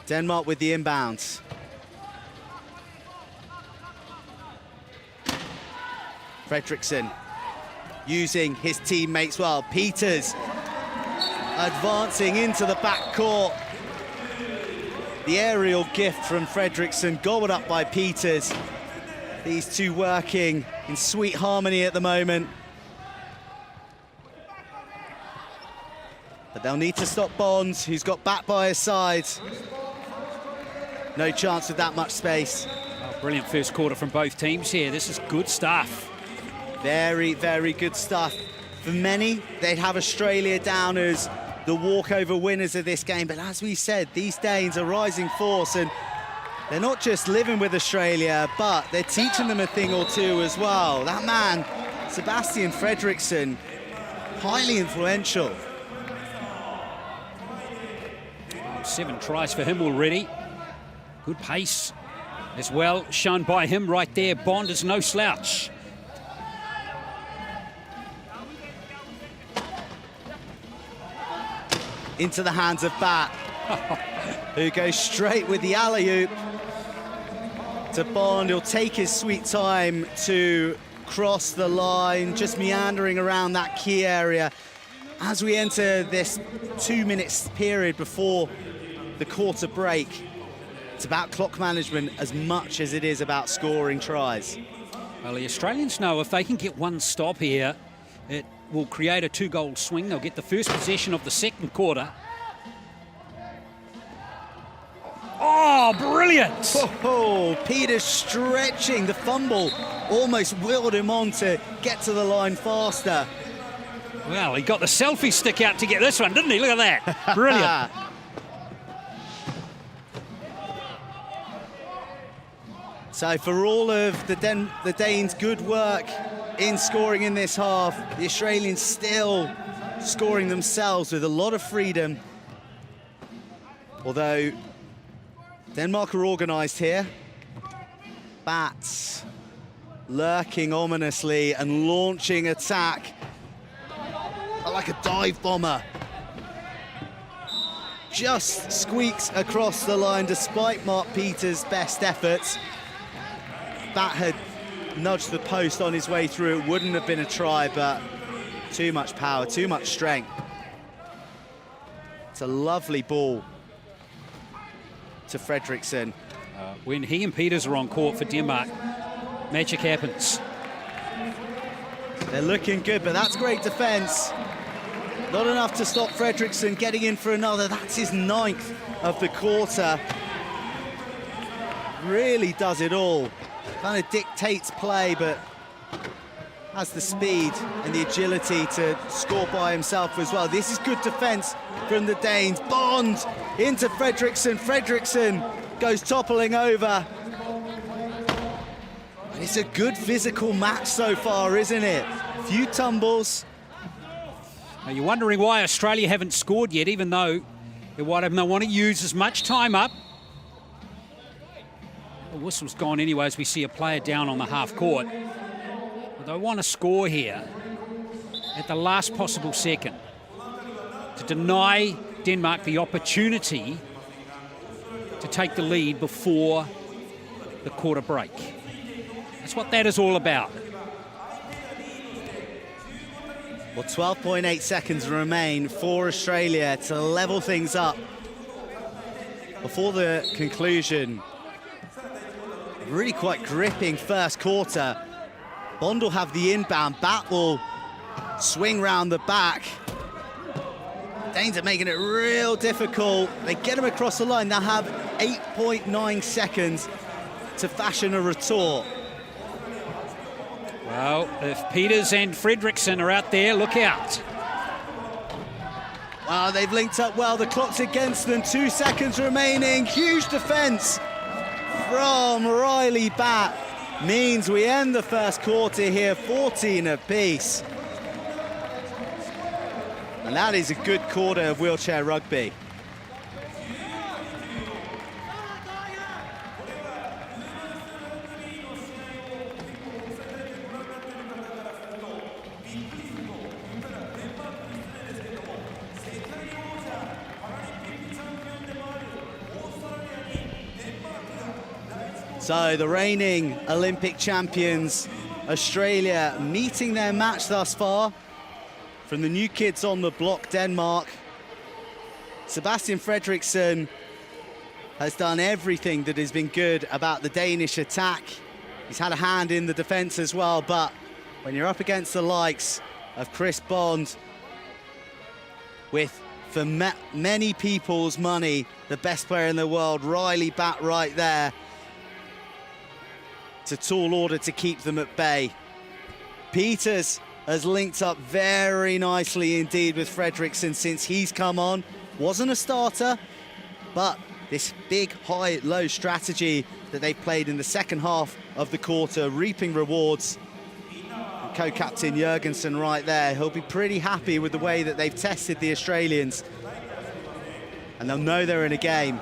Denmark with the inbounds. Fredriksson using his teammates well. Peters advancing into the back court. The aerial gift from Fredriksson, gobbled up by Peters. These 2 working in sweet harmony at the moment. But they'll need to stop Bonds, who's got back by his side. No chance with that much space. Oh, brilliant first quarter from both teams here. This is good stuff. Very, very good stuff. For many, they'd have Australia down as the walkover winners of this game. But as we said, these Danes are rising force, and they're not just living with Australia, but they're teaching them a thing or two as well. That man, Sebastian Fredriksson, highly influential. 7 tries for him already. Good pace as well, shown by him right there. Bond is no slouch. Into the hands of Bat, who goes straight with the alley-oop to Bond. He'll take his sweet time to cross the line, just meandering around that key area. As we enter this 2-minute period before the quarter break, it's about clock management as much as it is about scoring tries. Well, the Australians know if they can get 1 stop here, it will create a 2-goal swing. They'll get the first possession of the second quarter. Oh, brilliant! Oh, Peters stretching the fumble, almost willed him on to get to the line faster. Well, he got the selfie stick out to get this one, didn't he? Look at that. Brilliant. So for all of the Danes' good work in scoring in this half, the Australians still scoring themselves with a lot of freedom. Although Denmark are organised here. Bats lurking ominously and launching attack like a dive bomber. Just squeaks across the line despite Mark Peters' best efforts. Bat had nudged the post on his way through. It wouldn't have been a try, but too much power, too much strength. It's a lovely ball to Fredriksson. When he and Peters are on court for Denmark, magic happens. They're looking good, but that's great defence. Not enough to stop Fredriksson getting in for another. That's his 9th of the quarter. Really does it all. Kind of dictates play, but has the speed and the agility to score by himself as well. This is good defence from the Danes. Bond into Fredriksson. Fredriksson goes toppling over. And it's a good physical match so far, isn't it? A few tumbles. Now you're wondering why Australia haven't scored yet, even though they want to use as much time up. The whistle's gone anyway as we see a player down on the half court. But they want to score here at the last possible second to deny Denmark the opportunity to take the lead before the quarter break. That's what that is all about. Well, 12.8 seconds remain for Australia to level things up before the conclusion. Really quite gripping first quarter. Bond will have the inbound. Bat will swing round the back. Danes are making it real difficult. They get him across the line. They'll have 8.9 seconds to fashion a retort. Well, if Peters and Fredriksson are out there, look out. Wow, they've linked up well. The clock's against them. 2 seconds remaining. Huge defence from Riley Bat means we end the first quarter here 14 apiece. And that is a good quarter of wheelchair rugby. So the reigning Olympic champions, Australia, meeting their match thus far. From the new kids on the block, Denmark, Sebastian Fredriksson has done everything that has been good about the Danish attack. He's had a hand in the defence as well, but when you're up against the likes of Chris Bond, with, for many people's money, the best player in the world, Riley Bat right there, it's a tall order to keep them at bay. Peters has linked up very nicely indeed with Fredriksson since he's come on. Wasn't a starter, but this big high-low strategy that they played in the second half of the quarter, reaping rewards. And co-captain Jørgensen right there, he'll be pretty happy with the way that they've tested the Australians. And they'll know they're in a game.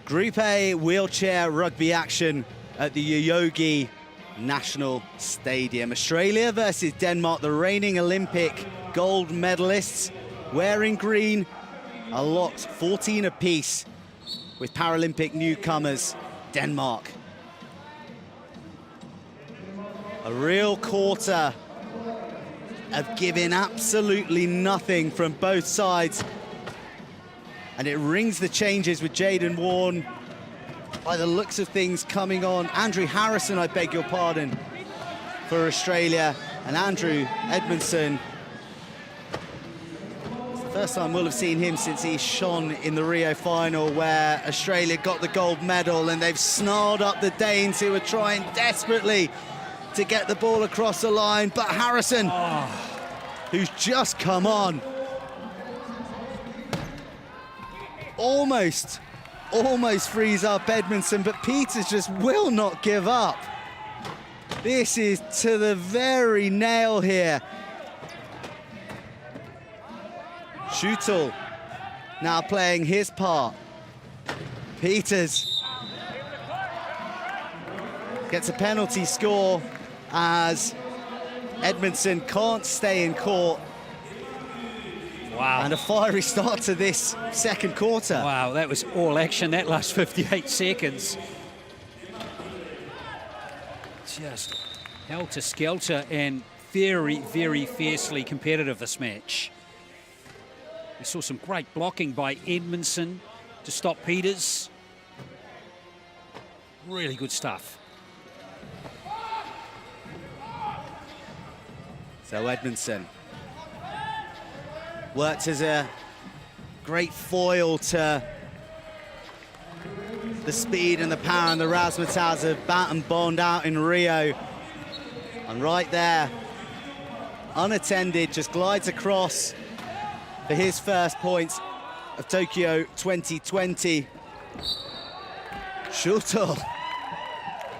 Group A wheelchair rugby action at the Yoyogi National Stadium. Australia versus Denmark, the reigning Olympic gold medalists, wearing green, a lot, 14 apiece, with Paralympic newcomers, Denmark. A real quarter of giving absolutely nothing from both sides. And it rings the changes with Jaden Warne, by the looks of things, coming on. Andrew Harrison, I beg your pardon, for Australia, and Andrew Edmondson. It's the first time we'll have seen him since he shone in the Rio final, where Australia got the gold medal, and they've snarled up the Danes, who are trying desperately to get the ball across the line. But Harrison, who's just come on, almost frees up Edmondson, but Peters just will not give up. This is to the very nail here. Schutel now playing his part. Peters gets a penalty score as Edmondson can't stay in court. Wow. And a fiery start to this second quarter. Wow, that was all action, that last 58 seconds. Just helter-skelter and very, very fiercely competitive, this match. We saw some great blocking by Edmondson to stop Peters. Really good stuff. So Edmondson worked as a great foil to the speed and the power and the razzmatazz of Baton Bond out in Rio. And right there, unattended, just glides across for his first points of Tokyo 2020. Schutel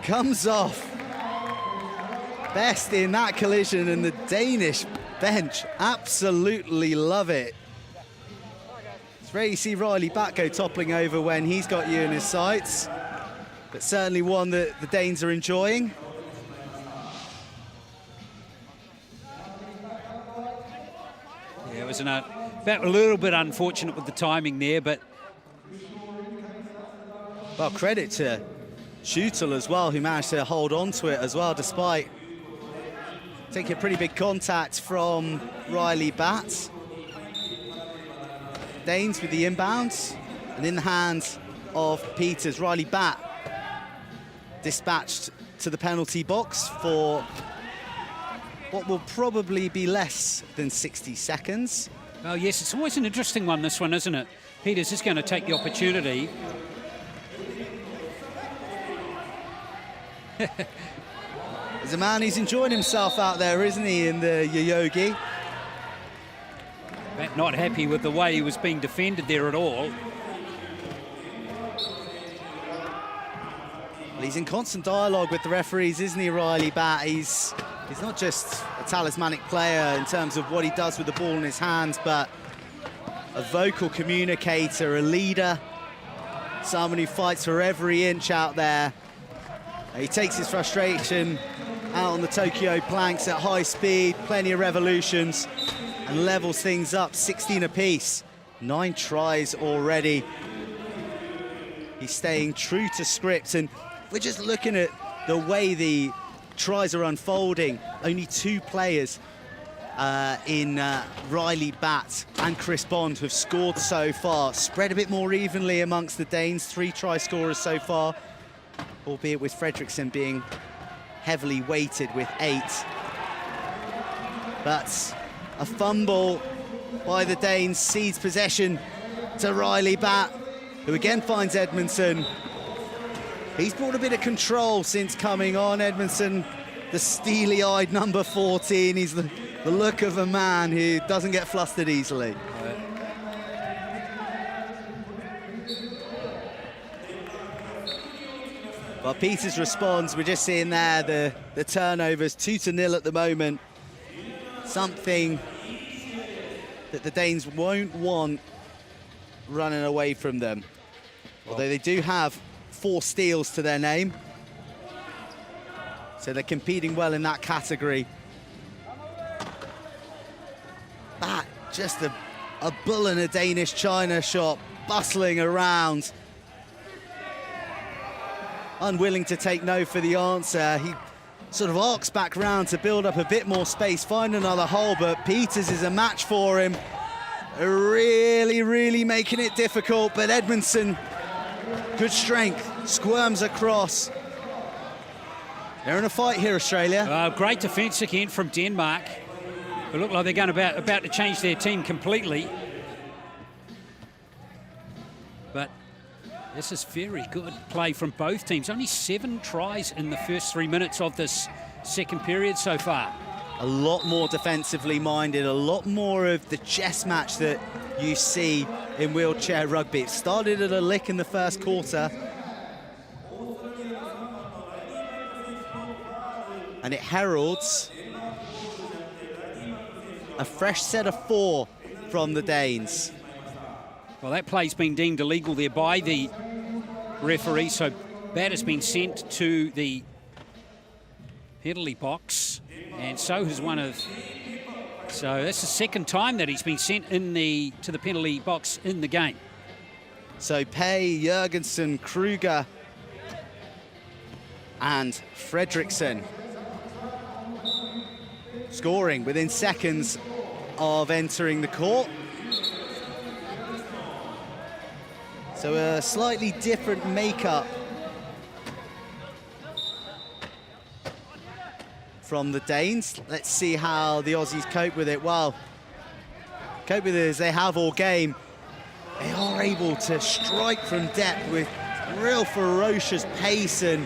comes off best in that collision, and the Danish bench absolutely love it. It's rare you see Riley Batko toppling over when he's got you in his sights, but certainly one that the Danes are enjoying. Yeah, it was a little bit unfortunate with the timing there, but... Well, credit to Schutel as well, who managed to hold on to it as well, despite taking a pretty big contact from Riley Bat. Danes with the inbounds, and in the hands of Peters. Riley Bat dispatched to the penalty box for what will probably be less than 60 seconds. Oh yes, it's always an interesting one, this one, isn't it? Peters is going to take the opportunity. There's a man who's enjoying himself out there, isn't he, in the Yoyogi? Not happy with the way he was being defended there at all. Well, he's in constant dialogue with the referees, isn't he, Riley Bat? He's not just a talismanic player in terms of what he does with the ball in his hands, but a vocal communicator, a leader, someone who fights for every inch out there. He takes his frustration out on the Tokyo planks at high speed, plenty of revolutions, and levels things up, 16 apiece. 9 tries already. He's staying true to script, and we're just looking at the way the tries are unfolding. Only 2 players in Riley Bat and Chris Bond have scored so far. Spread a bit more evenly amongst the Danes, 3 try scorers so far, albeit with Fredriksson being heavily weighted with 8. But a fumble by the Danes cedes possession to Riley Bat, who again finds Edmondson. He's brought a bit of control since coming on. Edmondson, the steely-eyed number 14. He's the look of a man who doesn't get flustered easily. Well, Peters responds. We're just seeing there the turnovers, 2-0 at the moment. Something that the Danes won't want running away from them. Although they do have 4 steals to their name. So they're competing well in that category. That, just a bull in a Danish China shot, bustling around. Unwilling to take no for the answer. He sort of arcs back round to build up a bit more space, find another hole, but Peters is a match for him. Really, really making it difficult, but Edmondson, good strength, squirms across. They're in a fight here, Australia. Great defence again from Denmark. They look like they're going about to change their team completely. But this is very good play from both teams. Only 7 tries in the first 3 minutes of this second period so far. A lot more defensively minded, a lot more of the chess match that you see in wheelchair rugby. It started at a lick in the first quarter. And it heralds a fresh set of 4 from the Danes. Well, that play's been deemed illegal there by the referee, so that has been sent to the penalty box, and so has one of... So that's the second time that he's been sent to the penalty box in the game. So Pay, Jurgensen, Kruger, and Fredriksson scoring within seconds of entering the court. So a slightly different makeup from the Danes. Let's see how the Aussies cope with it. Well, cope with it as they have all game. They are able to strike from depth with real ferocious pace and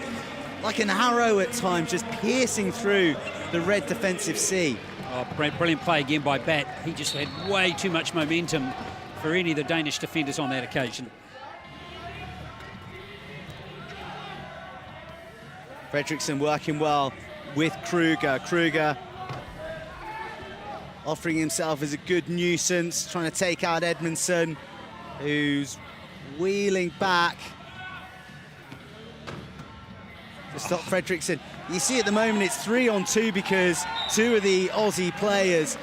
like an arrow at times, just piercing through the red defensive sea. Oh, brilliant play again by Bat. He just had way too much momentum for any of the Danish defenders on that occasion. Fredriksson working well with Kruger. Kruger offering himself as a good nuisance, trying to take out Edmondson, who's wheeling back to stop Fredriksson. You see at the moment it's 3-on-2 because 2 of the Aussie players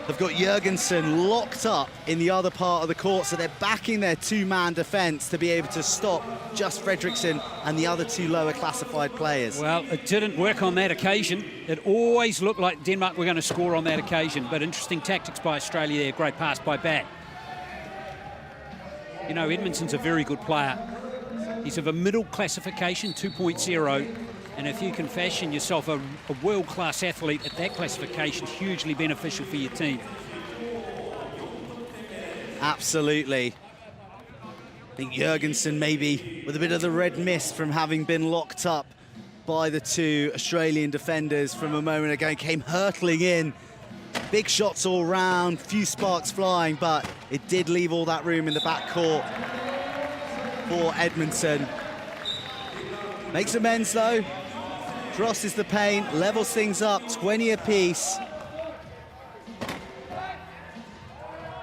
have got Jurgensen locked up in the other part of the court, so they're backing their 2-man defence to be able to stop just Fredriksson and the other 2 lower classified players. Well, it didn't work on that occasion. It always looked like Denmark were going to score on that occasion, but interesting tactics by Australia there. Great pass by Bat. You know, Edmondson's a very good player. He's of a middle classification, 2.0, and if you can fashion yourself a world-class athlete at that classification, hugely beneficial for your team. Absolutely. I think Jurgensen maybe with a bit of the red mist from having been locked up by the 2 Australian defenders from a moment ago, came hurtling in. Big shots all round, few sparks flying, but it did leave all that room in the back court for Edmondson. Makes amends though, crosses the paint, levels things up, 20 apiece.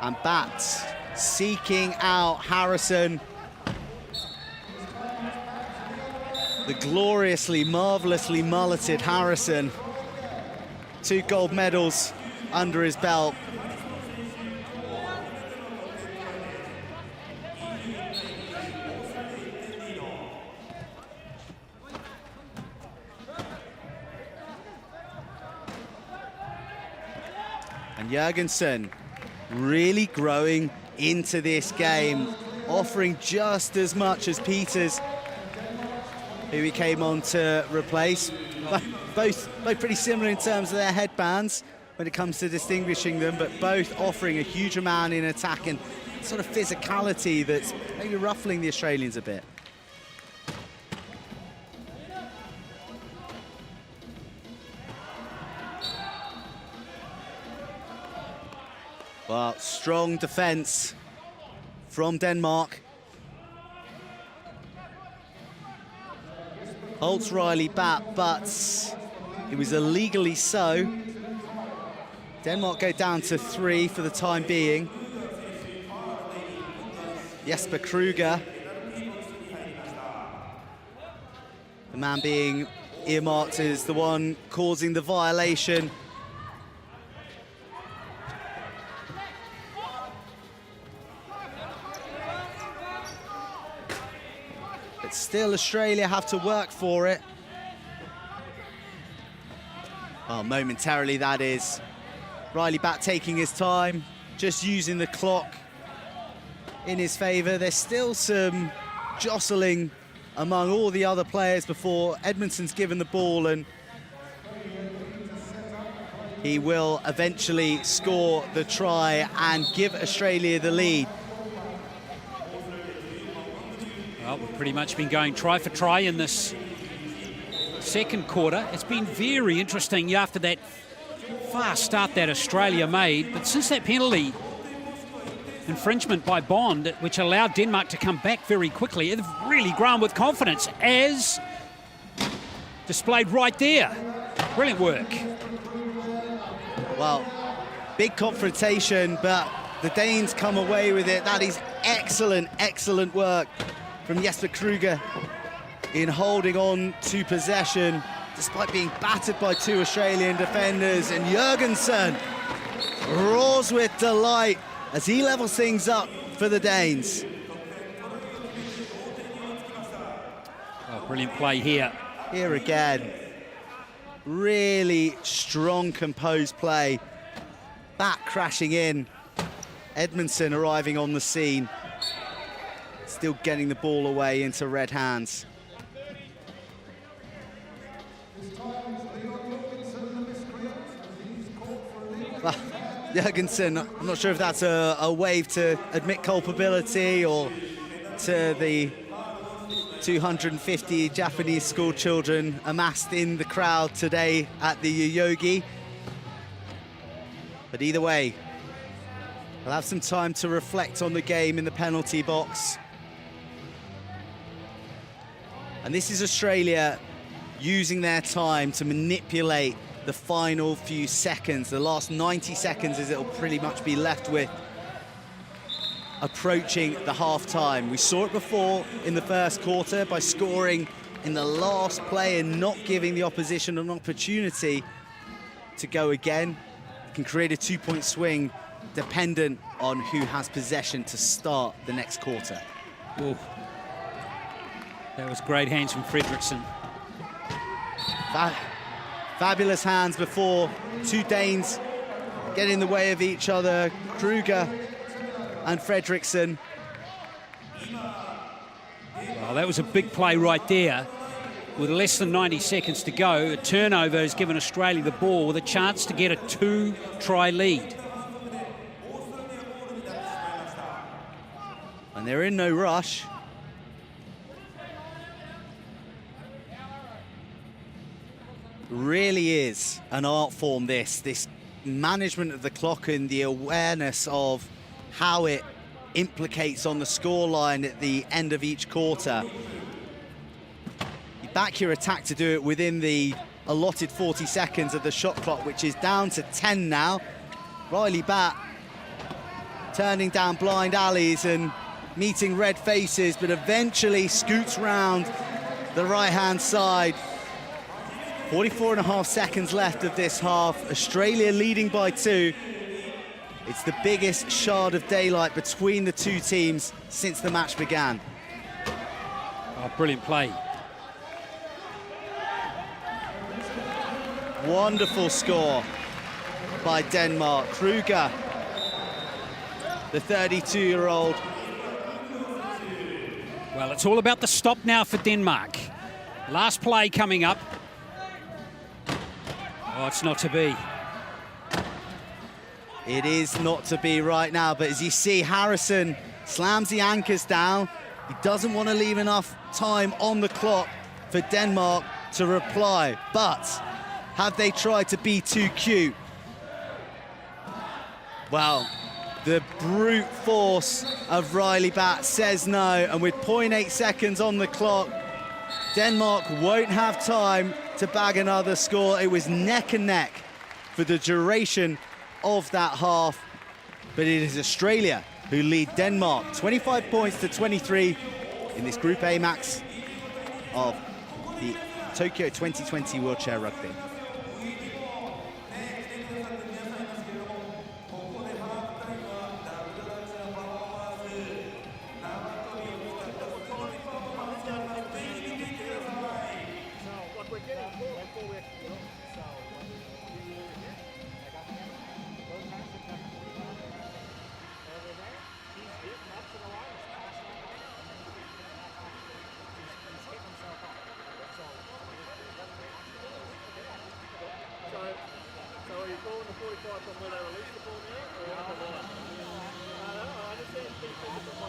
And Bats seeking out Harrison. The gloriously, marvellously mulleted Harrison. 2 gold medals under his belt. And Jurgensen really growing into this game, offering just as much as Peters, who he came on to replace. Both pretty similar in terms of their headbands when it comes to distinguishing them, but both offering a huge amount in attack and sort of physicality that's maybe ruffling the Australians a bit. Well, strong defence from Denmark. Holds Riley back, but it was illegally so. Denmark go down to 3 for the time being. Jesper Kruger. The man being earmarked as the one causing the violation. But still, Australia have to work for it. Well, momentarily that is. Riley Batt taking his time, just using the clock in his favour. There's still some jostling among all the other players before Edmondson's given the ball, and he will eventually score the try and give Australia the lead. Well, we've pretty much been going try for try in this second quarter. It's been very interesting after that fast start that Australia made, but since that penalty infringement by Bond, which allowed Denmark to come back very quickly, they've really grown with confidence, as displayed right there. Brilliant work. Well, big confrontation, but the Danes come away with it. That is excellent, excellent work from Jesper Kruger in holding on to possession, despite being battered by two Australian defenders. And Jørgensen roars with delight as he levels things up for the Danes. Oh, brilliant play here. Here again, really strong, composed play. Back crashing in. Edmondson arriving on the scene. Still getting the ball away into red hands. Well, Jørgensen, I'm not sure if that's a wave to admit culpability or to the 250 Japanese school children amassed in the crowd today at the Yoyogi. But either way, we'll have some time to reflect on the game in the penalty box. And this is Australia using their time to manipulate the final few seconds. The last 90 seconds as it'll pretty much be left with, approaching the half-time. We saw it before in the first quarter by scoring in the last play and not giving the opposition an opportunity to go again. It can create a 2-point swing dependent on who has possession to start the next quarter. Ooh. That was great hands from Fredriksson. Fabulous hands before. Two Danes get in the way of each other. Kruger and Fredriksson. Well, that was a big play right there. With less than 90 seconds to go, a turnover has given Australia the ball with a chance to get a 2-try lead. And they're in no rush. Really is an art form, this management of the clock and the awareness of how it implicates on the scoreline at the end of each quarter. You back your attack to do it within the allotted 40 seconds of the shot clock, which is down to 10 now. Riley Batt turning down blind alleys and meeting red faces, but eventually scoots round the right-hand side. 44.5 seconds left of this half. Australia leading by 2. It's the biggest shard of daylight between the two teams since the match began. Oh, brilliant play. Wonderful score by Denmark. Kruger, the 32-year-old. Well, it's all about the stop now for Denmark. Last play coming up. Oh, it's not to be. It is not to be right now, but as you see, Harrison slams the anchors down. He doesn't want to leave enough time on the clock for Denmark to reply. But have they tried to be too cute? Well, the brute force of Riley Batt says no, and with 0.8 seconds on the clock, Denmark won't have time to bag another score. It was neck and neck for the duration of that half, but it is Australia who lead Denmark 25 points to 23 in this Group A max of the Tokyo 2020 Wheelchair Rugby. So are you calling the 45 from where they released the ball now? Or on the line? No, I understand it's been different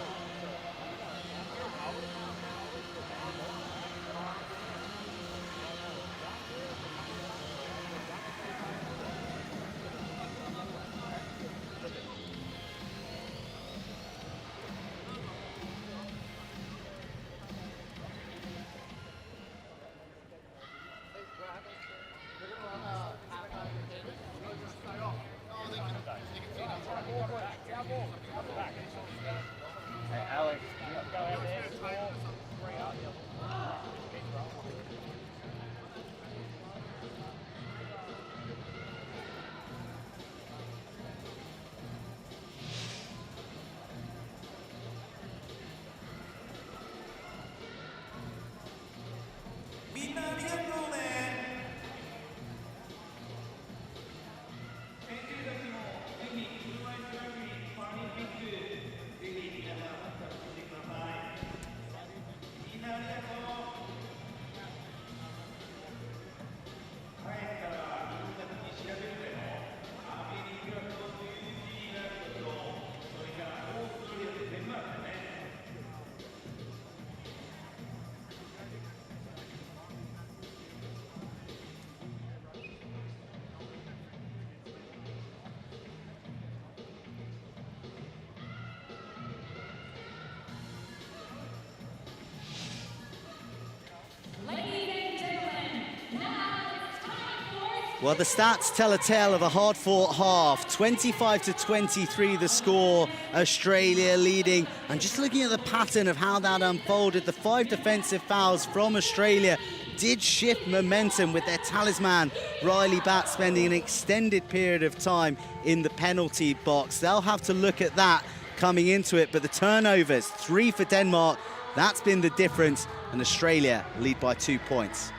Well, the stats tell a tale of a hard-fought half. 25 to 23 the score, Australia leading. And just looking at the pattern of how that unfolded, the 5 defensive fouls from Australia did shift momentum with their talisman, Riley Batt, spending an extended period of time in the penalty box. They'll have to look at that coming into it, but the turnovers, 3 for Denmark, that's been the difference, and Australia lead by 2 points.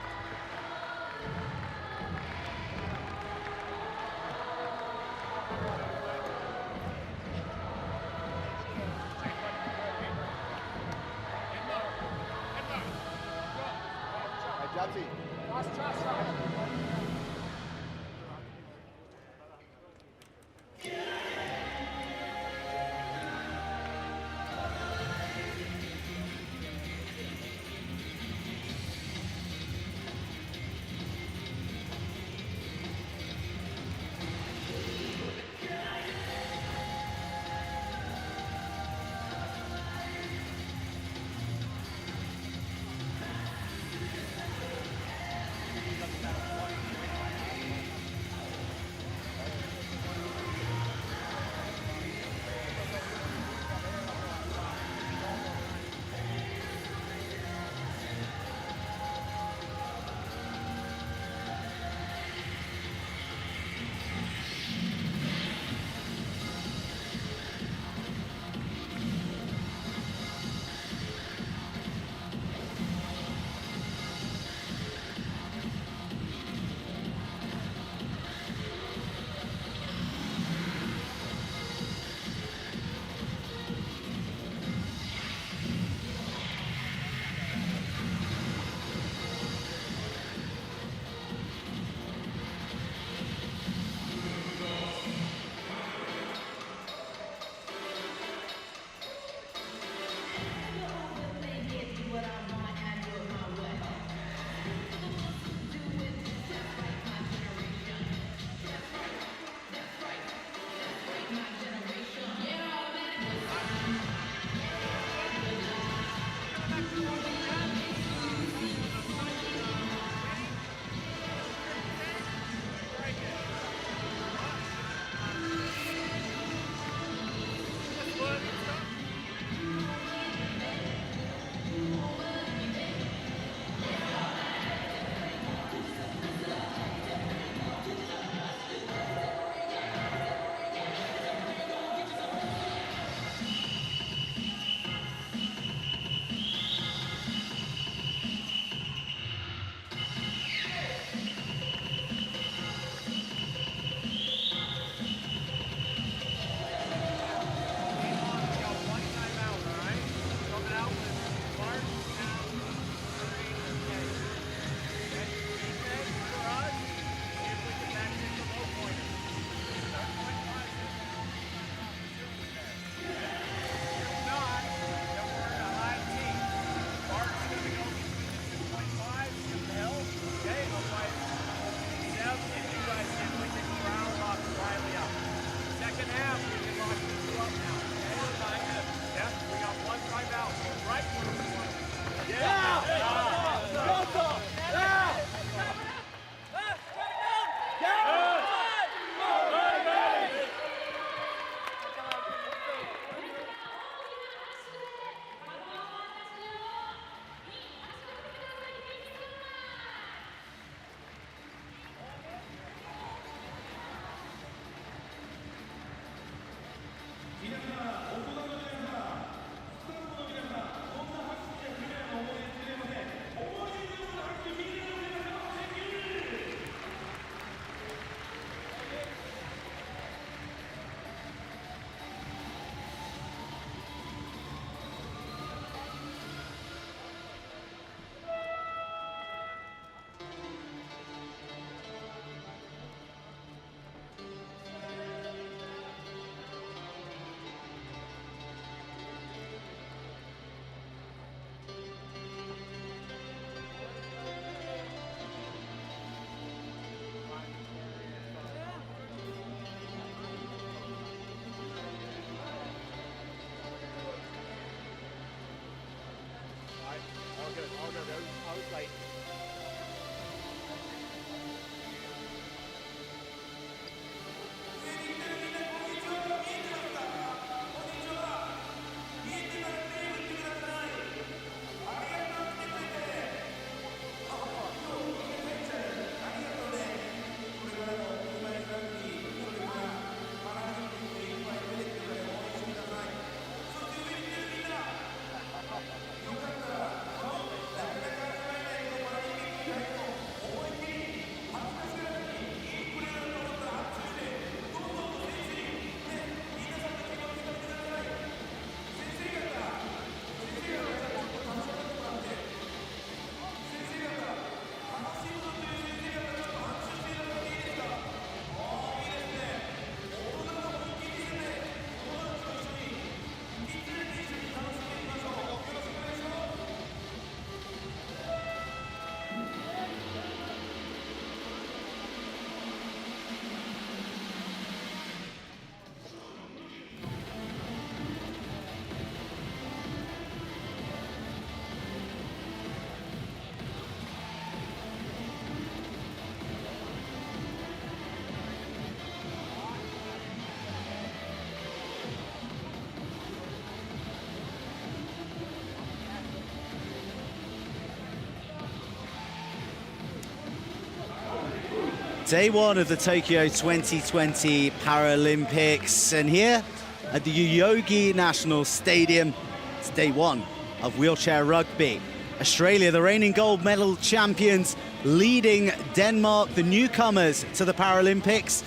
Day one of the Tokyo 2020 Paralympics, and here at the Yoyogi National Stadium, it's day one of wheelchair rugby. Australia, the reigning gold medal champions, leading Denmark, the newcomers to the Paralympics,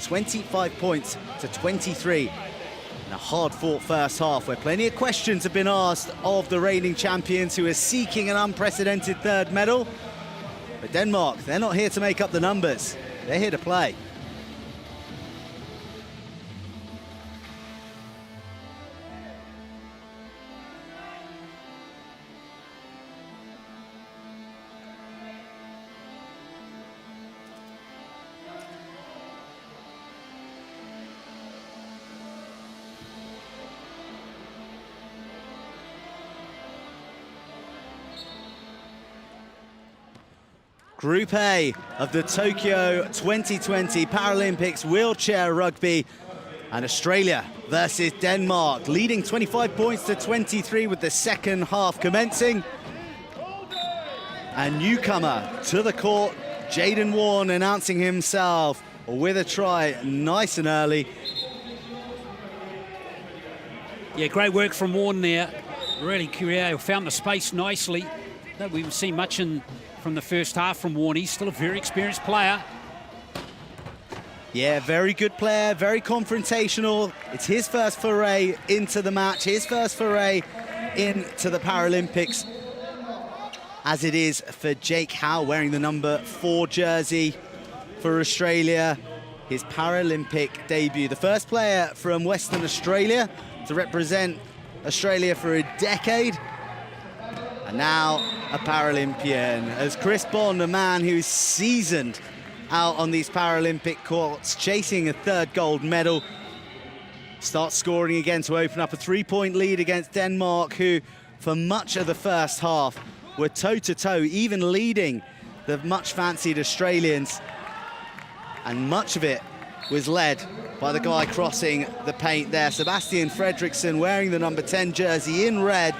25 points to 23. In a hard-fought first half where plenty of questions have been asked of the reigning champions who are seeking an unprecedented third medal. But Denmark, they're not here to make up the numbers. They're here to play. Group A of the Tokyo 2020 Paralympics wheelchair rugby, and Australia versus Denmark, leading 25 points to 23 with the second half commencing. And newcomer to the court, Jaden Warne, announcing himself with a try nice and early. Yeah, great work from Warne there. Really creative, found the space nicely. That we haven't seen much from the first half from Warne. He's still a very experienced player. Yeah, very good player, very confrontational. It's his first foray into the match, his first foray into the Paralympics, as it is for Jake Howe, wearing the number 4 jersey for Australia. His Paralympic debut. The first player from Western Australia to represent Australia for a decade. And now a Paralympian, as Chris Bond, a man who's seasoned out on these Paralympic courts, chasing a third gold medal, starts scoring again to open up a 3-point lead against Denmark, who for much of the first half were toe-to-toe, even leading the much-fancied Australians. And much of it was led by the guy crossing the paint there, Sebastian Fredriksson, wearing the number 10 jersey in red,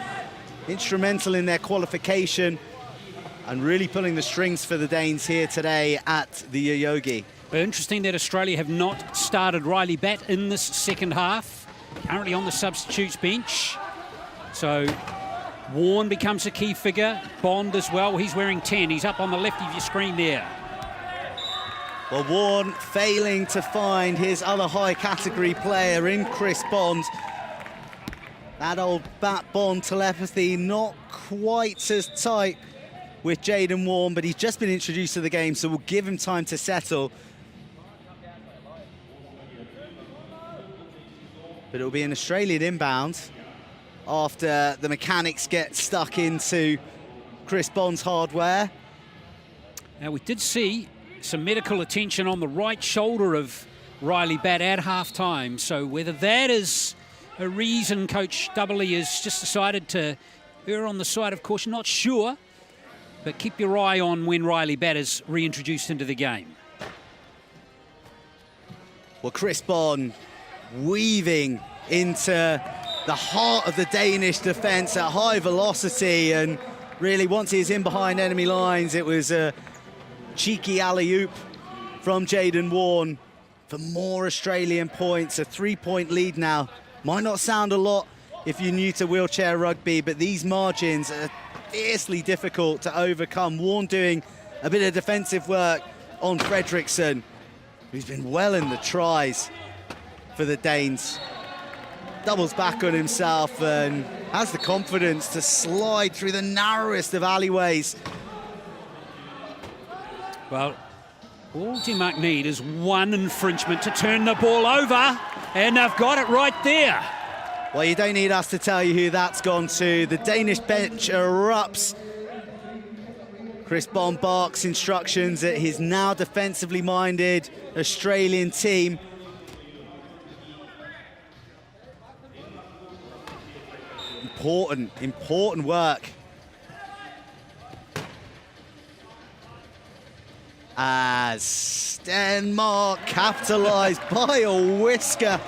instrumental in their qualification and really pulling the strings for the Danes here today at the Yoyogi. Interesting that Australia have not started Riley Batt in this second half, currently on the substitutes bench. So Warne becomes a key figure, Bond as well. He's wearing 10, he's up on the left of your screen there. Well, Warne failing to find his other high category player in Chris Bond. That old bat-bond telepathy not quite as tight with Jaden Warne, but he's just been introduced to the game, so we'll give him time to settle. But it'll be an Australian inbound after the mechanics get stuck into Chris Bond's hardware. Now, we did see some medical attention on the right shoulder of Riley Batt at half-time, so whether that is a reason Coach Doubley has just decided to err on the side of caution, not sure, but keep your eye on when Riley Batt is reintroduced into the game. Well, Chris Bond weaving into the heart of the Danish defence at high velocity, and really once he's in behind enemy lines, it was a cheeky alley-oop from Jaden Warne for more Australian points. A 3-point lead now. Might not sound a lot if you're new to wheelchair rugby, but these margins are fiercely difficult to overcome. Warne doing A bit of defensive work on Fredriksson, who's been well in the tries for the Danes. Doubles back on himself and has the confidence to slide through the narrowest of alleyways. Well, all Denmark need is one infringement to turn the ball over, and they've got it right there. Well, you don't need us to tell you who that's gone to. The Danish bench erupts. Chris Bond barks instructions at his now defensively minded Australian team. Important work. As Denmark capitalised by a whisker,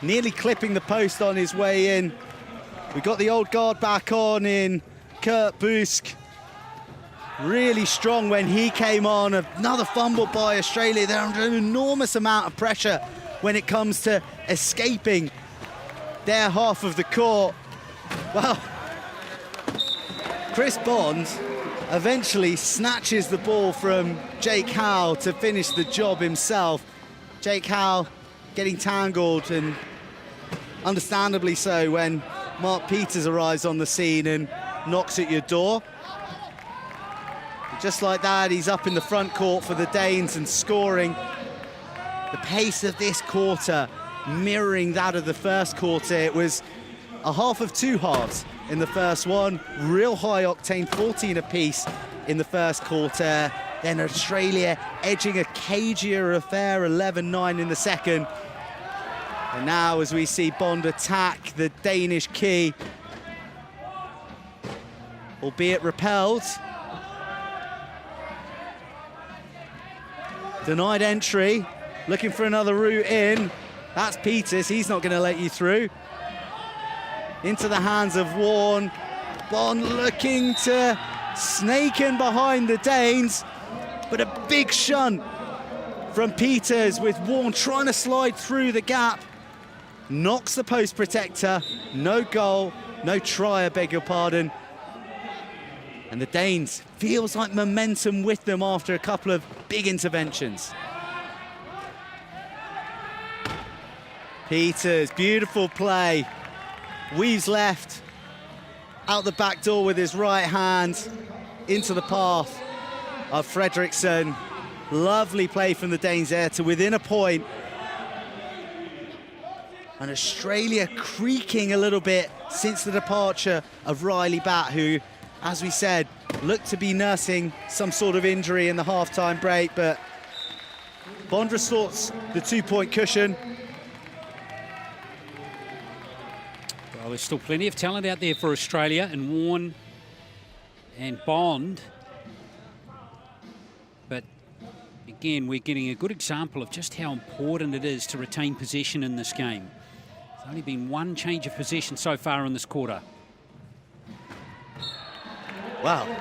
nearly clipping the post on his way in. We got the old guard back on in Kurt Busk. Really strong when he came on. Another fumble by Australia. They're under an enormous amount of pressure when it comes to escaping their half of the court. Well, Chris Bond eventually snatches the ball from Jake Howe to finish the job himself. Jake Howe getting tangled, and understandably so, when Mark Peters arrives on the scene and knocks at your door. Just like that, he's up in the front court for the Danes and scoring. The pace of this quarter mirroring that of the first quarter. It was a half of two halves in the first one. Real high octane, 14 apiece in the first quarter. Then Australia edging a cagier affair, 11-9 in the second. And now as we see Bond attack the Danish key, albeit repelled. Denied entry, looking for another route in. That's Peters, he's not gonna let you through. Into the hands of Warren. Bond looking to snake in behind the Danes, but a big shunt from Peters with Warren trying to slide through the gap. Knocks the post protector, no goal, no try, I beg your pardon. And the Danes, feels like momentum with them after a couple of big interventions. Peters, beautiful play. Weaves left, out the back door with his right hand, into the path of Fredriksson. Lovely play from the Danes there to within a point. And Australia creaking a little bit since the departure of Riley Batt, who, as we said, looked to be nursing some sort of injury in the half-time break, but Bond restores the 2-point cushion. Well, there's still plenty of talent out there for Australia, and Warren and Bond. But again, we're getting a good example of just how important it is to retain possession in this game. There's only been one change of possession so far in this quarter. Wow,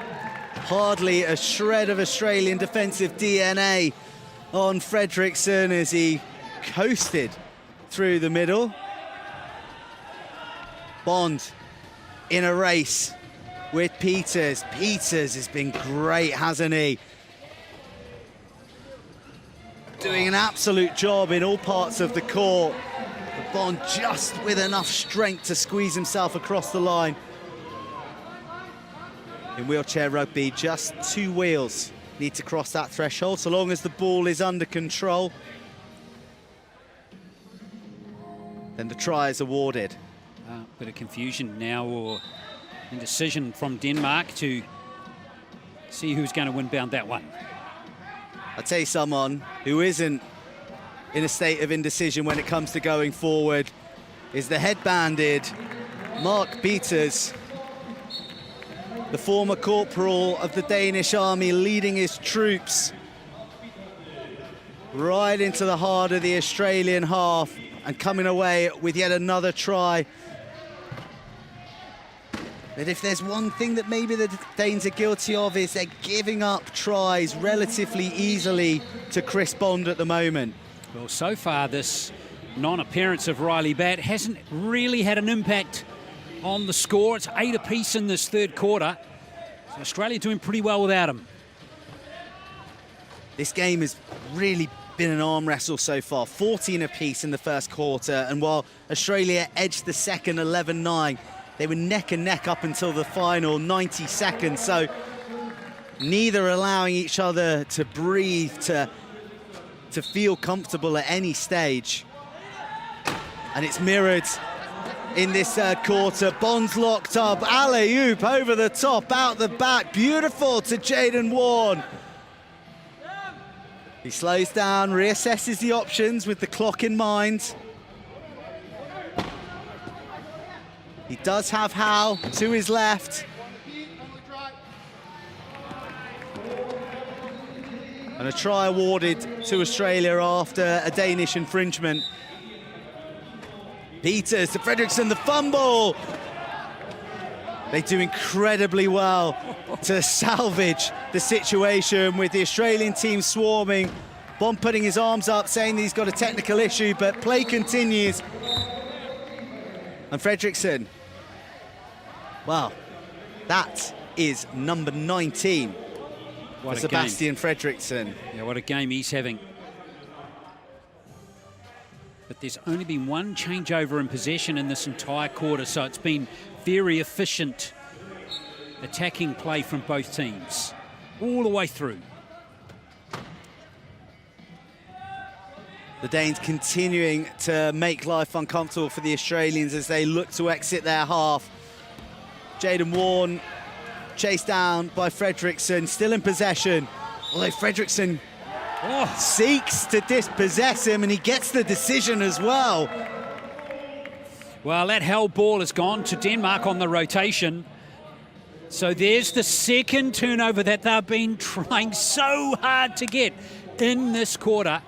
hardly a shred of Australian defensive DNA on Fredriksson as he coasted through the middle. Bond in a race with Peters. Peters has been great, hasn't he? Doing an absolute job in all parts of the court. But Bond just with enough strength to squeeze himself across the line. In wheelchair rugby, just 2 wheels need to cross that threshold, so long as the ball is under control. Then the try is awarded. Bit of confusion now, or indecision from Denmark to see who's going to win-bound that one. I'll tell you someone who isn't in a state of indecision when it comes to going forward is the headbanded Mark Peters, the former corporal of the Danish army, leading his troops right into the heart of the Australian half and coming away with yet another try. But if there's one thing that maybe the Danes are guilty of, is they're giving up tries relatively easily to Chris Bond at the moment. Well, so far this non-appearance of Riley Batt hasn't really had an impact on the score. It's 8 apiece in this third quarter. So Australia doing pretty well without him. This game has really been an arm wrestle so far, 14 apiece in the first quarter, and while Australia edged the second 11-9, they were neck and neck up until the final 90 seconds, so neither allowing each other to breathe, to feel comfortable at any stage. And it's mirrored in this third quarter. Bonds locked up, alley-oop over the top, out the back, beautiful to Jaden Warren. He slows down, reassesses the options with the clock in mind. He does have Hal to his left. And a try awarded to Australia after a Danish infringement. Peters to Fredriksson, the fumble. They do incredibly well to salvage the situation with the Australian team swarming. Bond putting his arms up, saying that he's got a technical issue, but play continues. And Fredriksson, well, that is number 19 for Sebastian Fredriksson. Yeah, what a game he's having. But there's only been one changeover in possession in this entire quarter, so it's been very efficient attacking play from both teams, all the way through. The Danes continuing to make life uncomfortable for the Australians as they look to exit their half. Jaden Warren chased down by Fredriksson, still in possession, although Fredriksson seeks to dispossess him, and he gets the decision as well. Well, that held ball has gone to Denmark on the rotation. So there's the second turnover that they've been trying so hard to get in this quarter.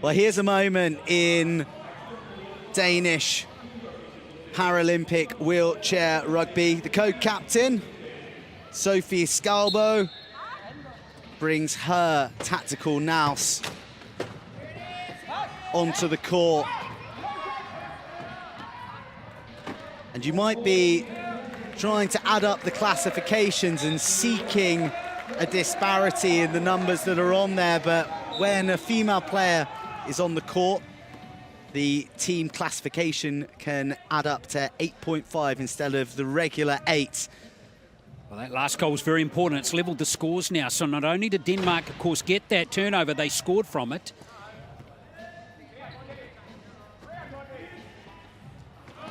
Well, here's a moment in Danish Paralympic wheelchair rugby. The co-captain, Sophie Skalbo, brings her tactical nous onto the court. And you might be trying to add up the classifications and seeking a disparity in the numbers that are on there, but when a female player is on the court, the team classification can add up to 8.5 instead of the regular 8. Well, that last goal was very important. It's levelled the scores now. So not only did Denmark, of course, get that turnover, they scored from it.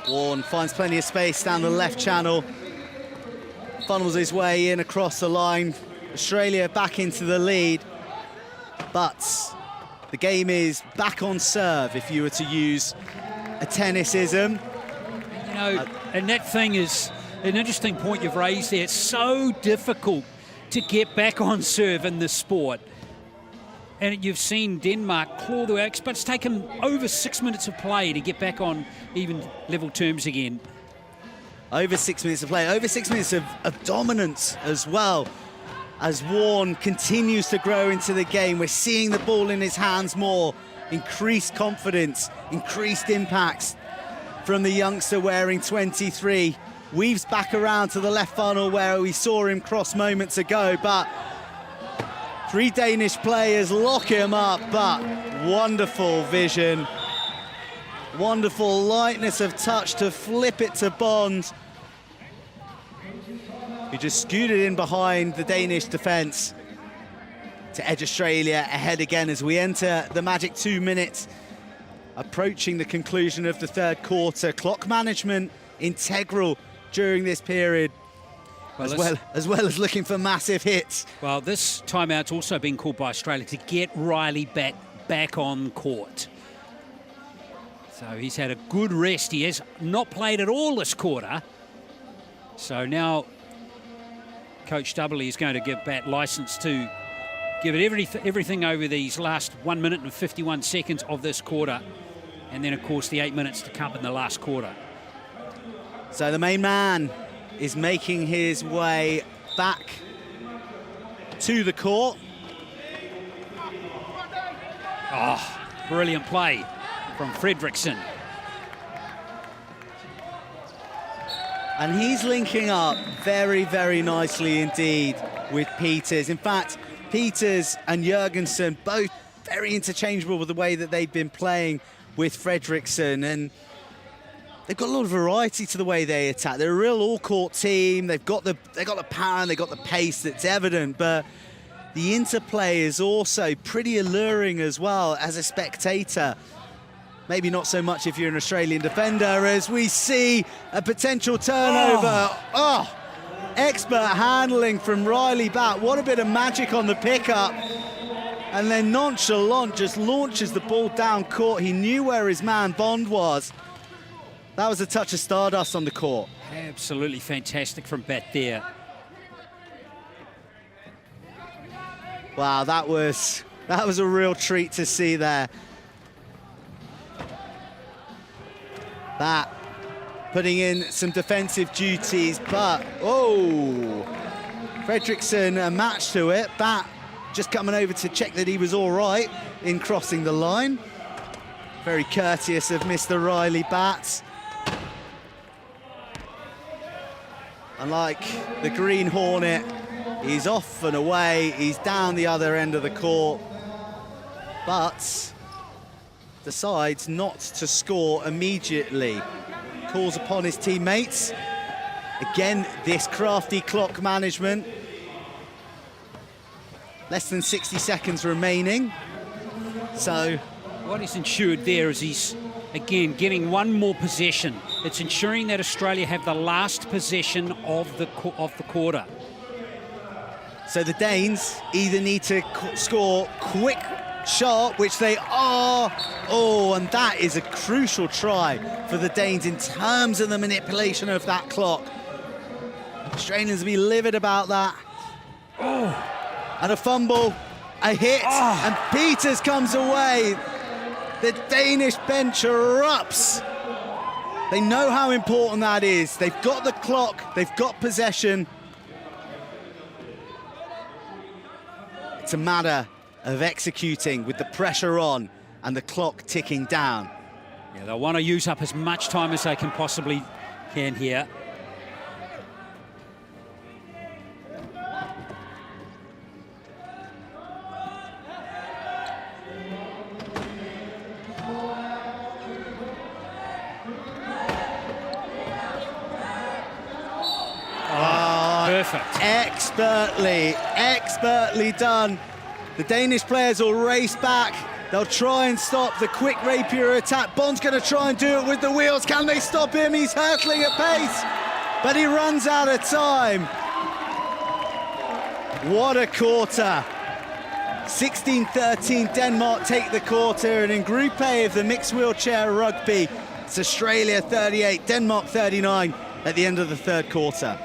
Warren finds plenty of space down the left channel. Funnels his way in across the line. Australia back into the lead. But the game is back on serve, if you were to use a tennisism. You know, and that thing is an interesting point you've raised there. It's so difficult to get back on serve in this sport. And you've seen Denmark claw the wax, but it's taken over 6 minutes of play to get back on even level terms again. Over 6 minutes of play, over 6 minutes of dominance as well. As Warren continues to grow into the game, we're seeing the ball in his hands more. Increased confidence, increased impacts from the youngster wearing 23. Weaves back around to the left funnel where we saw him cross moments ago, but 3 Danish players lock him up, but wonderful vision. Wonderful lightness of touch to flip it to Bond. He just scooted in behind the Danish defence to edge Australia ahead again as we enter the magic 2 minutes, approaching the conclusion of the third quarter. Clock management integral during this period, as well as looking for massive hits. Well, this timeout's also been called by Australia to get Riley back on court. So he's had a good rest. He has not played at all this quarter. So now Coach Dudley is going to give Bat license to give it everything over these last 1 minute and 51 seconds of this quarter. And then, of course, the 8 minutes to come in the last quarter. So the main man is making his way back to the court. Oh, brilliant play from Fredriksson. And he's linking up very, very nicely indeed with Peters. In fact, Peters and Jurgensen both very interchangeable with the way that they've been playing with Fredriksson, and they've got a lot of variety to the way they attack. They're a real all-court team. They've got the power and they've got the pace that's evident, but the interplay is also pretty alluring as well as a spectator. Maybe not so much if you're an Australian defender, as we see a potential turnover. Oh, expert handling from Riley Batt. What a bit of magic on the pickup. And then nonchalant just launches the ball down court. He knew where his man Bond was. That was a touch of stardust on the court. Absolutely fantastic from Batt there. Wow, that was a real treat to see there. That putting in some defensive duties, but oh, Fredriksson a match to it. Batt just coming over to check that he was all right in crossing the line. Very courteous of Mr. Riley Batt. And like the Green Hornet, he's off and away. He's down the other end of the court, but decides not to score immediately. Calls upon his teammates. Again, this crafty clock management. Less than 60 seconds remaining. So what he's ensured there is he's, again, getting one more possession. It's ensuring that Australia have the last possession of the quarter. So the Danes either need to score quick, sharp, which they are. Oh, and that is a crucial try for the Danes in terms of the manipulation of that clock. Australians will be livid about that. Oh. And a fumble, a hit, and Peters comes away. The Danish bench erupts. They know how important that is. They've got the clock, they've got possession. It's a matter of executing with the pressure on and the clock ticking down. Yeah, they'll want to use up as much time as they can possibly can here. Perfect. Expertly done. The Danish players will race back. They'll try and stop the quick rapier attack. Bond's going to try and do it with the wheels. Can they stop him? He's hurtling at pace, but he runs out of time. What a quarter. 16-13, Denmark take the quarter, and in Group A of the mixed wheelchair rugby, it's Australia 38, Denmark 39 at the end of the third quarter.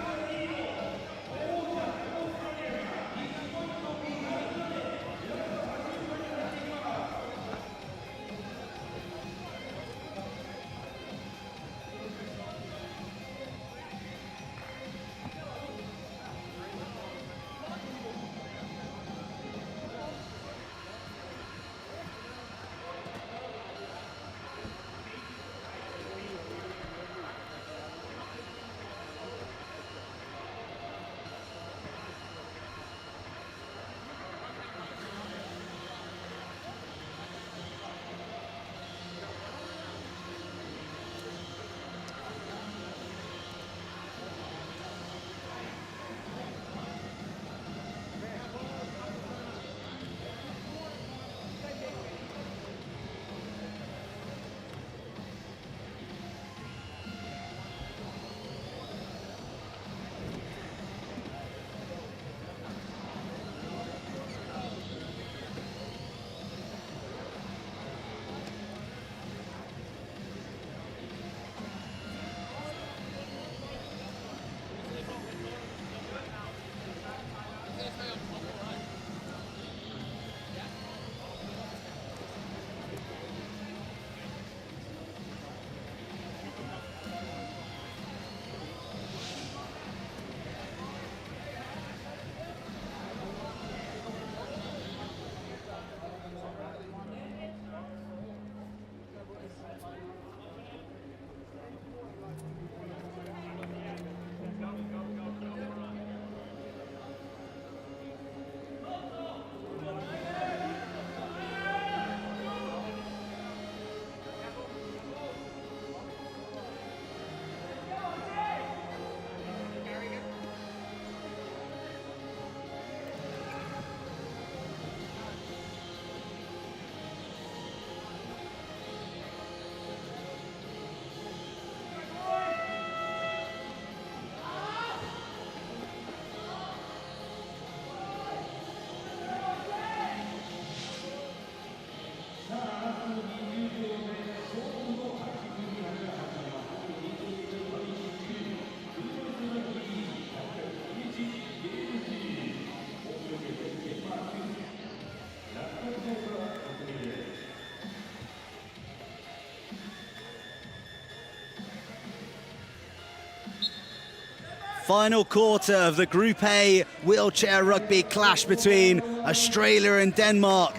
Final quarter of the Group A wheelchair rugby clash between Australia and Denmark.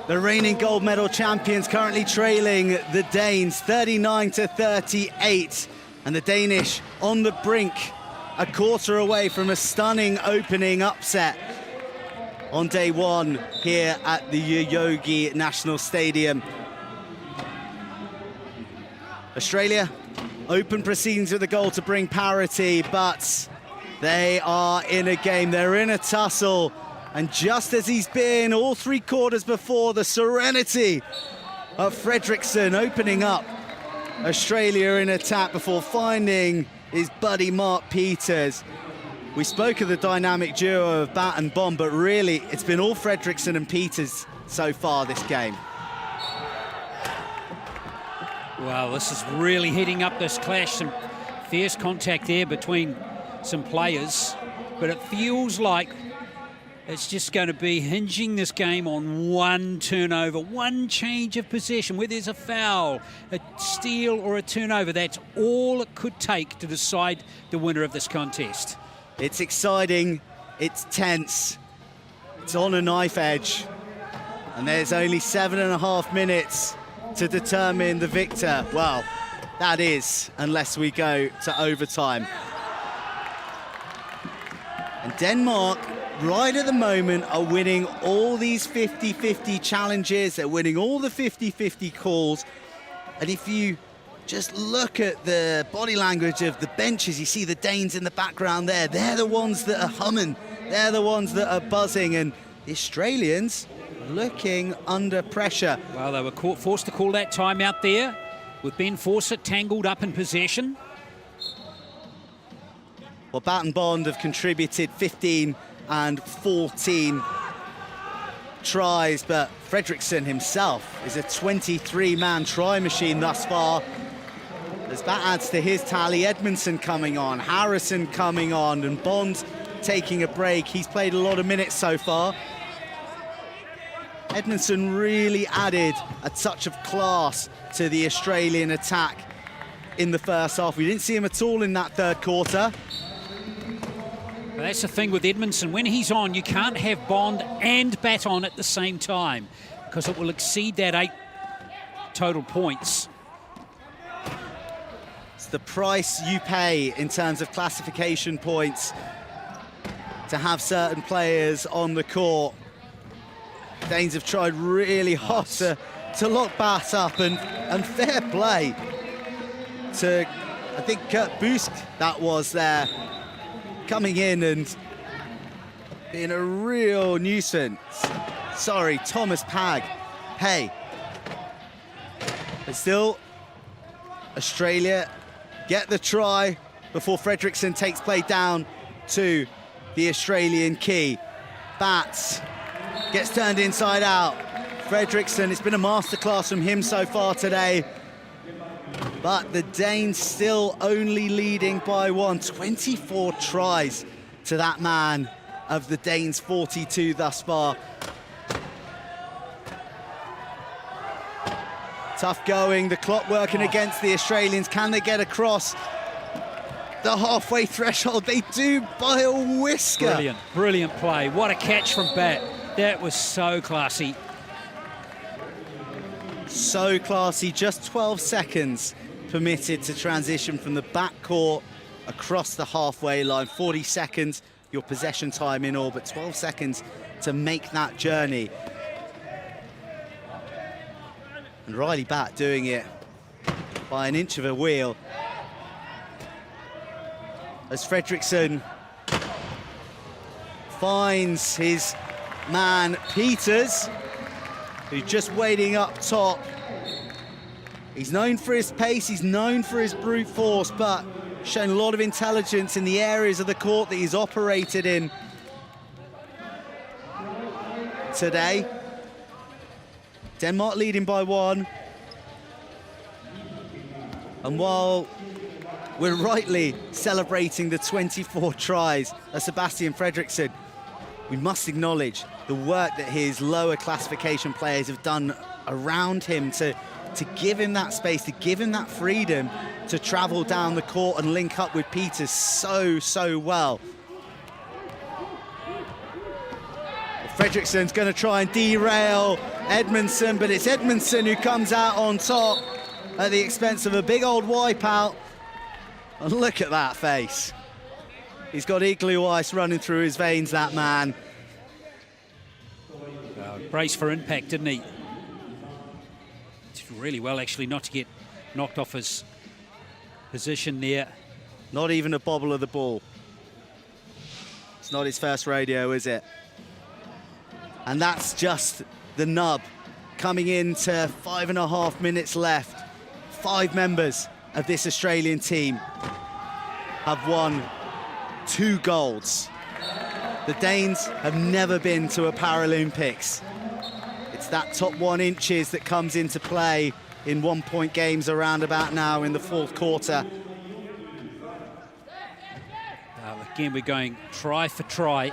The reigning gold medal champions currently trailing the Danes 39-38. And the Danish on the brink, a quarter away from a stunning opening upset on day one here at the Yoyogi National Stadium. Australia open proceedings with a goal to bring parity, but they are in a game, they're in a tussle. And just as he's been all 3 quarters before, the serenity of Fredriksson opening up Australia in attack before finding his buddy Mark Peters. We spoke of the dynamic duo of Bat and Bond, but really it's been all Fredriksson and Peters so far this game. Well, this is really heating up this clash. Some fierce contact there between some players, but it feels like it's just going to be hinging this game on one turnover, one change of possession, where there's a foul, a steal or a turnover. That's all it could take to decide the winner of this contest. It's exciting, it's tense, it's on a knife edge, and there's only 7.5 minutes to determine the victor. Well, that is, unless we go to overtime. And Denmark, right at the moment, are winning all these 50-50 challenges. They're winning all the 50-50 calls. And if you just look at the body language of the benches, you see the Danes in the background there. They're the ones that are humming. They're the ones that are buzzing. And the Australians looking under pressure. Well, they were forced to call that timeout there, with Ben Fawcett tangled up in possession. Well, Bat and Bond have contributed 15 and 14 tries, but Fredriksson himself is a 23-man try machine thus far. As that adds to his tally, Edmondson coming on, Harrison coming on, and Bond taking a break. He's played a lot of minutes so far. Edmondson really added a touch of class to the Australian attack in the first half. We didn't see him at all in that third quarter. But that's the thing with Edmondson. When he's on, you can't have Bond and Bat on at the same time, because it will exceed that 8 total points. It's the price you pay in terms of classification points to have certain players on the court. Danes have tried really hard to lock Bat up, and fair play to, I think, Kurt Busk that was there, coming in and being a real nuisance. Sorry, Thomas Pag. Hey. But still, Australia get the try before Fredriksson takes play down to the Australian key. Bats gets turned inside out. Fredriksson, it's been a masterclass from him so far today. But the Danes still only leading by 1. 24 tries to that man of the Danes, 42 thus far. Tough going, the clock working against the Australians. Can they get across the halfway threshold? They do by a whisker. Brilliant, brilliant play. What a catch from Bat. That was so classy. So classy, just 12 seconds permitted to transition from the backcourt across the halfway line. 40 seconds, your possession time in all, but 12 seconds to make that journey. And Riley Bat doing it by an inch of a wheel. As Fredriksson finds his man Peters, who's just waiting up top. He's known for his pace, he's known for his brute force, but shown a lot of intelligence in the areas of the court that he's operated in today. Denmark leading by 1. And while we're rightly celebrating the 24 tries of Sebastian Fredriksson, we must acknowledge the work that his lower classification players have done around him to to give him that space, to give him that freedom to travel down the court and link up with Peters so well. Fredrickson's going to try and derail Edmondson, but it's Edmondson who comes out on top at the expense of a big old wipeout. And look at that face. He's got igloo ice running through his veins, that man. Brace for impact, didn't he? Did really well, actually, not to get knocked off his position there. Not even a bobble of the ball. It's not his first rodeo, is it? And that's just the nub. Coming into 5.5 minutes left. 5 members of this Australian team have won 2 golds. The Danes have never been to a Paralympics. It's that top 1 inches that comes into play in 1-point games around about now in the 4th quarter. Again, we're going try for try.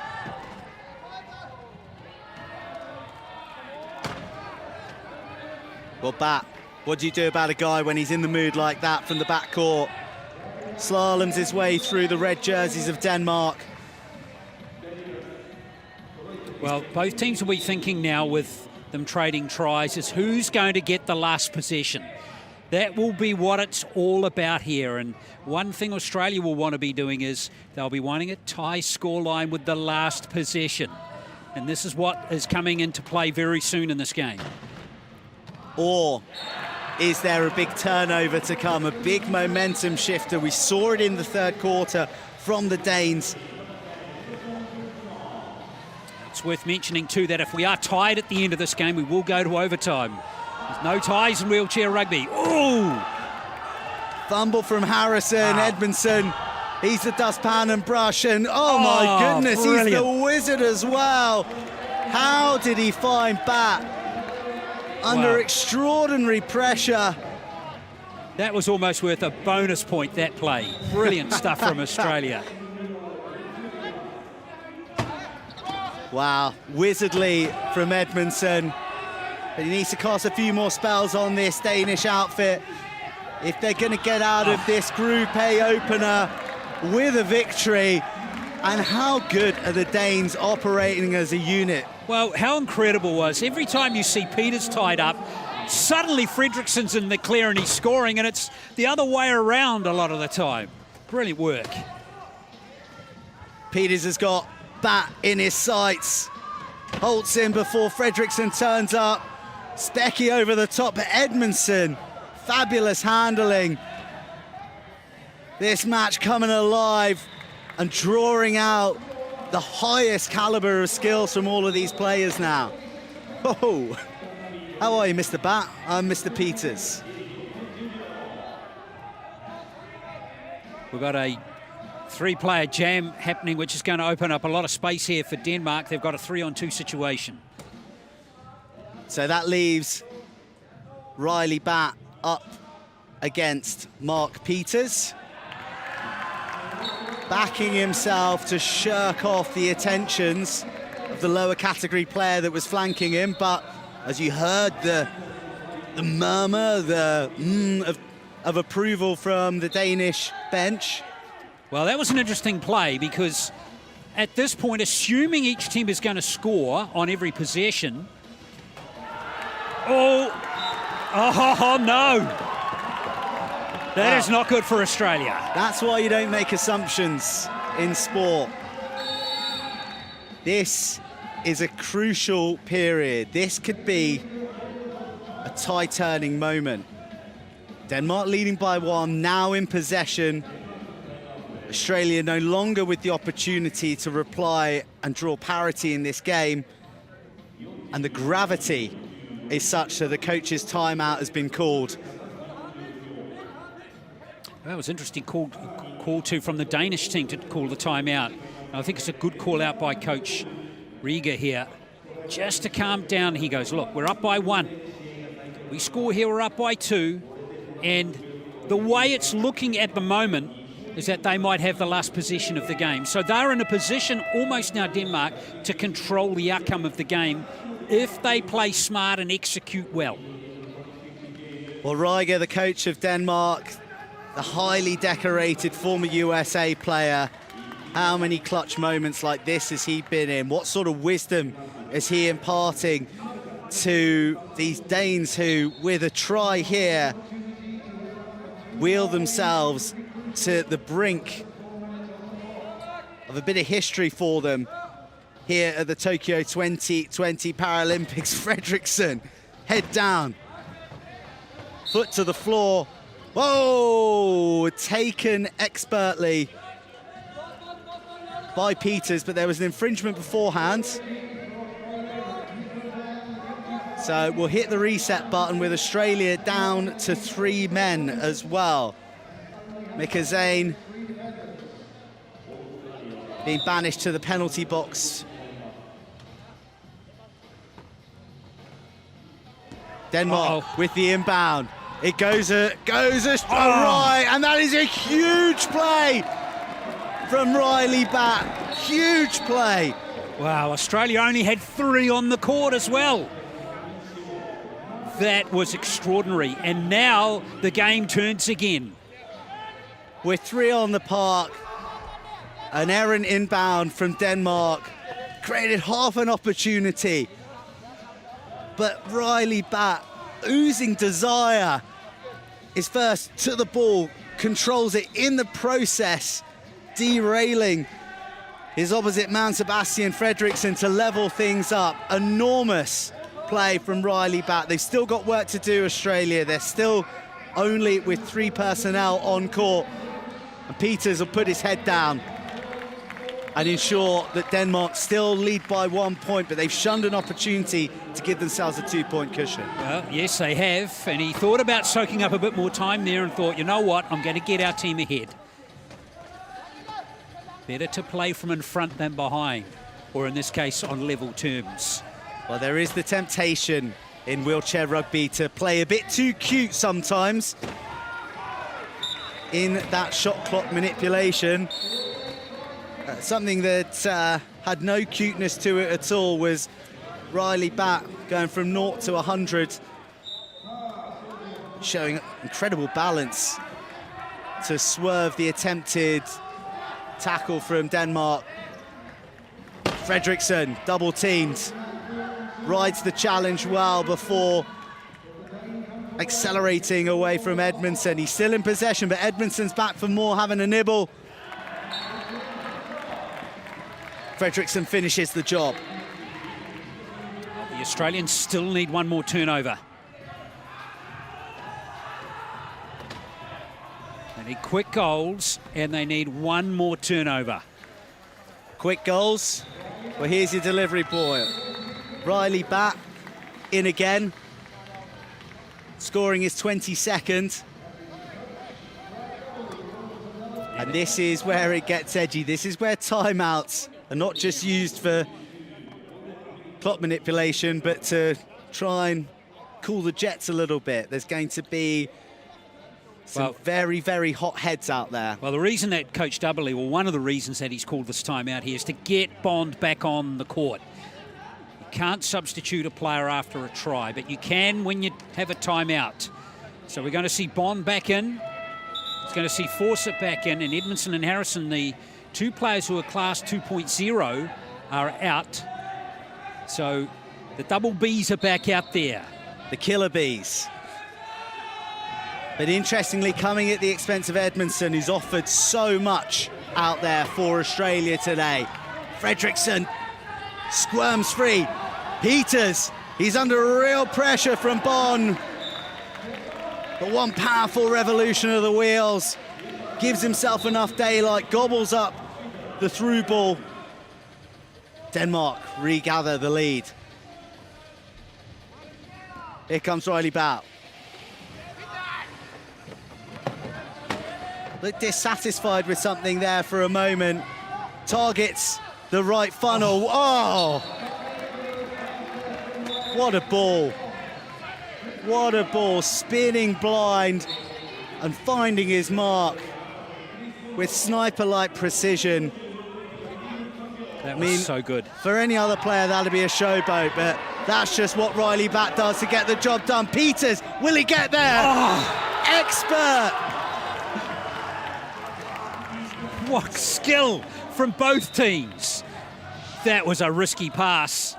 Well, Bat, what do you do about a guy when he's in the mood like that from the backcourt? Slaloms his way through the red jerseys of Denmark. Well, both teams will be thinking now with them trading tries is who's going to get the last possession. That will be what it's all about here. And one thing Australia will want to be doing is they'll be wanting a tie scoreline with the last possession. And this is what is coming into play very soon in this game. Or is there a big turnover to come, a big momentum shifter? We saw it in the 3rd quarter from the Danes. It's worth mentioning too that if we are tied at the end of this game, we will go to overtime. There's no ties in wheelchair rugby. Ooh! Fumble from Harrison, wow. Edmondson. He's the dustpan and brush, and oh my goodness, brilliant. He's the wizard as well. How did he find Bat? Under extraordinary pressure. That was almost worth a bonus point, that play. Brilliant stuff from Australia. Wow, wizardly from Edmondson. But he needs to cast a few more spells on this Danish outfit if they're going to get out of this Group A opener with a victory. And how good are the Danes operating as a unit? Well, how incredible was every time you see Peters tied up, suddenly Fredrickson's in the clear and he's scoring, and it's the other way around a lot of the time. Brilliant work. Peters has got Bat in his sights. Holds him before Fredrickson turns up. Specky over the top, but Edmondson, fabulous handling. This match coming alive and drawing out the highest caliber of skills from all of these players now. Oh, how are you, Mr. Bat? I'm Mr. Peters. We've got a 3-player jam happening, which is going to open up a lot of space here for Denmark. They've got a 3-on-2 situation. So that leaves Riley Bat up against Mark Peters, backing himself to shirk off the attentions of the lower category player that was flanking him. But as you heard, the murmur, of approval from the Danish bench. Well, that was an interesting play because at this point, assuming each team is going to score on every possession. Oh no. That is not good for Australia. That's why you don't make assumptions in sport. This is a crucial period. This could be a tie-turning moment. Denmark leading by 1, now in possession. Australia no longer with the opportunity to reply and draw parity in this game. And the gravity is such that the coach's timeout has been called. That was interesting call to from the Danish team to call the timeout. I think it's a good call out by Coach Rieger here. Just to calm down, he goes, look, we're up by 1. We score here, we're up by 2. And the way it's looking at the moment is that they might have the last possession of the game. So they're in a position almost now, Denmark, to control the outcome of the game if they play smart and execute well. Well, Ryger, the coach of Denmark, the highly decorated former USA player, how many clutch moments like this has he been in? What sort of wisdom is he imparting to these Danes who, with a try here, wheel themselves to the brink of a bit of history for them here at the Tokyo 2020 Paralympics. Fredriksson, head down, foot to the floor. Whoa, taken expertly by Peters, but there was an infringement beforehand. So we'll hit the reset button with Australia down to 3 men as well. Mika Zane being banished to the penalty box. Denmark with the inbound. It goes right, and that is a huge play from Riley Batt. Huge play. Wow, Australia only had 3 on the court as well. That was extraordinary, and now the game turns again. With 3 on the park, an errant inbound from Denmark created half an opportunity. But Riley Batt, oozing desire, is first to the ball, controls it in the process, derailing his opposite man, Sebastian Fredriksson, to level things up. Enormous play from Riley Batt. They've still got work to do, Australia. They're still only with 3 personnel on court. And Peters will put his head down and ensure that Denmark still lead by 1 point, but they've shunned an opportunity to give themselves a 2-point cushion. Well, yes, they have. And he thought about soaking up a bit more time there and thought, you know what, I'm going to get our team ahead. Better to play from in front than behind, or in this case, on level terms. Well, there is the temptation in wheelchair rugby to play a bit too cute sometimes in that shot clock manipulation. Something that had no cuteness to it at all was Riley Batt going from 0 to 100, showing incredible balance to swerve the attempted tackle from Denmark. Fredriksson, double teamed, rides the challenge well before accelerating away from Edmondson. He's still in possession, but Edmondson's back for more, having a nibble. Fredriksson finishes the job. The Australians still need 1 more turnover. They need quick goals, and they need 1 more turnover. Quick goals. Well, here's your delivery boy. Riley Batt in again, scoring his 22nd. And this is where it gets edgy. This is where timeouts are not just used for clock manipulation, but to try and cool the jets a little bit. There's going to be some very, very hot heads out there. Well, the reason that Coach Dubberley, well, one of the reasons that he's called this timeout here is to get Bond back on the court. You can't substitute a player after a try, but you can when you have a timeout. So we're going to see Bond back in. It's going to see Fawcett back in, and Edmondson and Harrison, the 2 players who are class 2.0, are out. So the double Bs are back out there. The killer bees. But interestingly, coming at the expense of Edmondson, who's offered so much out there for Australia today. Fredriksson squirms free. Peters, he's under real pressure from Bonn. But one powerful revolution of the wheels gives himself enough daylight, gobbles up the through ball. Denmark regather the lead. Here comes Riley Batt. Looked dissatisfied with something there for a moment. Targets the right funnel. Oh! What a ball. What a ball. Spinning blind and finding his mark with sniper-like precision. That was so good. For any other player, that'd be a showboat, but that's just what Riley Bat does to get the job done. Peters, will he get there? Oh. Expert! What skill from both teams. That was a risky pass.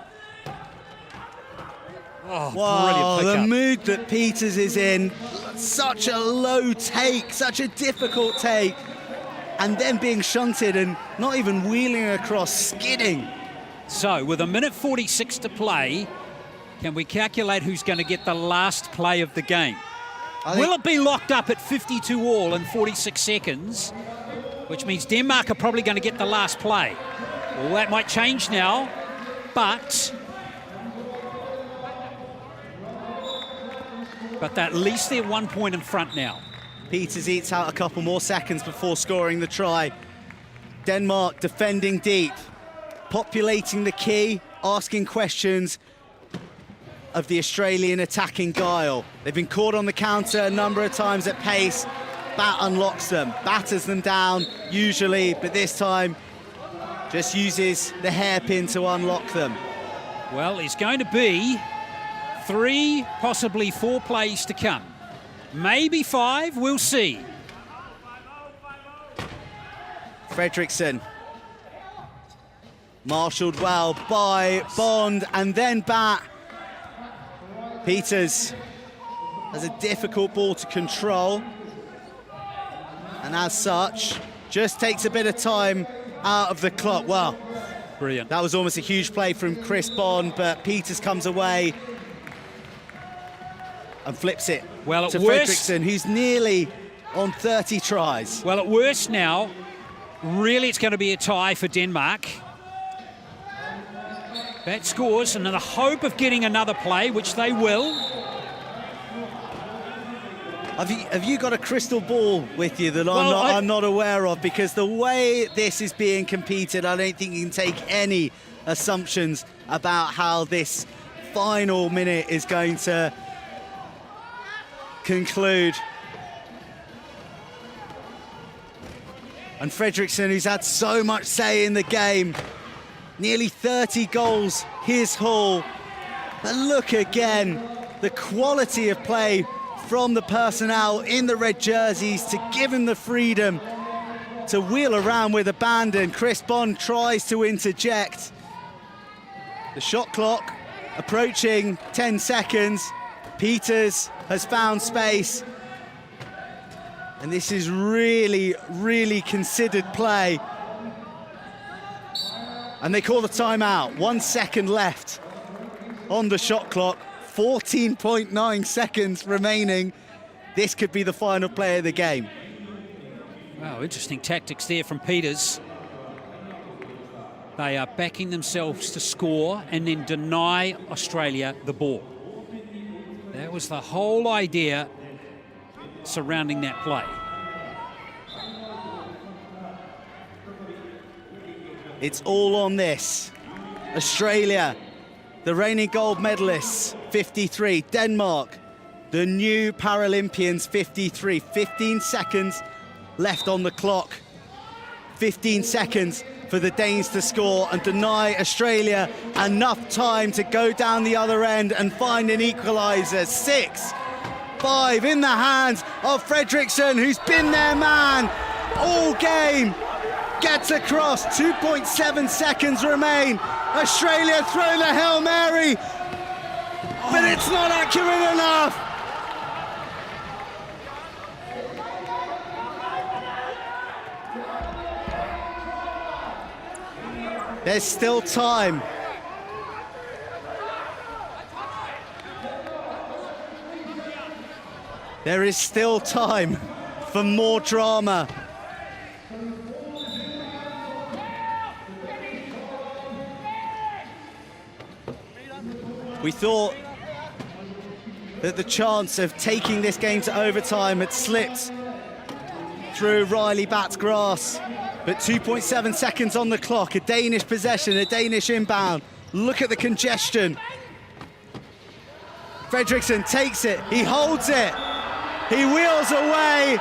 Oh, wow, brilliant the pickup. mood that Peters is in. Such a low take, such a difficult take. And then being shunted and not even wheeling across, skidding. So, with 1:46 to play, can we calculate who's going to get the last play of the game? Will it be locked up at 52 all in 46 seconds, which means Denmark are probably going to get the last play? Well, that might change now, but at least they're 1 point in front now. Peters eats out a couple more seconds before scoring the try. Denmark defending deep, populating the key, asking questions of the Australian attacking guile. They've been caught on the counter a number of times at pace. Bat unlocks them, batters them down usually, but this time just uses the hairpin to unlock them. Well, it's going to be 3, possibly 4 plays to come. Maybe 5, we'll see. Fredriksson. Marshalled well by Bond and then Bat. Peters has a difficult ball to control. And as such, just takes a bit of time out of the clock. Well, brilliant. That was almost a huge play from Chris Bond, but Peters comes away and flips it to Fredriksson, who's nearly on 30 tries. Well, at worst now, really it's going to be a tie for Denmark. That scores, and in the hope of getting another play, which they will. Have you got a crystal ball with you that I'm not aware of? Because the way this is being competed, I don't think you can take any assumptions about how this final minute is going to conclude. And Fredriksson, who's had so much say in the game, nearly 30 goals, his haul. But look again, the quality of play from the personnel in the red jerseys to give him the freedom to wheel around with abandon. Chris Bond tries to interject. The shot clock approaching 10 seconds. Peters has found space. And this is really, really considered play. And they call the timeout. 1 second left on the shot clock. 14.9 seconds remaining. This could be the final play of the game. Wow, interesting tactics there from Peters. They are backing themselves to score and then deny Australia the ball. That was the whole idea surrounding that play. It's all on this. Australia, the reigning gold medalists, 53. Denmark, the new Paralympians, 53. 15 seconds left on the clock. 15 seconds for the Danes to score and deny Australia enough time to go down the other end and find an equaliser. 6-5 in the hands of Fredriksson, who's been their man all game. Gets across, 2.7 seconds remain. Australia throw the Hail Mary, but it's not accurate enough. There's still time. There is still time for more drama. We thought that the chance of taking this game to overtime had slipped through Riley Bat's grasp, but 2.7 seconds on the clock, a Danish possession, a Danish inbound. Look at the congestion. Fredriksson takes it, he holds it, he wheels away,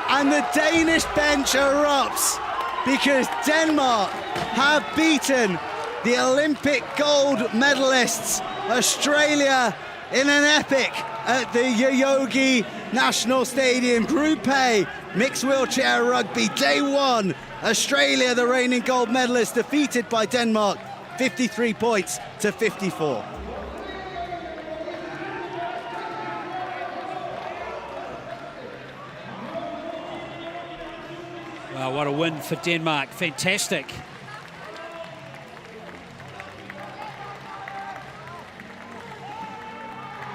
and the Danish bench erupts because Denmark have beaten the Olympic gold medalists, Australia, in an epic at the Yoyogi National Stadium. Group A, mixed wheelchair rugby, day one. Australia, the reigning gold medalist, defeated by Denmark, 53 points to 54. Well, what a win for Denmark. Fantastic.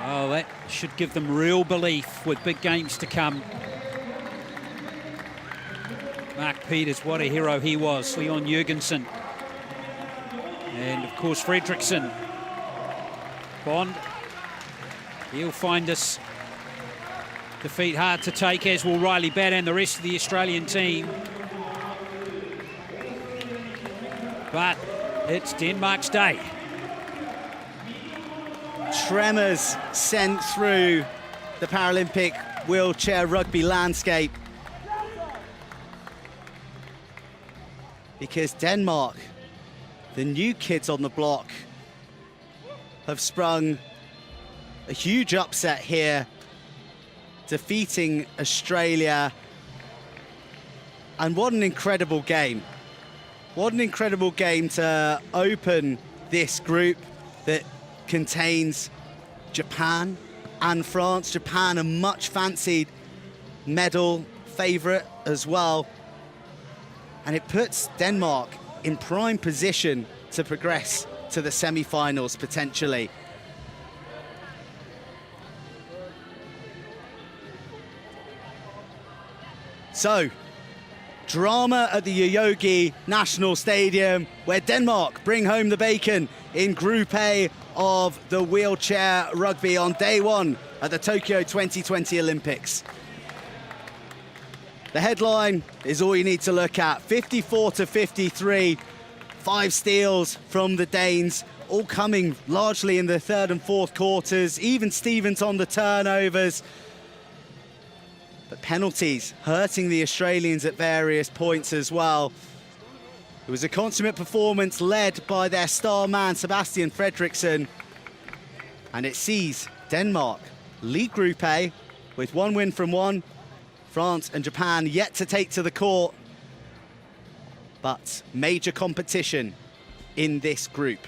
Oh, that should give them real belief with big games to come. Mark Peters, what a hero he was. Leon Jurgensen. And, of course, Fredriksson. Bond. He'll find us defeat hard to take, as will Riley Batt and the rest of the Australian team. But it's Denmark's day. Tremors sent through the Paralympic wheelchair rugby landscape, because Denmark, the new kids on the block, have sprung a huge upset here, defeating Australia. And what an incredible game. What an incredible game to open this group that contains Japan and France. Japan, a much fancied medal favourite as well. And it puts Denmark in prime position to progress to the semi-finals potentially. So, drama at the Yoyogi National Stadium, where Denmark bring home the bacon in Group A of the wheelchair rugby on day one at the Tokyo 2020 Olympics. The headline is all you need to look at. 54 to 53, 5 steals from the Danes, all coming largely in the third and fourth quarters. Even Stevens on the turnovers. But penalties hurting the Australians at various points as well. It was a consummate performance led by their star man, Sebastian Fredriksson. And it sees Denmark lead Group A with one win from one. France and Japan yet to take to the court. But major competition in this group.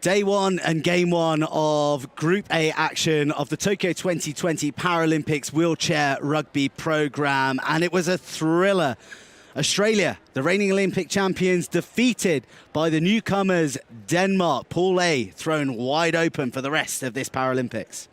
Day one and game one of Group A action of the Tokyo 2020 Paralympics wheelchair rugby program, and it was a thriller. Australia, the reigning Olympic champions, defeated by the newcomers Denmark. Pool A thrown wide open for the rest of this Paralympics.